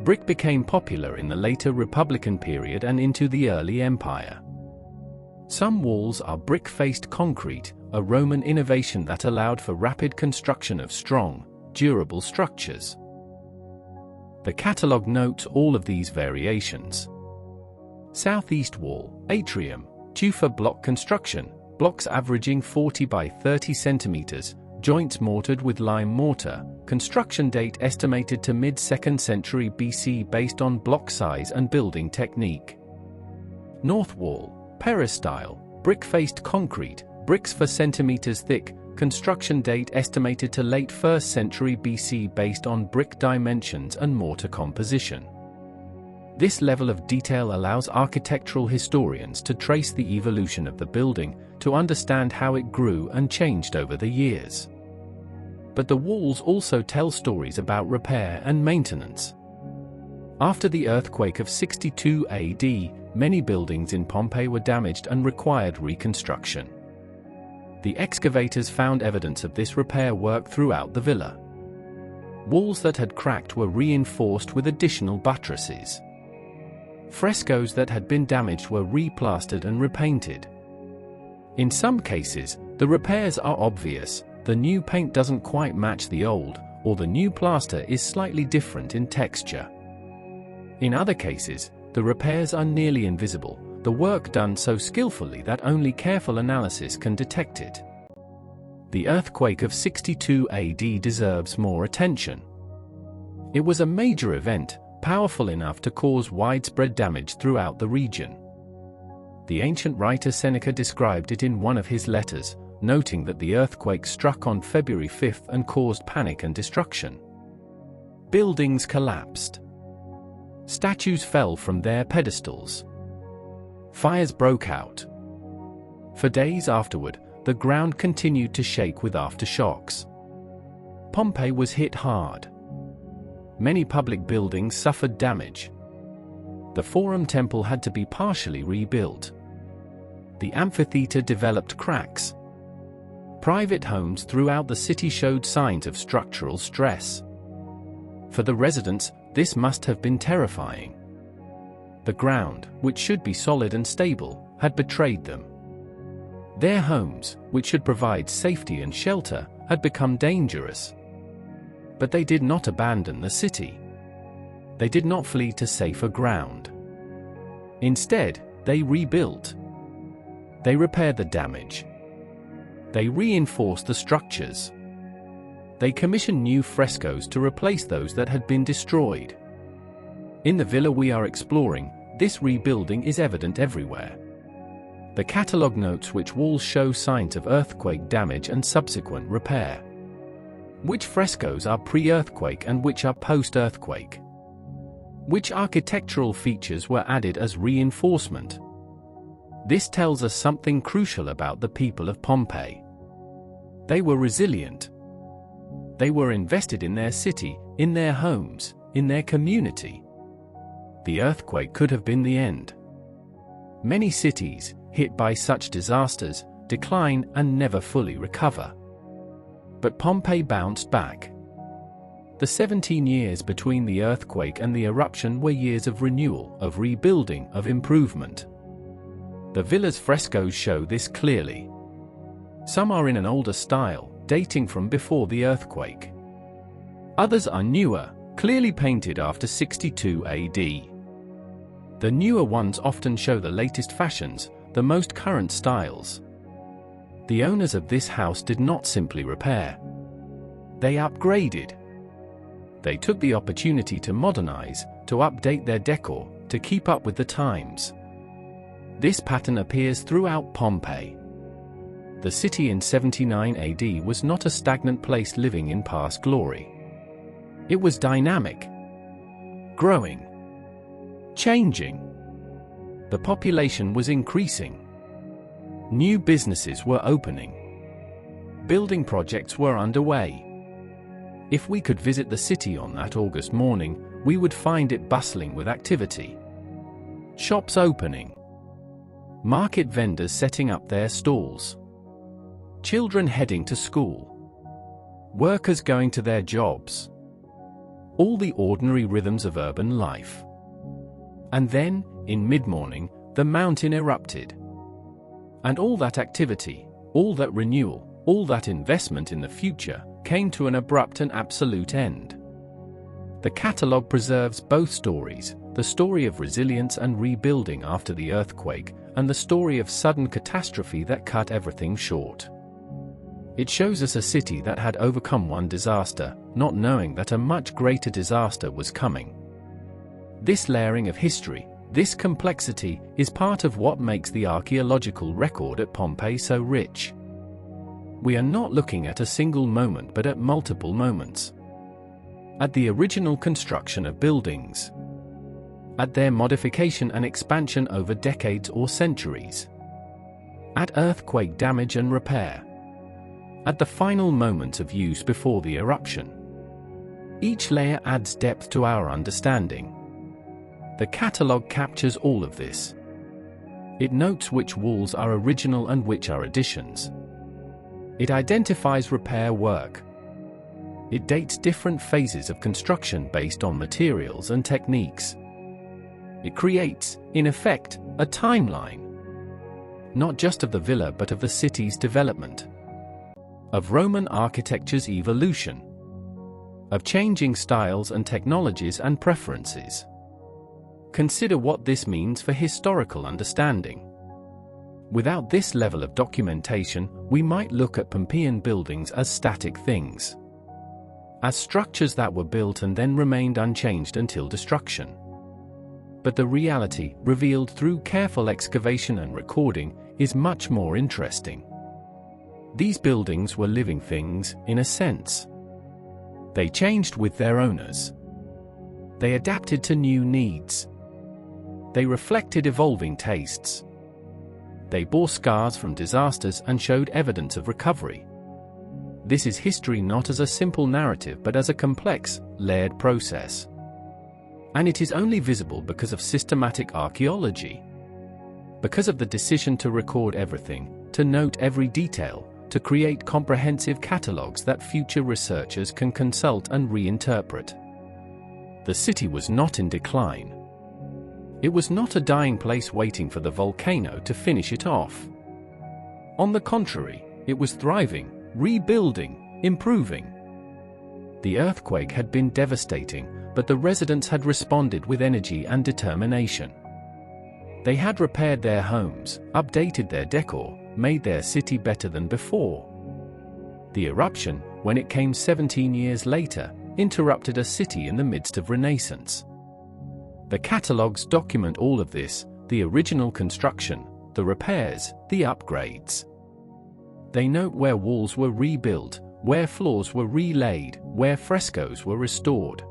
Brick became popular in the later Republican period and into the early Empire. Some walls are brick-faced concrete, a Roman innovation that allowed for rapid construction of strong, durable structures. The catalogue notes all of these variations. Southeast wall, atrium, tufa block construction, blocks averaging 40 by 30 centimeters, joints mortared with lime mortar, construction date estimated to mid-2nd century BC based on block size and building technique. North wall, peristyle, brick-faced concrete, bricks 4 centimeters thick, construction date estimated to late 1st century BC based on brick dimensions and mortar composition. This level of detail allows architectural historians to trace the evolution of the building, to understand how it grew and changed over the years. But the walls also tell stories about repair and maintenance. After the earthquake of 62 AD, many buildings in Pompeii were damaged and required reconstruction. The excavators found evidence of this repair work throughout the villa. Walls that had cracked were reinforced with additional buttresses. Frescoes that had been damaged were replastered and repainted. In some cases, the repairs are obvious: the new paint doesn't quite match the old, or the new plaster is slightly different in texture. In other cases, the repairs are nearly invisible, the work done so skillfully that only careful analysis can detect it. The earthquake of 62 AD deserves more attention. It was a major event, powerful enough to cause widespread damage throughout the region. The ancient writer Seneca described it in one of his letters, noting that the earthquake struck on February 5 and caused panic and destruction. Buildings collapsed. Statues fell from their pedestals. Fires broke out. For days afterward, the ground continued to shake with aftershocks. Pompeii was hit hard. Many public buildings suffered damage. The Forum Temple had to be partially rebuilt. The amphitheater developed cracks. Private homes throughout the city showed signs of structural stress. For the residents, this must have been terrifying. The ground, which should be solid and stable, had betrayed them. Their homes, which should provide safety and shelter, had become dangerous. But they did not abandon the city. They did not flee to safer ground. Instead, they rebuilt. They repaired the damage. They reinforced the structures. They commissioned new frescoes to replace those that had been destroyed. In the villa we are exploring, this rebuilding is evident everywhere. The catalogue notes which walls show signs of earthquake damage and subsequent repair. Which frescoes are pre-earthquake and which are post-earthquake? Which architectural features were added as reinforcement? This tells us something crucial about the people of Pompeii. They were resilient. They were invested in their city, in their homes, in their community. The earthquake could have been the end. Many cities, hit by such disasters, decline and never fully recover. But Pompeii bounced back. The 17 years between the earthquake and the eruption were years of renewal, of rebuilding, of improvement. The villa's frescoes show this clearly. Some are in an older style, dating from before the earthquake. Others are newer, clearly painted after 62 AD. The newer ones often show the latest fashions, the most current styles. The owners of this house did not simply repair. They upgraded. They took the opportunity to modernize, to update their decor, to keep up with the times. This pattern appears throughout Pompeii. The city in 79 AD was not a stagnant place living in past glory. It was dynamic, growing, changing. The population was increasing. New businesses were opening. Building projects were underway. If we could visit the city on that August morning, we would find it bustling with activity. Shops opening. Market vendors setting up their stalls. Children heading to school. Workers going to their jobs. All the ordinary rhythms of urban life. And then, in mid-morning, the mountain erupted. And all that activity, all that renewal, all that investment in the future, came to an abrupt and absolute end. The catalogue preserves both stories, the story of resilience and rebuilding after the earthquake, and the story of sudden catastrophe that cut everything short. It shows us a city that had overcome one disaster, not knowing that a much greater disaster was coming. This layering of history, this complexity, is part of what makes the archaeological record at Pompeii so rich. We are not looking at a single moment but at multiple moments. At the original construction of buildings. At their modification and expansion over decades or centuries. At earthquake damage and repair. At the final moments of use before the eruption. Each layer adds depth to our understanding. The catalogue captures all of this. It notes which walls are original and which are additions. It identifies repair work. It dates different phases of construction based on materials and techniques. It creates, in effect, a timeline. Not just of the villa but of the city's development. Of Roman architecture's evolution. Of changing styles and technologies and preferences. Consider what this means for historical understanding. Without this level of documentation, we might look at Pompeian buildings as static things. As structures that were built and then remained unchanged until destruction. But the reality, revealed through careful excavation and recording, is much more interesting. These buildings were living things, in a sense. They changed with their owners. They adapted to new needs. They reflected evolving tastes. They bore scars from disasters and showed evidence of recovery. This is history not as a simple narrative but as a complex, layered process. And it is only visible because of systematic archaeology. Because of the decision to record everything, to note every detail, to create comprehensive catalogues that future researchers can consult and reinterpret. The city was not in decline. It was not a dying place waiting for the volcano to finish it off. On the contrary, it was thriving, rebuilding, improving. The earthquake had been devastating, but the residents had responded with energy and determination. They had repaired their homes, updated their decor, made their city better than before. The eruption, when it came 17 years later, interrupted a city in the midst of Renaissance. The catalogues document all of this: the original construction, the repairs, the upgrades. They note where walls were rebuilt, where floors were relaid, where frescoes were restored.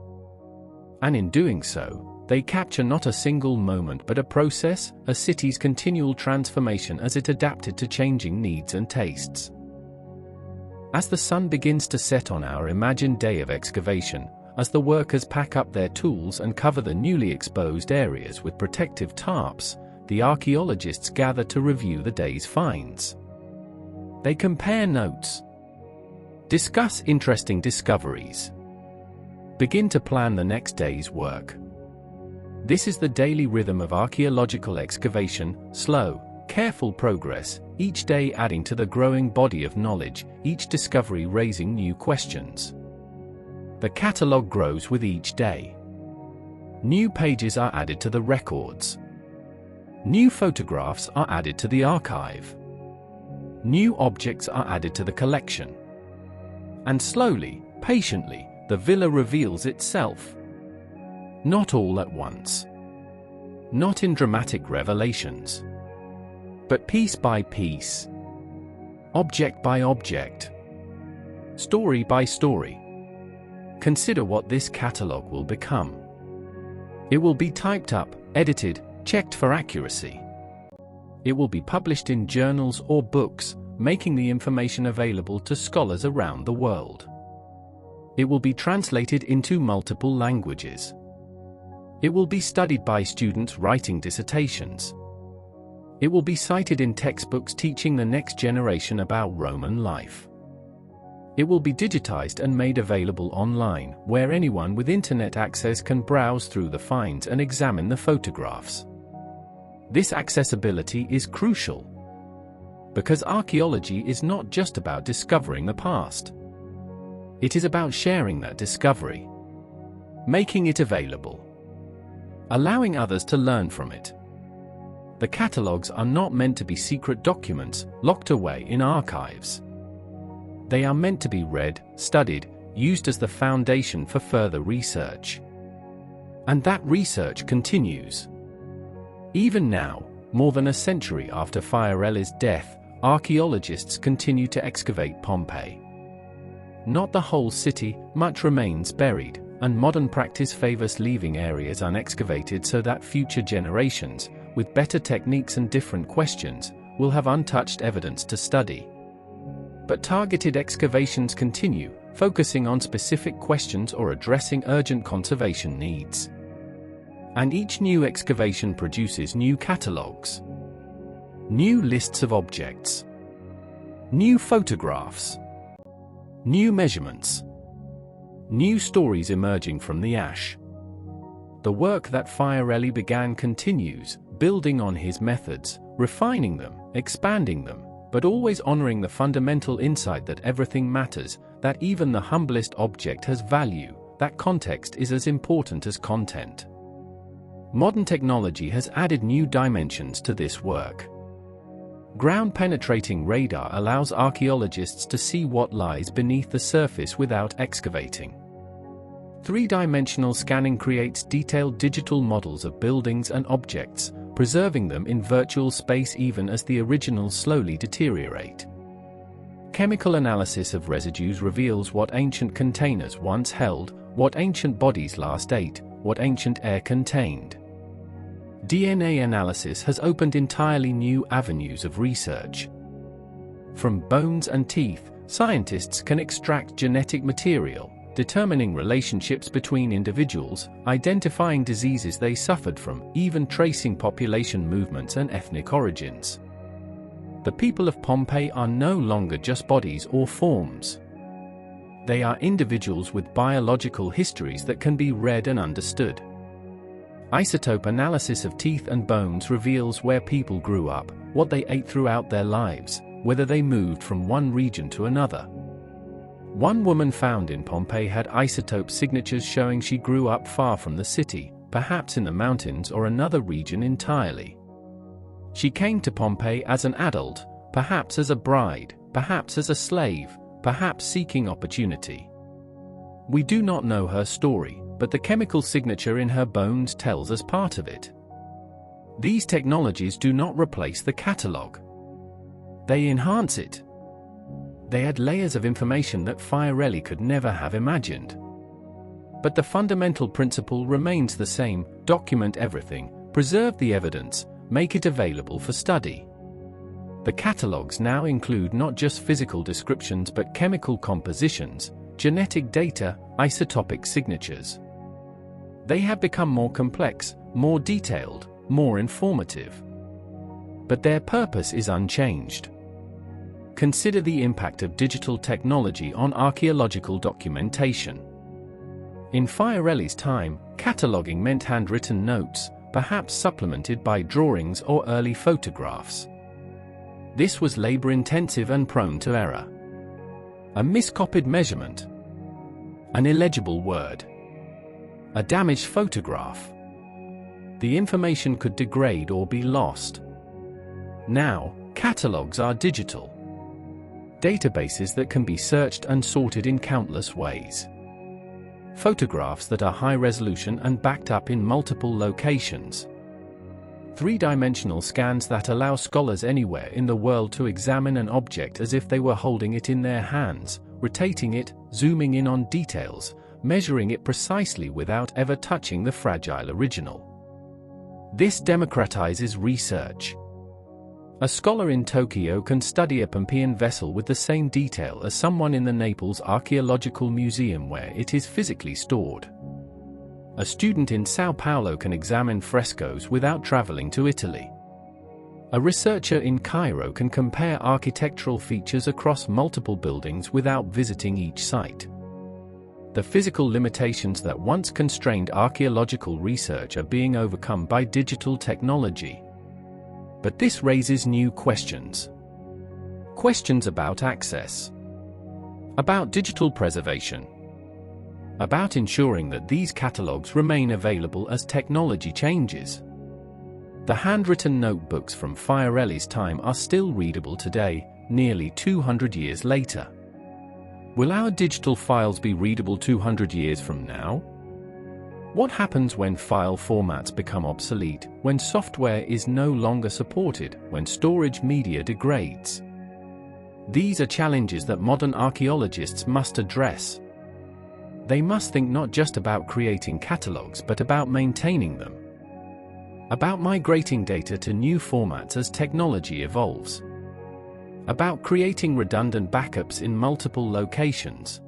And in doing so, they capture not a single moment but a process, a city's continual transformation as it adapted to changing needs and tastes. As the sun begins to set on our imagined day of excavation, as the workers pack up their tools and cover the newly exposed areas with protective tarps, the archaeologists gather to review the day's finds. They compare notes, discuss interesting discoveries, begin to plan the next day's work. This is the daily rhythm of archaeological excavation: slow, careful progress, each day adding to the growing body of knowledge, each discovery raising new questions. The catalogue grows with each day. New pages are added to the records. New photographs are added to the archive. New objects are added to the collection. And slowly, patiently, the villa reveals itself. Not all at once. Not in dramatic revelations. But piece by piece. Object by object. Story by story. Consider what this catalogue will become. It will be typed up, edited, checked for accuracy. It will be published in journals or books, making the information available to scholars around the world. It will be translated into multiple languages. It will be studied by students writing dissertations. It will be cited in textbooks teaching the next generation about Roman life. It will be digitized and made available online, where anyone with internet access can browse through the finds and examine the photographs. This accessibility is crucial, because archaeology is not just about discovering the past. It is about sharing that discovery, making it available, allowing others to learn from it. The catalogues are not meant to be secret documents locked away in archives. They are meant to be read, studied, used as the foundation for further research. And that research continues. Even now, more than a century after Fiorelli's death, archaeologists continue to excavate Pompeii. Not the whole city, much remains buried, and modern practice favors leaving areas unexcavated so that future generations, with better techniques and different questions, will have untouched evidence to study. But targeted excavations continue, focusing on specific questions or addressing urgent conservation needs. And each new excavation produces new catalogues, new lists of objects, new photographs, new measurements, new stories emerging from the ash. The work that Fiorelli began continues, building on his methods, refining them, expanding them, but always honoring the fundamental insight that everything matters, that even the humblest object has value, that context is as important as content. Modern technology has added new dimensions to this work. Ground-penetrating radar allows archaeologists to see what lies beneath the surface without excavating. Three-dimensional scanning creates detailed digital models of buildings and objects, preserving them in virtual space even as the originals slowly deteriorate. Chemical analysis of residues reveals what ancient containers once held, what ancient bodies last ate, what ancient air contained. DNA analysis has opened entirely new avenues of research. From bones and teeth, scientists can extract genetic material, determining relationships between individuals, identifying diseases they suffered from, even tracing population movements and ethnic origins. The people of Pompeii are no longer just bodies or forms. They are individuals with biological histories that can be read and understood. Isotope analysis of teeth and bones reveals where people grew up, what they ate throughout their lives, whether they moved from one region to another. One woman found in Pompeii had isotope signatures showing she grew up far from the city, perhaps in the mountains or another region entirely. She came to Pompeii as an adult, perhaps as a bride, perhaps as a slave, perhaps seeking opportunity. We do not know her story, but the chemical signature in her bones tells us part of it. These technologies do not replace the catalogue. They enhance it. They add layers of information that Fiorelli could never have imagined. But the fundamental principle remains the same: document everything, preserve the evidence, make it available for study. The catalogues now include not just physical descriptions but chemical compositions, genetic data, isotopic signatures. They have become more complex, more detailed, more informative. But their purpose is unchanged. Consider the impact of digital technology on archaeological documentation. In Fiorelli's time, cataloging meant handwritten notes, perhaps supplemented by drawings or early photographs. This was labor-intensive and prone to error. A miscopied measurement, an illegible word, a damaged photograph. The information could degrade or be lost. Now, catalogs are digital. Databases that can be searched and sorted in countless ways. Photographs that are high resolution and backed up in multiple locations. Three-dimensional scans that allow scholars anywhere in the world to examine an object as if they were holding it in their hands, rotating it, zooming in on details, measuring it precisely without ever touching the fragile original. This democratizes research. A scholar in Tokyo can study a Pompeian vessel with the same detail as someone in the Naples Archaeological Museum where it is physically stored. A student in São Paulo can examine frescoes without traveling to Italy. A researcher in Cairo can compare architectural features across multiple buildings without visiting each site. The physical limitations that once constrained archaeological research are being overcome by digital technology. But this raises new questions. Questions about access, about digital preservation, about ensuring that these catalogues remain available as technology changes. The handwritten notebooks from Fiorelli's time are still readable today, nearly 200 years later. Will our digital files be readable 200 years from now? What happens when file formats become obsolete, when software is no longer supported, when storage media degrades? These are challenges that modern archaeologists must address. They must think not just about creating catalogues but about maintaining them. About migrating data to new formats as technology evolves. About creating redundant backups in multiple locations.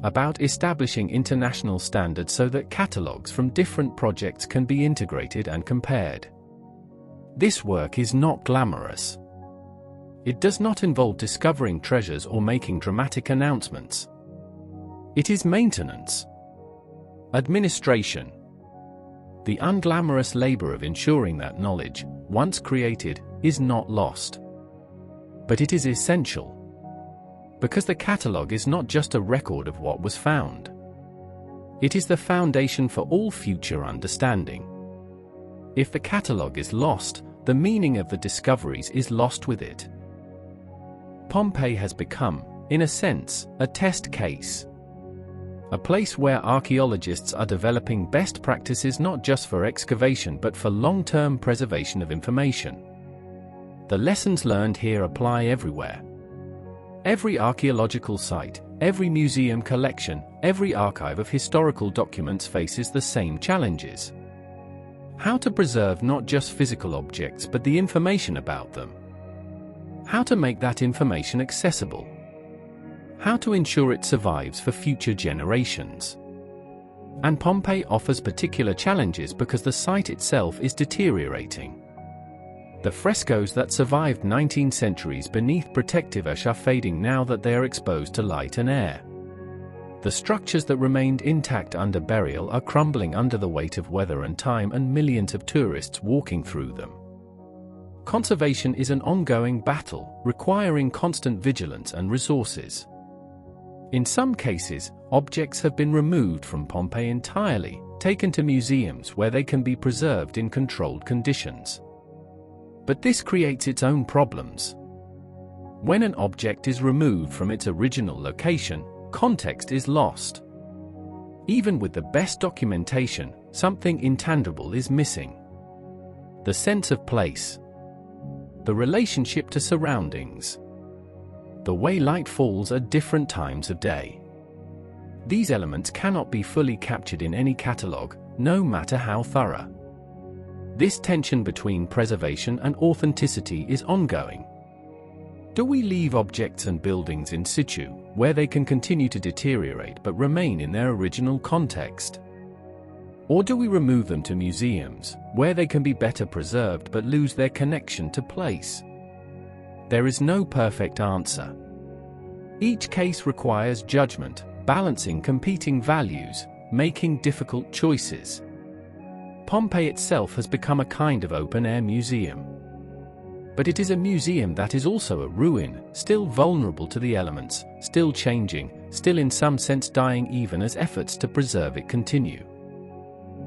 About establishing international standards so that catalogues from different projects can be integrated and compared. This work is not glamorous. It does not involve discovering treasures or making dramatic announcements. It is maintenance, administration, the unglamorous labor of ensuring that knowledge, once created, is not lost. But it is essential. Because the catalogue is not just a record of what was found. It is the foundation for all future understanding. If the catalogue is lost, the meaning of the discoveries is lost with it. Pompeii has become, in a sense, a test case. A place where archaeologists are developing best practices not just for excavation but for long-term preservation of information. The lessons learned here apply everywhere. Every archaeological site, every museum collection, every archive of historical documents faces the same challenges. How to preserve not just physical objects but the information about them. How to make that information accessible. how to ensure it survives for future generations. And Pompeii offers particular challenges because the site itself is deteriorating. The frescoes that survived 19 centuries beneath protective ash are fading now that they are exposed to light and air. The structures that remained intact under burial are crumbling under the weight of weather and time and millions of tourists walking through them. Conservation is an ongoing battle, requiring constant vigilance and resources. In some cases, objects have been removed from Pompeii entirely, taken to museums where they can be preserved in controlled conditions. But this creates its own problems. When an object is removed from its original location, context is lost. Even with the best documentation, something intangible is missing. The sense of place. The relationship to surroundings. The way light falls at different times of day. These elements cannot be fully captured in any catalogue, no matter how thorough. This tension between preservation and authenticity is ongoing. Do we leave objects and buildings in situ, where they can continue to deteriorate but remain in their original context? Or do we remove them to museums, where they can be better preserved but lose their connection to place? There is no perfect answer. Each case requires judgment, balancing competing values, making difficult choices. Pompeii itself has become a kind of open-air museum. But it is a museum that is also a ruin, still vulnerable to the elements, still changing, still in some sense dying even as efforts to preserve it continue.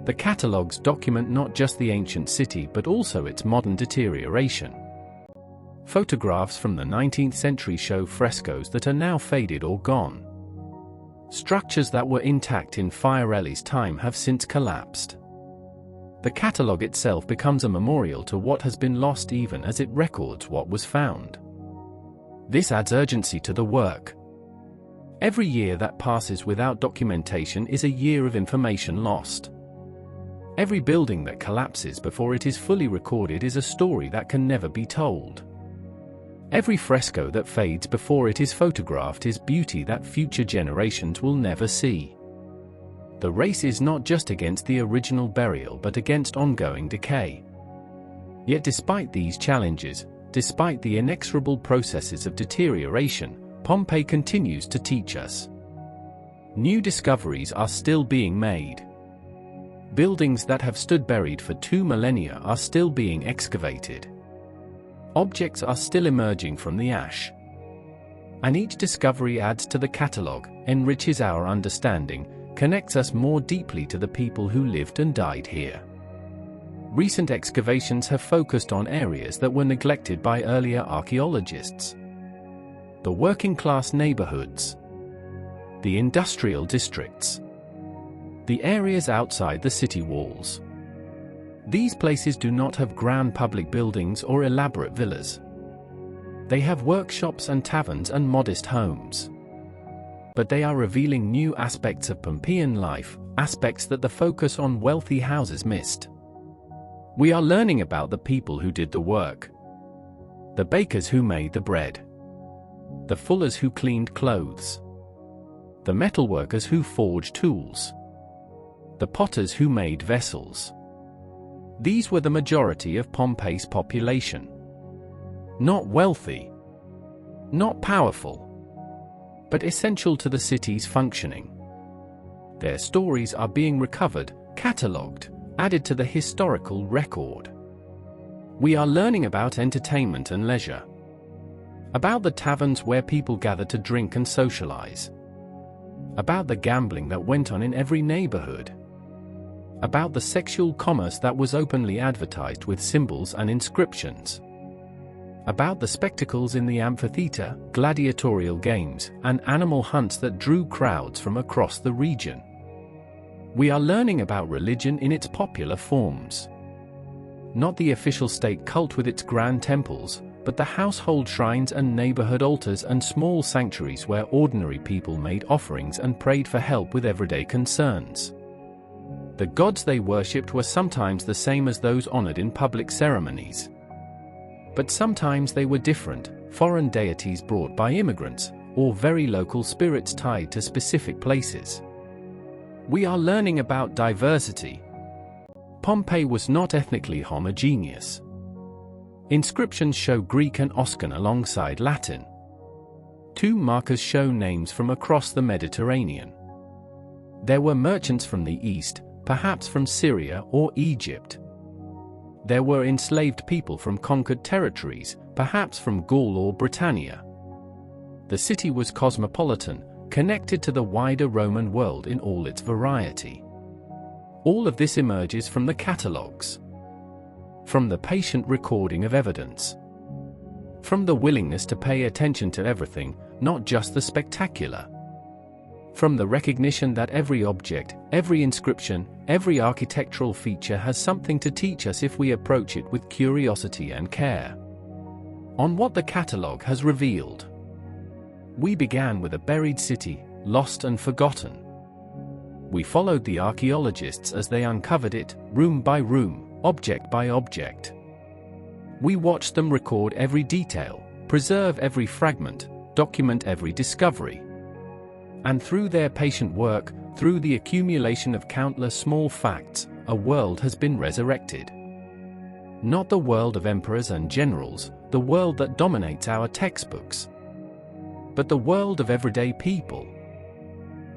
The catalogues document not just the ancient city but also its modern deterioration. Photographs from the 19th century show frescoes that are now faded or gone. Structures that were intact in Fiorelli's time have since collapsed. The catalogue itself becomes a memorial to what has been lost even as it records what was found. This adds urgency to the work. Every year that passes without documentation is a year of information lost. Every building that collapses before it is fully recorded is a story that can never be told. Every fresco that fades before it is photographed is beauty that future generations will never see. The race is not just against the original burial but against ongoing decay. Yet despite these challenges, despite the inexorable processes of deterioration, Pompeii continues to teach us. New discoveries are still being made. Buildings that have stood buried for 2 millennia are still being excavated. Objects are still emerging from the ash. And each discovery adds to the catalogue, enriches our understanding, connects us more deeply to the people who lived and died here. Recent excavations have focused on areas that were neglected by earlier archaeologists. The working-class neighborhoods. The industrial districts. The areas outside the city walls. These places do not have grand public buildings or elaborate villas. They have workshops and taverns and modest homes. But they are revealing new aspects of Pompeian life, aspects that the focus on wealthy houses missed. We are learning about the people who did the work. The bakers who made the bread. The fullers who cleaned clothes. The metalworkers who forged tools. The potters who made vessels. These were the majority of Pompeii's population. Not wealthy. Not powerful. But essential to the city's functioning. Their stories are being recovered, catalogued, added to the historical record. We are learning about entertainment and leisure. About the taverns where people gather to drink and socialize. About the gambling that went on in every neighborhood. About the sexual commerce that was openly advertised with symbols and inscriptions. About the spectacles in the amphitheater, gladiatorial games, and animal hunts that drew crowds from across the region. We are learning about religion in its popular forms. Not the official state cult with its grand temples, but the household shrines and neighborhood altars and small sanctuaries where ordinary people made offerings and prayed for help with everyday concerns. The gods they worshipped were sometimes the same as those honored in public ceremonies. But sometimes they were different, foreign deities brought by immigrants, or very local spirits tied to specific places. We are learning about diversity. Pompeii was not ethnically homogeneous. Inscriptions show Greek and Oscan alongside Latin. Tomb markers show names from across the Mediterranean. There were merchants from the east, perhaps from Syria or Egypt. There were enslaved people from conquered territories, perhaps from Gaul or Britannia. The city was cosmopolitan, connected to the wider Roman world in all its variety. All of this emerges from the catalogues, from the patient recording of evidence, from the willingness to pay attention to everything, not just the spectacular, from the recognition that every object, every inscription, every architectural feature has something to teach us if we approach it with curiosity and care. On what the catalogue has revealed. We began with a buried city, lost and forgotten. We followed the archaeologists as they uncovered it, room by room, object by object. We watched them record every detail, preserve every fragment, document every discovery. And through their patient work, through the accumulation of countless small facts, a world has been resurrected. Not the world of emperors and generals, the world that dominates our textbooks, but the world of everyday people.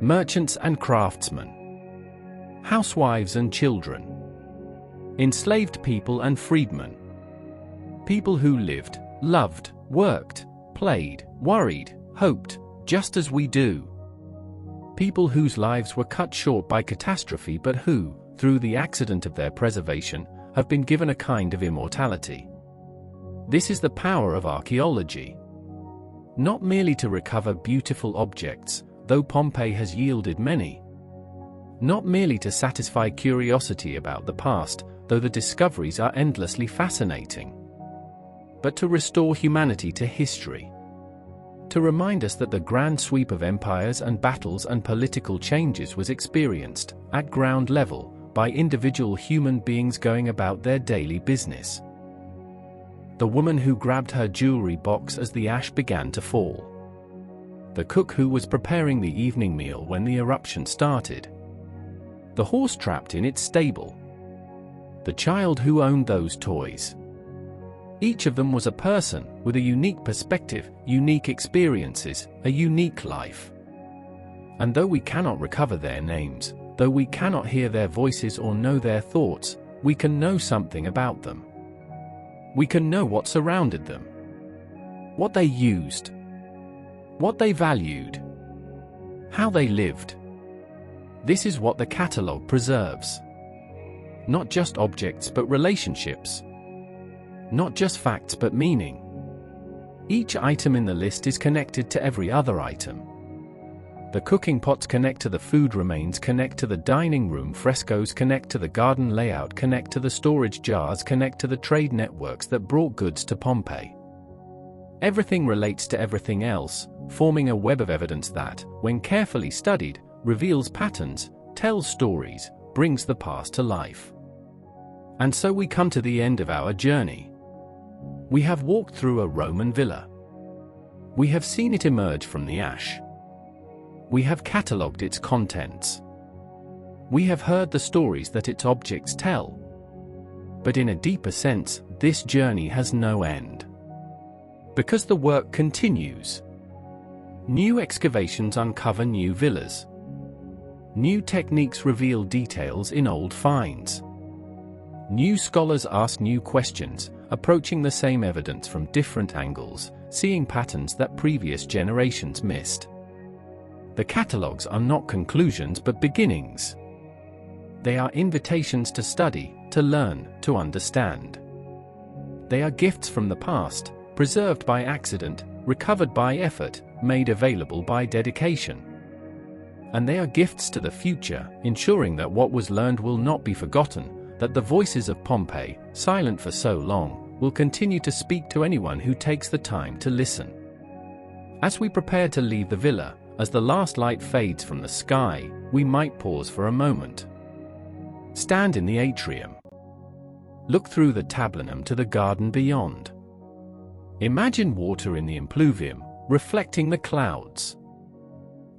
Merchants and craftsmen, housewives and children, enslaved people and freedmen, people who lived, loved, worked, played, worried, hoped, just as we do. People whose lives were cut short by catastrophe but who, through the accident of their preservation, have been given a kind of immortality. This is the power of archaeology. Not merely to recover beautiful objects, though Pompeii has yielded many. Not merely to satisfy curiosity about the past, though the discoveries are endlessly fascinating. But to restore humanity to history. To remind us that the grand sweep of empires and battles and political changes was experienced, at ground level, by individual human beings going about their daily business. The woman who grabbed her jewelry box as the ash began to fall. The cook who was preparing the evening meal when the eruption started. The horse trapped in its stable. The child who owned those toys. Each of them was a person, with a unique perspective, unique experiences, a unique life. And though we cannot recover their names, though we cannot hear their voices or know their thoughts, we can know something about them. We can know what surrounded them, what they used, what they valued, how they lived. This is what the catalogue preserves. Not just objects but relationships. Not just facts but meaning. Each item in the list is connected to every other item. The cooking pots connect to the food remains, connect to the dining room frescoes, connect to the garden layout, connect to the storage jars, connect to the trade networks that brought goods to Pompeii. Everything relates to everything else, forming a web of evidence that, when carefully studied, reveals patterns, tells stories, brings the past to life. And so we come to the end of our journey. We have walked through a Roman villa. We have seen it emerge from the ash. We have catalogued its contents. We have heard the stories that its objects tell. But in a deeper sense, this journey has no end. Because the work continues. New excavations uncover new villas. New techniques reveal details in old finds. New scholars ask new questions, approaching the same evidence from different angles, seeing patterns that previous generations missed. The catalogues are not conclusions but beginnings. They are invitations to study, to learn, to understand. They are gifts from the past, preserved by accident, recovered by effort, made available by dedication. And they are gifts to the future, ensuring that what was learned will not be forgotten, that the voices of Pompeii, silent for so long, will continue to speak to anyone who takes the time to listen. As we prepare to leave the villa, as the last light fades from the sky, we might pause for a moment. Stand in the atrium. Look through the tablinum to the garden beyond. Imagine water in the impluvium, reflecting the clouds.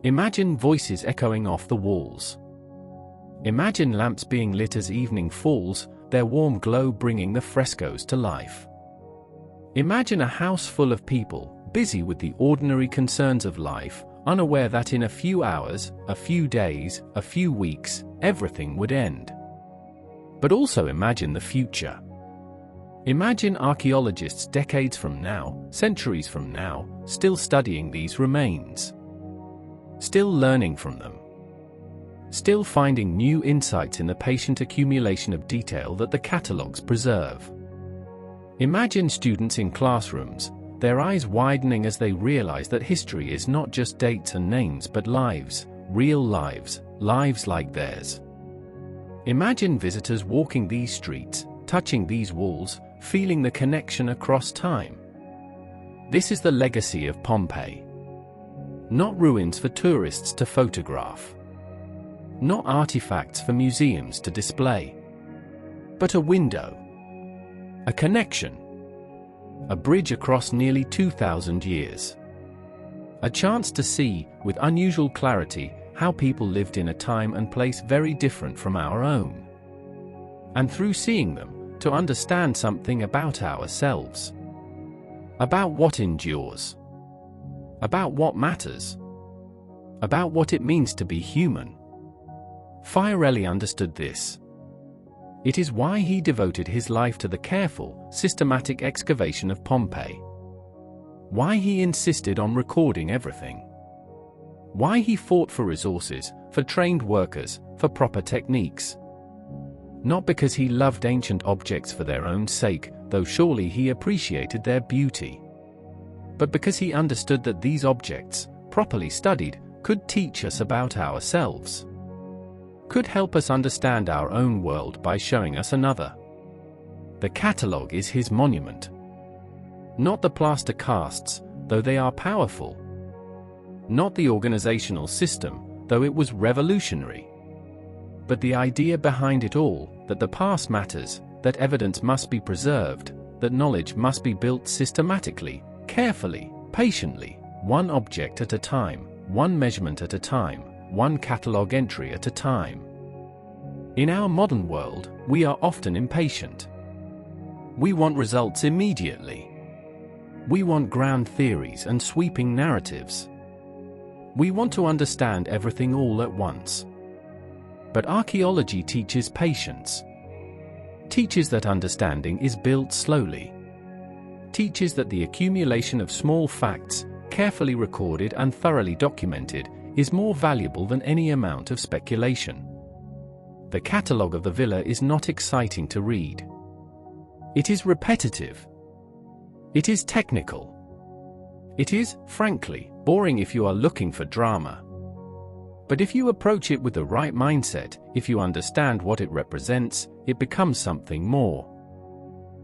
Imagine voices echoing off the walls. Imagine lamps being lit as evening falls, their warm glow bringing the frescoes to life. Imagine a house full of people, busy with the ordinary concerns of life, unaware that in a few hours, a few days, a few weeks, everything would end. But also imagine the future. Imagine archaeologists decades from now, centuries from now, still studying these remains. Still learning from them. Still finding new insights in the patient accumulation of detail that the catalogues preserve. Imagine students in classrooms, their eyes widening as they realize that history is not just dates and names but lives, real lives, lives like theirs. Imagine visitors walking these streets, touching these walls, feeling the connection across time. This is the legacy of Pompeii. Not ruins for tourists to photograph. Not artifacts for museums to display. But a window. A connection. A bridge across nearly 2,000 years. A chance to see, with unusual clarity, how people lived in a time and place very different from our own. And through seeing them, to understand something about ourselves. About what endures. About what matters. About what it means to be human. Fiorelli understood this. It is why he devoted his life to the careful, systematic excavation of Pompeii. Why he insisted on recording everything. Why he fought for resources, for trained workers, for proper techniques. Not because he loved ancient objects for their own sake, though surely he appreciated their beauty. But because he understood that these objects, properly studied, could teach us about ourselves. Could help us understand our own world by showing us another. The catalogue is his monument. Not the plaster casts, though they are powerful. Not the organizational system, though it was revolutionary. But the idea behind it all, that the past matters, that evidence must be preserved, that knowledge must be built systematically, carefully, patiently, one object at a time, one measurement at a time, one catalogue entry at a time. In our modern world, we are often impatient. We want results immediately. We want grand theories and sweeping narratives. We want to understand everything all at once. But archaeology teaches patience. Teaches that understanding is built slowly. Teaches that the accumulation of small facts, carefully recorded and thoroughly documented, is more valuable than any amount of speculation. The catalogue of the villa is not exciting to read. It is repetitive. It is technical. It is, frankly, boring if you are looking for drama. But if you approach it with the right mindset, if you understand what it represents, it becomes something more.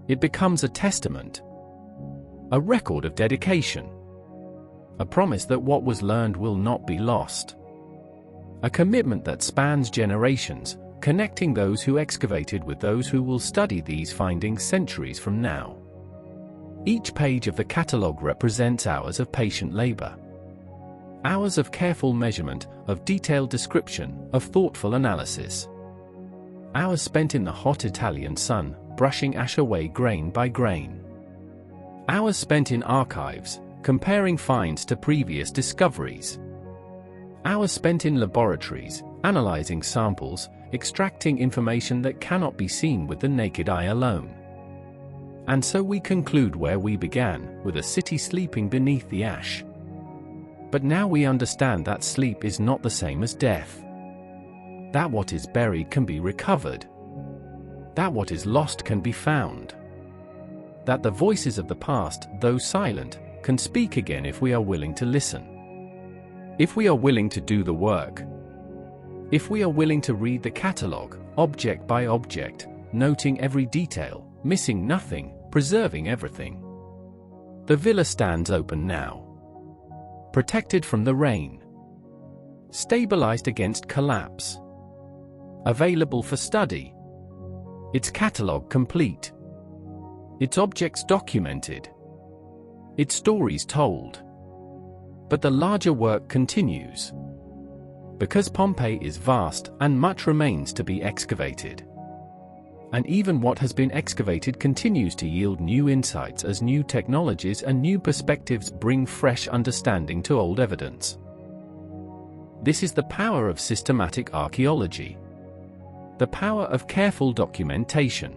It becomes a testament. A record of dedication. A promise that what was learned will not be lost. A commitment that spans generations, connecting those who excavated with those who will study these findings centuries from now. Each page of the catalogue represents hours of patient labor. Hours of careful measurement, of detailed description, of thoughtful analysis. Hours spent in the hot Italian sun, brushing ash away grain by grain. Hours spent in archives, comparing finds to previous discoveries. Hours spent in laboratories, analyzing samples, extracting information that cannot be seen with the naked eye alone. And so we conclude where we began, with a city sleeping beneath the ash. But now we understand that sleep is not the same as death. That what is buried can be recovered. That what is lost can be found. That the voices of the past, though silent, can speak again if we are willing to listen. If we are willing to do the work. If we are willing to read the catalogue, object by object, noting every detail, missing nothing, preserving everything. The villa stands open now. Protected from the rain. Stabilized against collapse. Available for study. Its catalogue complete. Its objects documented. Its stories told. But the larger work continues. Because Pompeii is vast and much remains to be excavated. And even what has been excavated continues to yield new insights as new technologies and new perspectives bring fresh understanding to old evidence. This is the power of systematic archaeology. The power of careful documentation.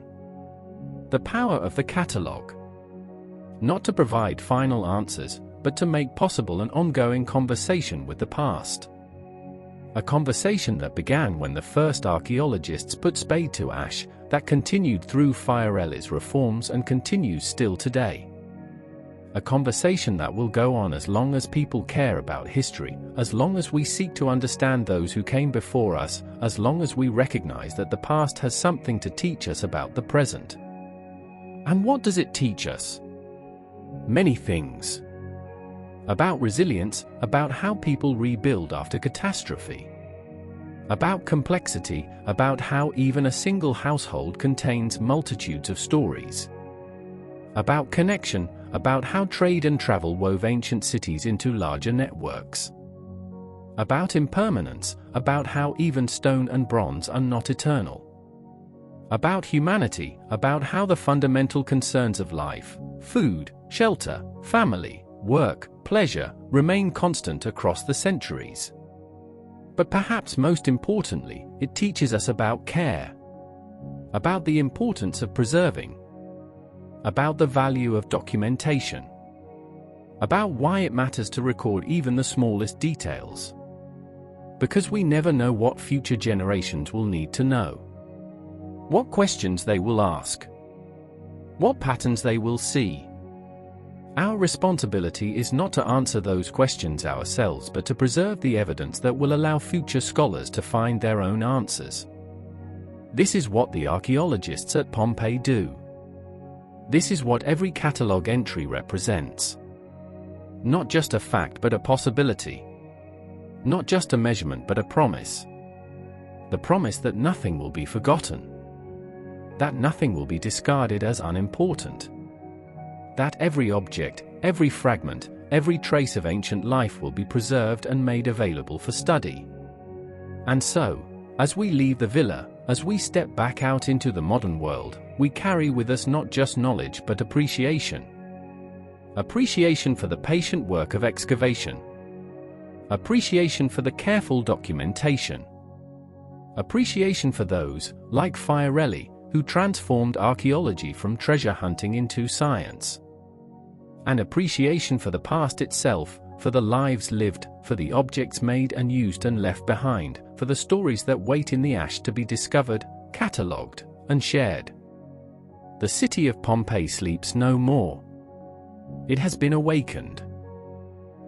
The power of the catalogue. Not to provide final answers, but to make possible an ongoing conversation with the past. A conversation that began when the first archaeologists put spade to ash, that continued through Fiorelli's reforms and continues still today. A conversation that will go on as long as people care about history, as long as we seek to understand those who came before us, as long as we recognize that the past has something to teach us about the present. And what does it teach us? Many things. About resilience, about how people rebuild after catastrophe. About complexity, about how even a single household contains multitudes of stories. About connection, about how trade and travel wove ancient cities into larger networks. About impermanence, about how even stone and bronze are not eternal. About humanity, about how the fundamental concerns of life, food, shelter, family, work, pleasure, remain constant across the centuries. But perhaps most importantly, it teaches us about care. About the importance of preserving. About the value of documentation. About why it matters to record even the smallest details. Because we never know what future generations will need to know. What questions they will ask. What patterns they will see. Our responsibility is not to answer those questions ourselves but to preserve the evidence that will allow future scholars to find their own answers. This is what the archaeologists at Pompeii do. This is what every catalogue entry represents. Not just a fact but a possibility. Not just a measurement but a promise. The promise that nothing will be forgotten. That nothing will be discarded as unimportant. That every object, every fragment, every trace of ancient life will be preserved and made available for study. And so, as we leave the villa, as we step back out into the modern world, we carry with us not just knowledge but appreciation. Appreciation for the patient work of excavation. Appreciation for the careful documentation. Appreciation for those, like Fiorelli, who transformed archaeology from treasure hunting into science. An appreciation for the past itself, for the lives lived, for the objects made and used and left behind, for the stories that wait in the ash to be discovered, catalogued, and shared. The city of Pompeii sleeps no more. It has been awakened.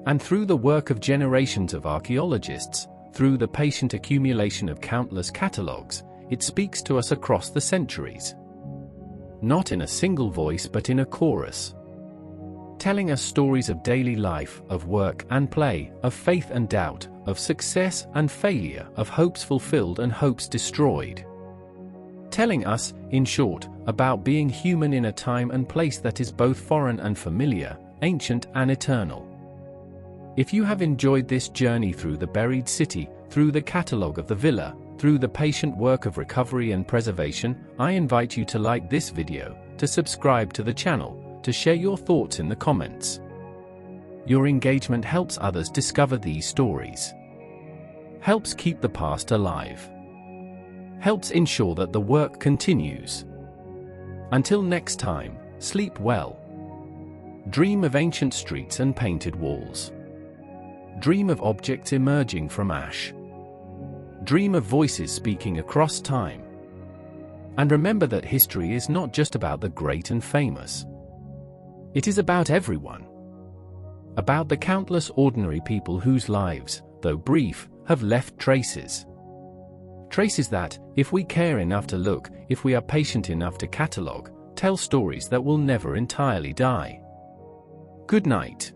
And through the work of generations of archaeologists, through the patient accumulation of countless catalogues, it speaks to us across the centuries. Not in a single voice but in a chorus. Telling us stories of daily life, of work and play, of faith and doubt, of success and failure, of hopes fulfilled and hopes destroyed. Telling us, in short, about being human in a time and place that is both foreign and familiar, ancient and eternal. If you have enjoyed this journey through the buried city, through the catalogue of the villa, through the patient work of recovery and preservation, I invite you to like this video, to subscribe to the channel, to share your thoughts in the comments. Your engagement helps others discover these stories. Helps keep the past alive. Helps ensure that the work continues. Until next time, sleep well. Dream of ancient streets and painted walls. Dream of objects emerging from ash. Dream of voices speaking across time. And remember that history is not just about the great and famous. It is about everyone. About the countless ordinary people whose lives, though brief, have left traces. Traces that, if we care enough to look, if we are patient enough to catalogue, tell stories that will never entirely die. Good night.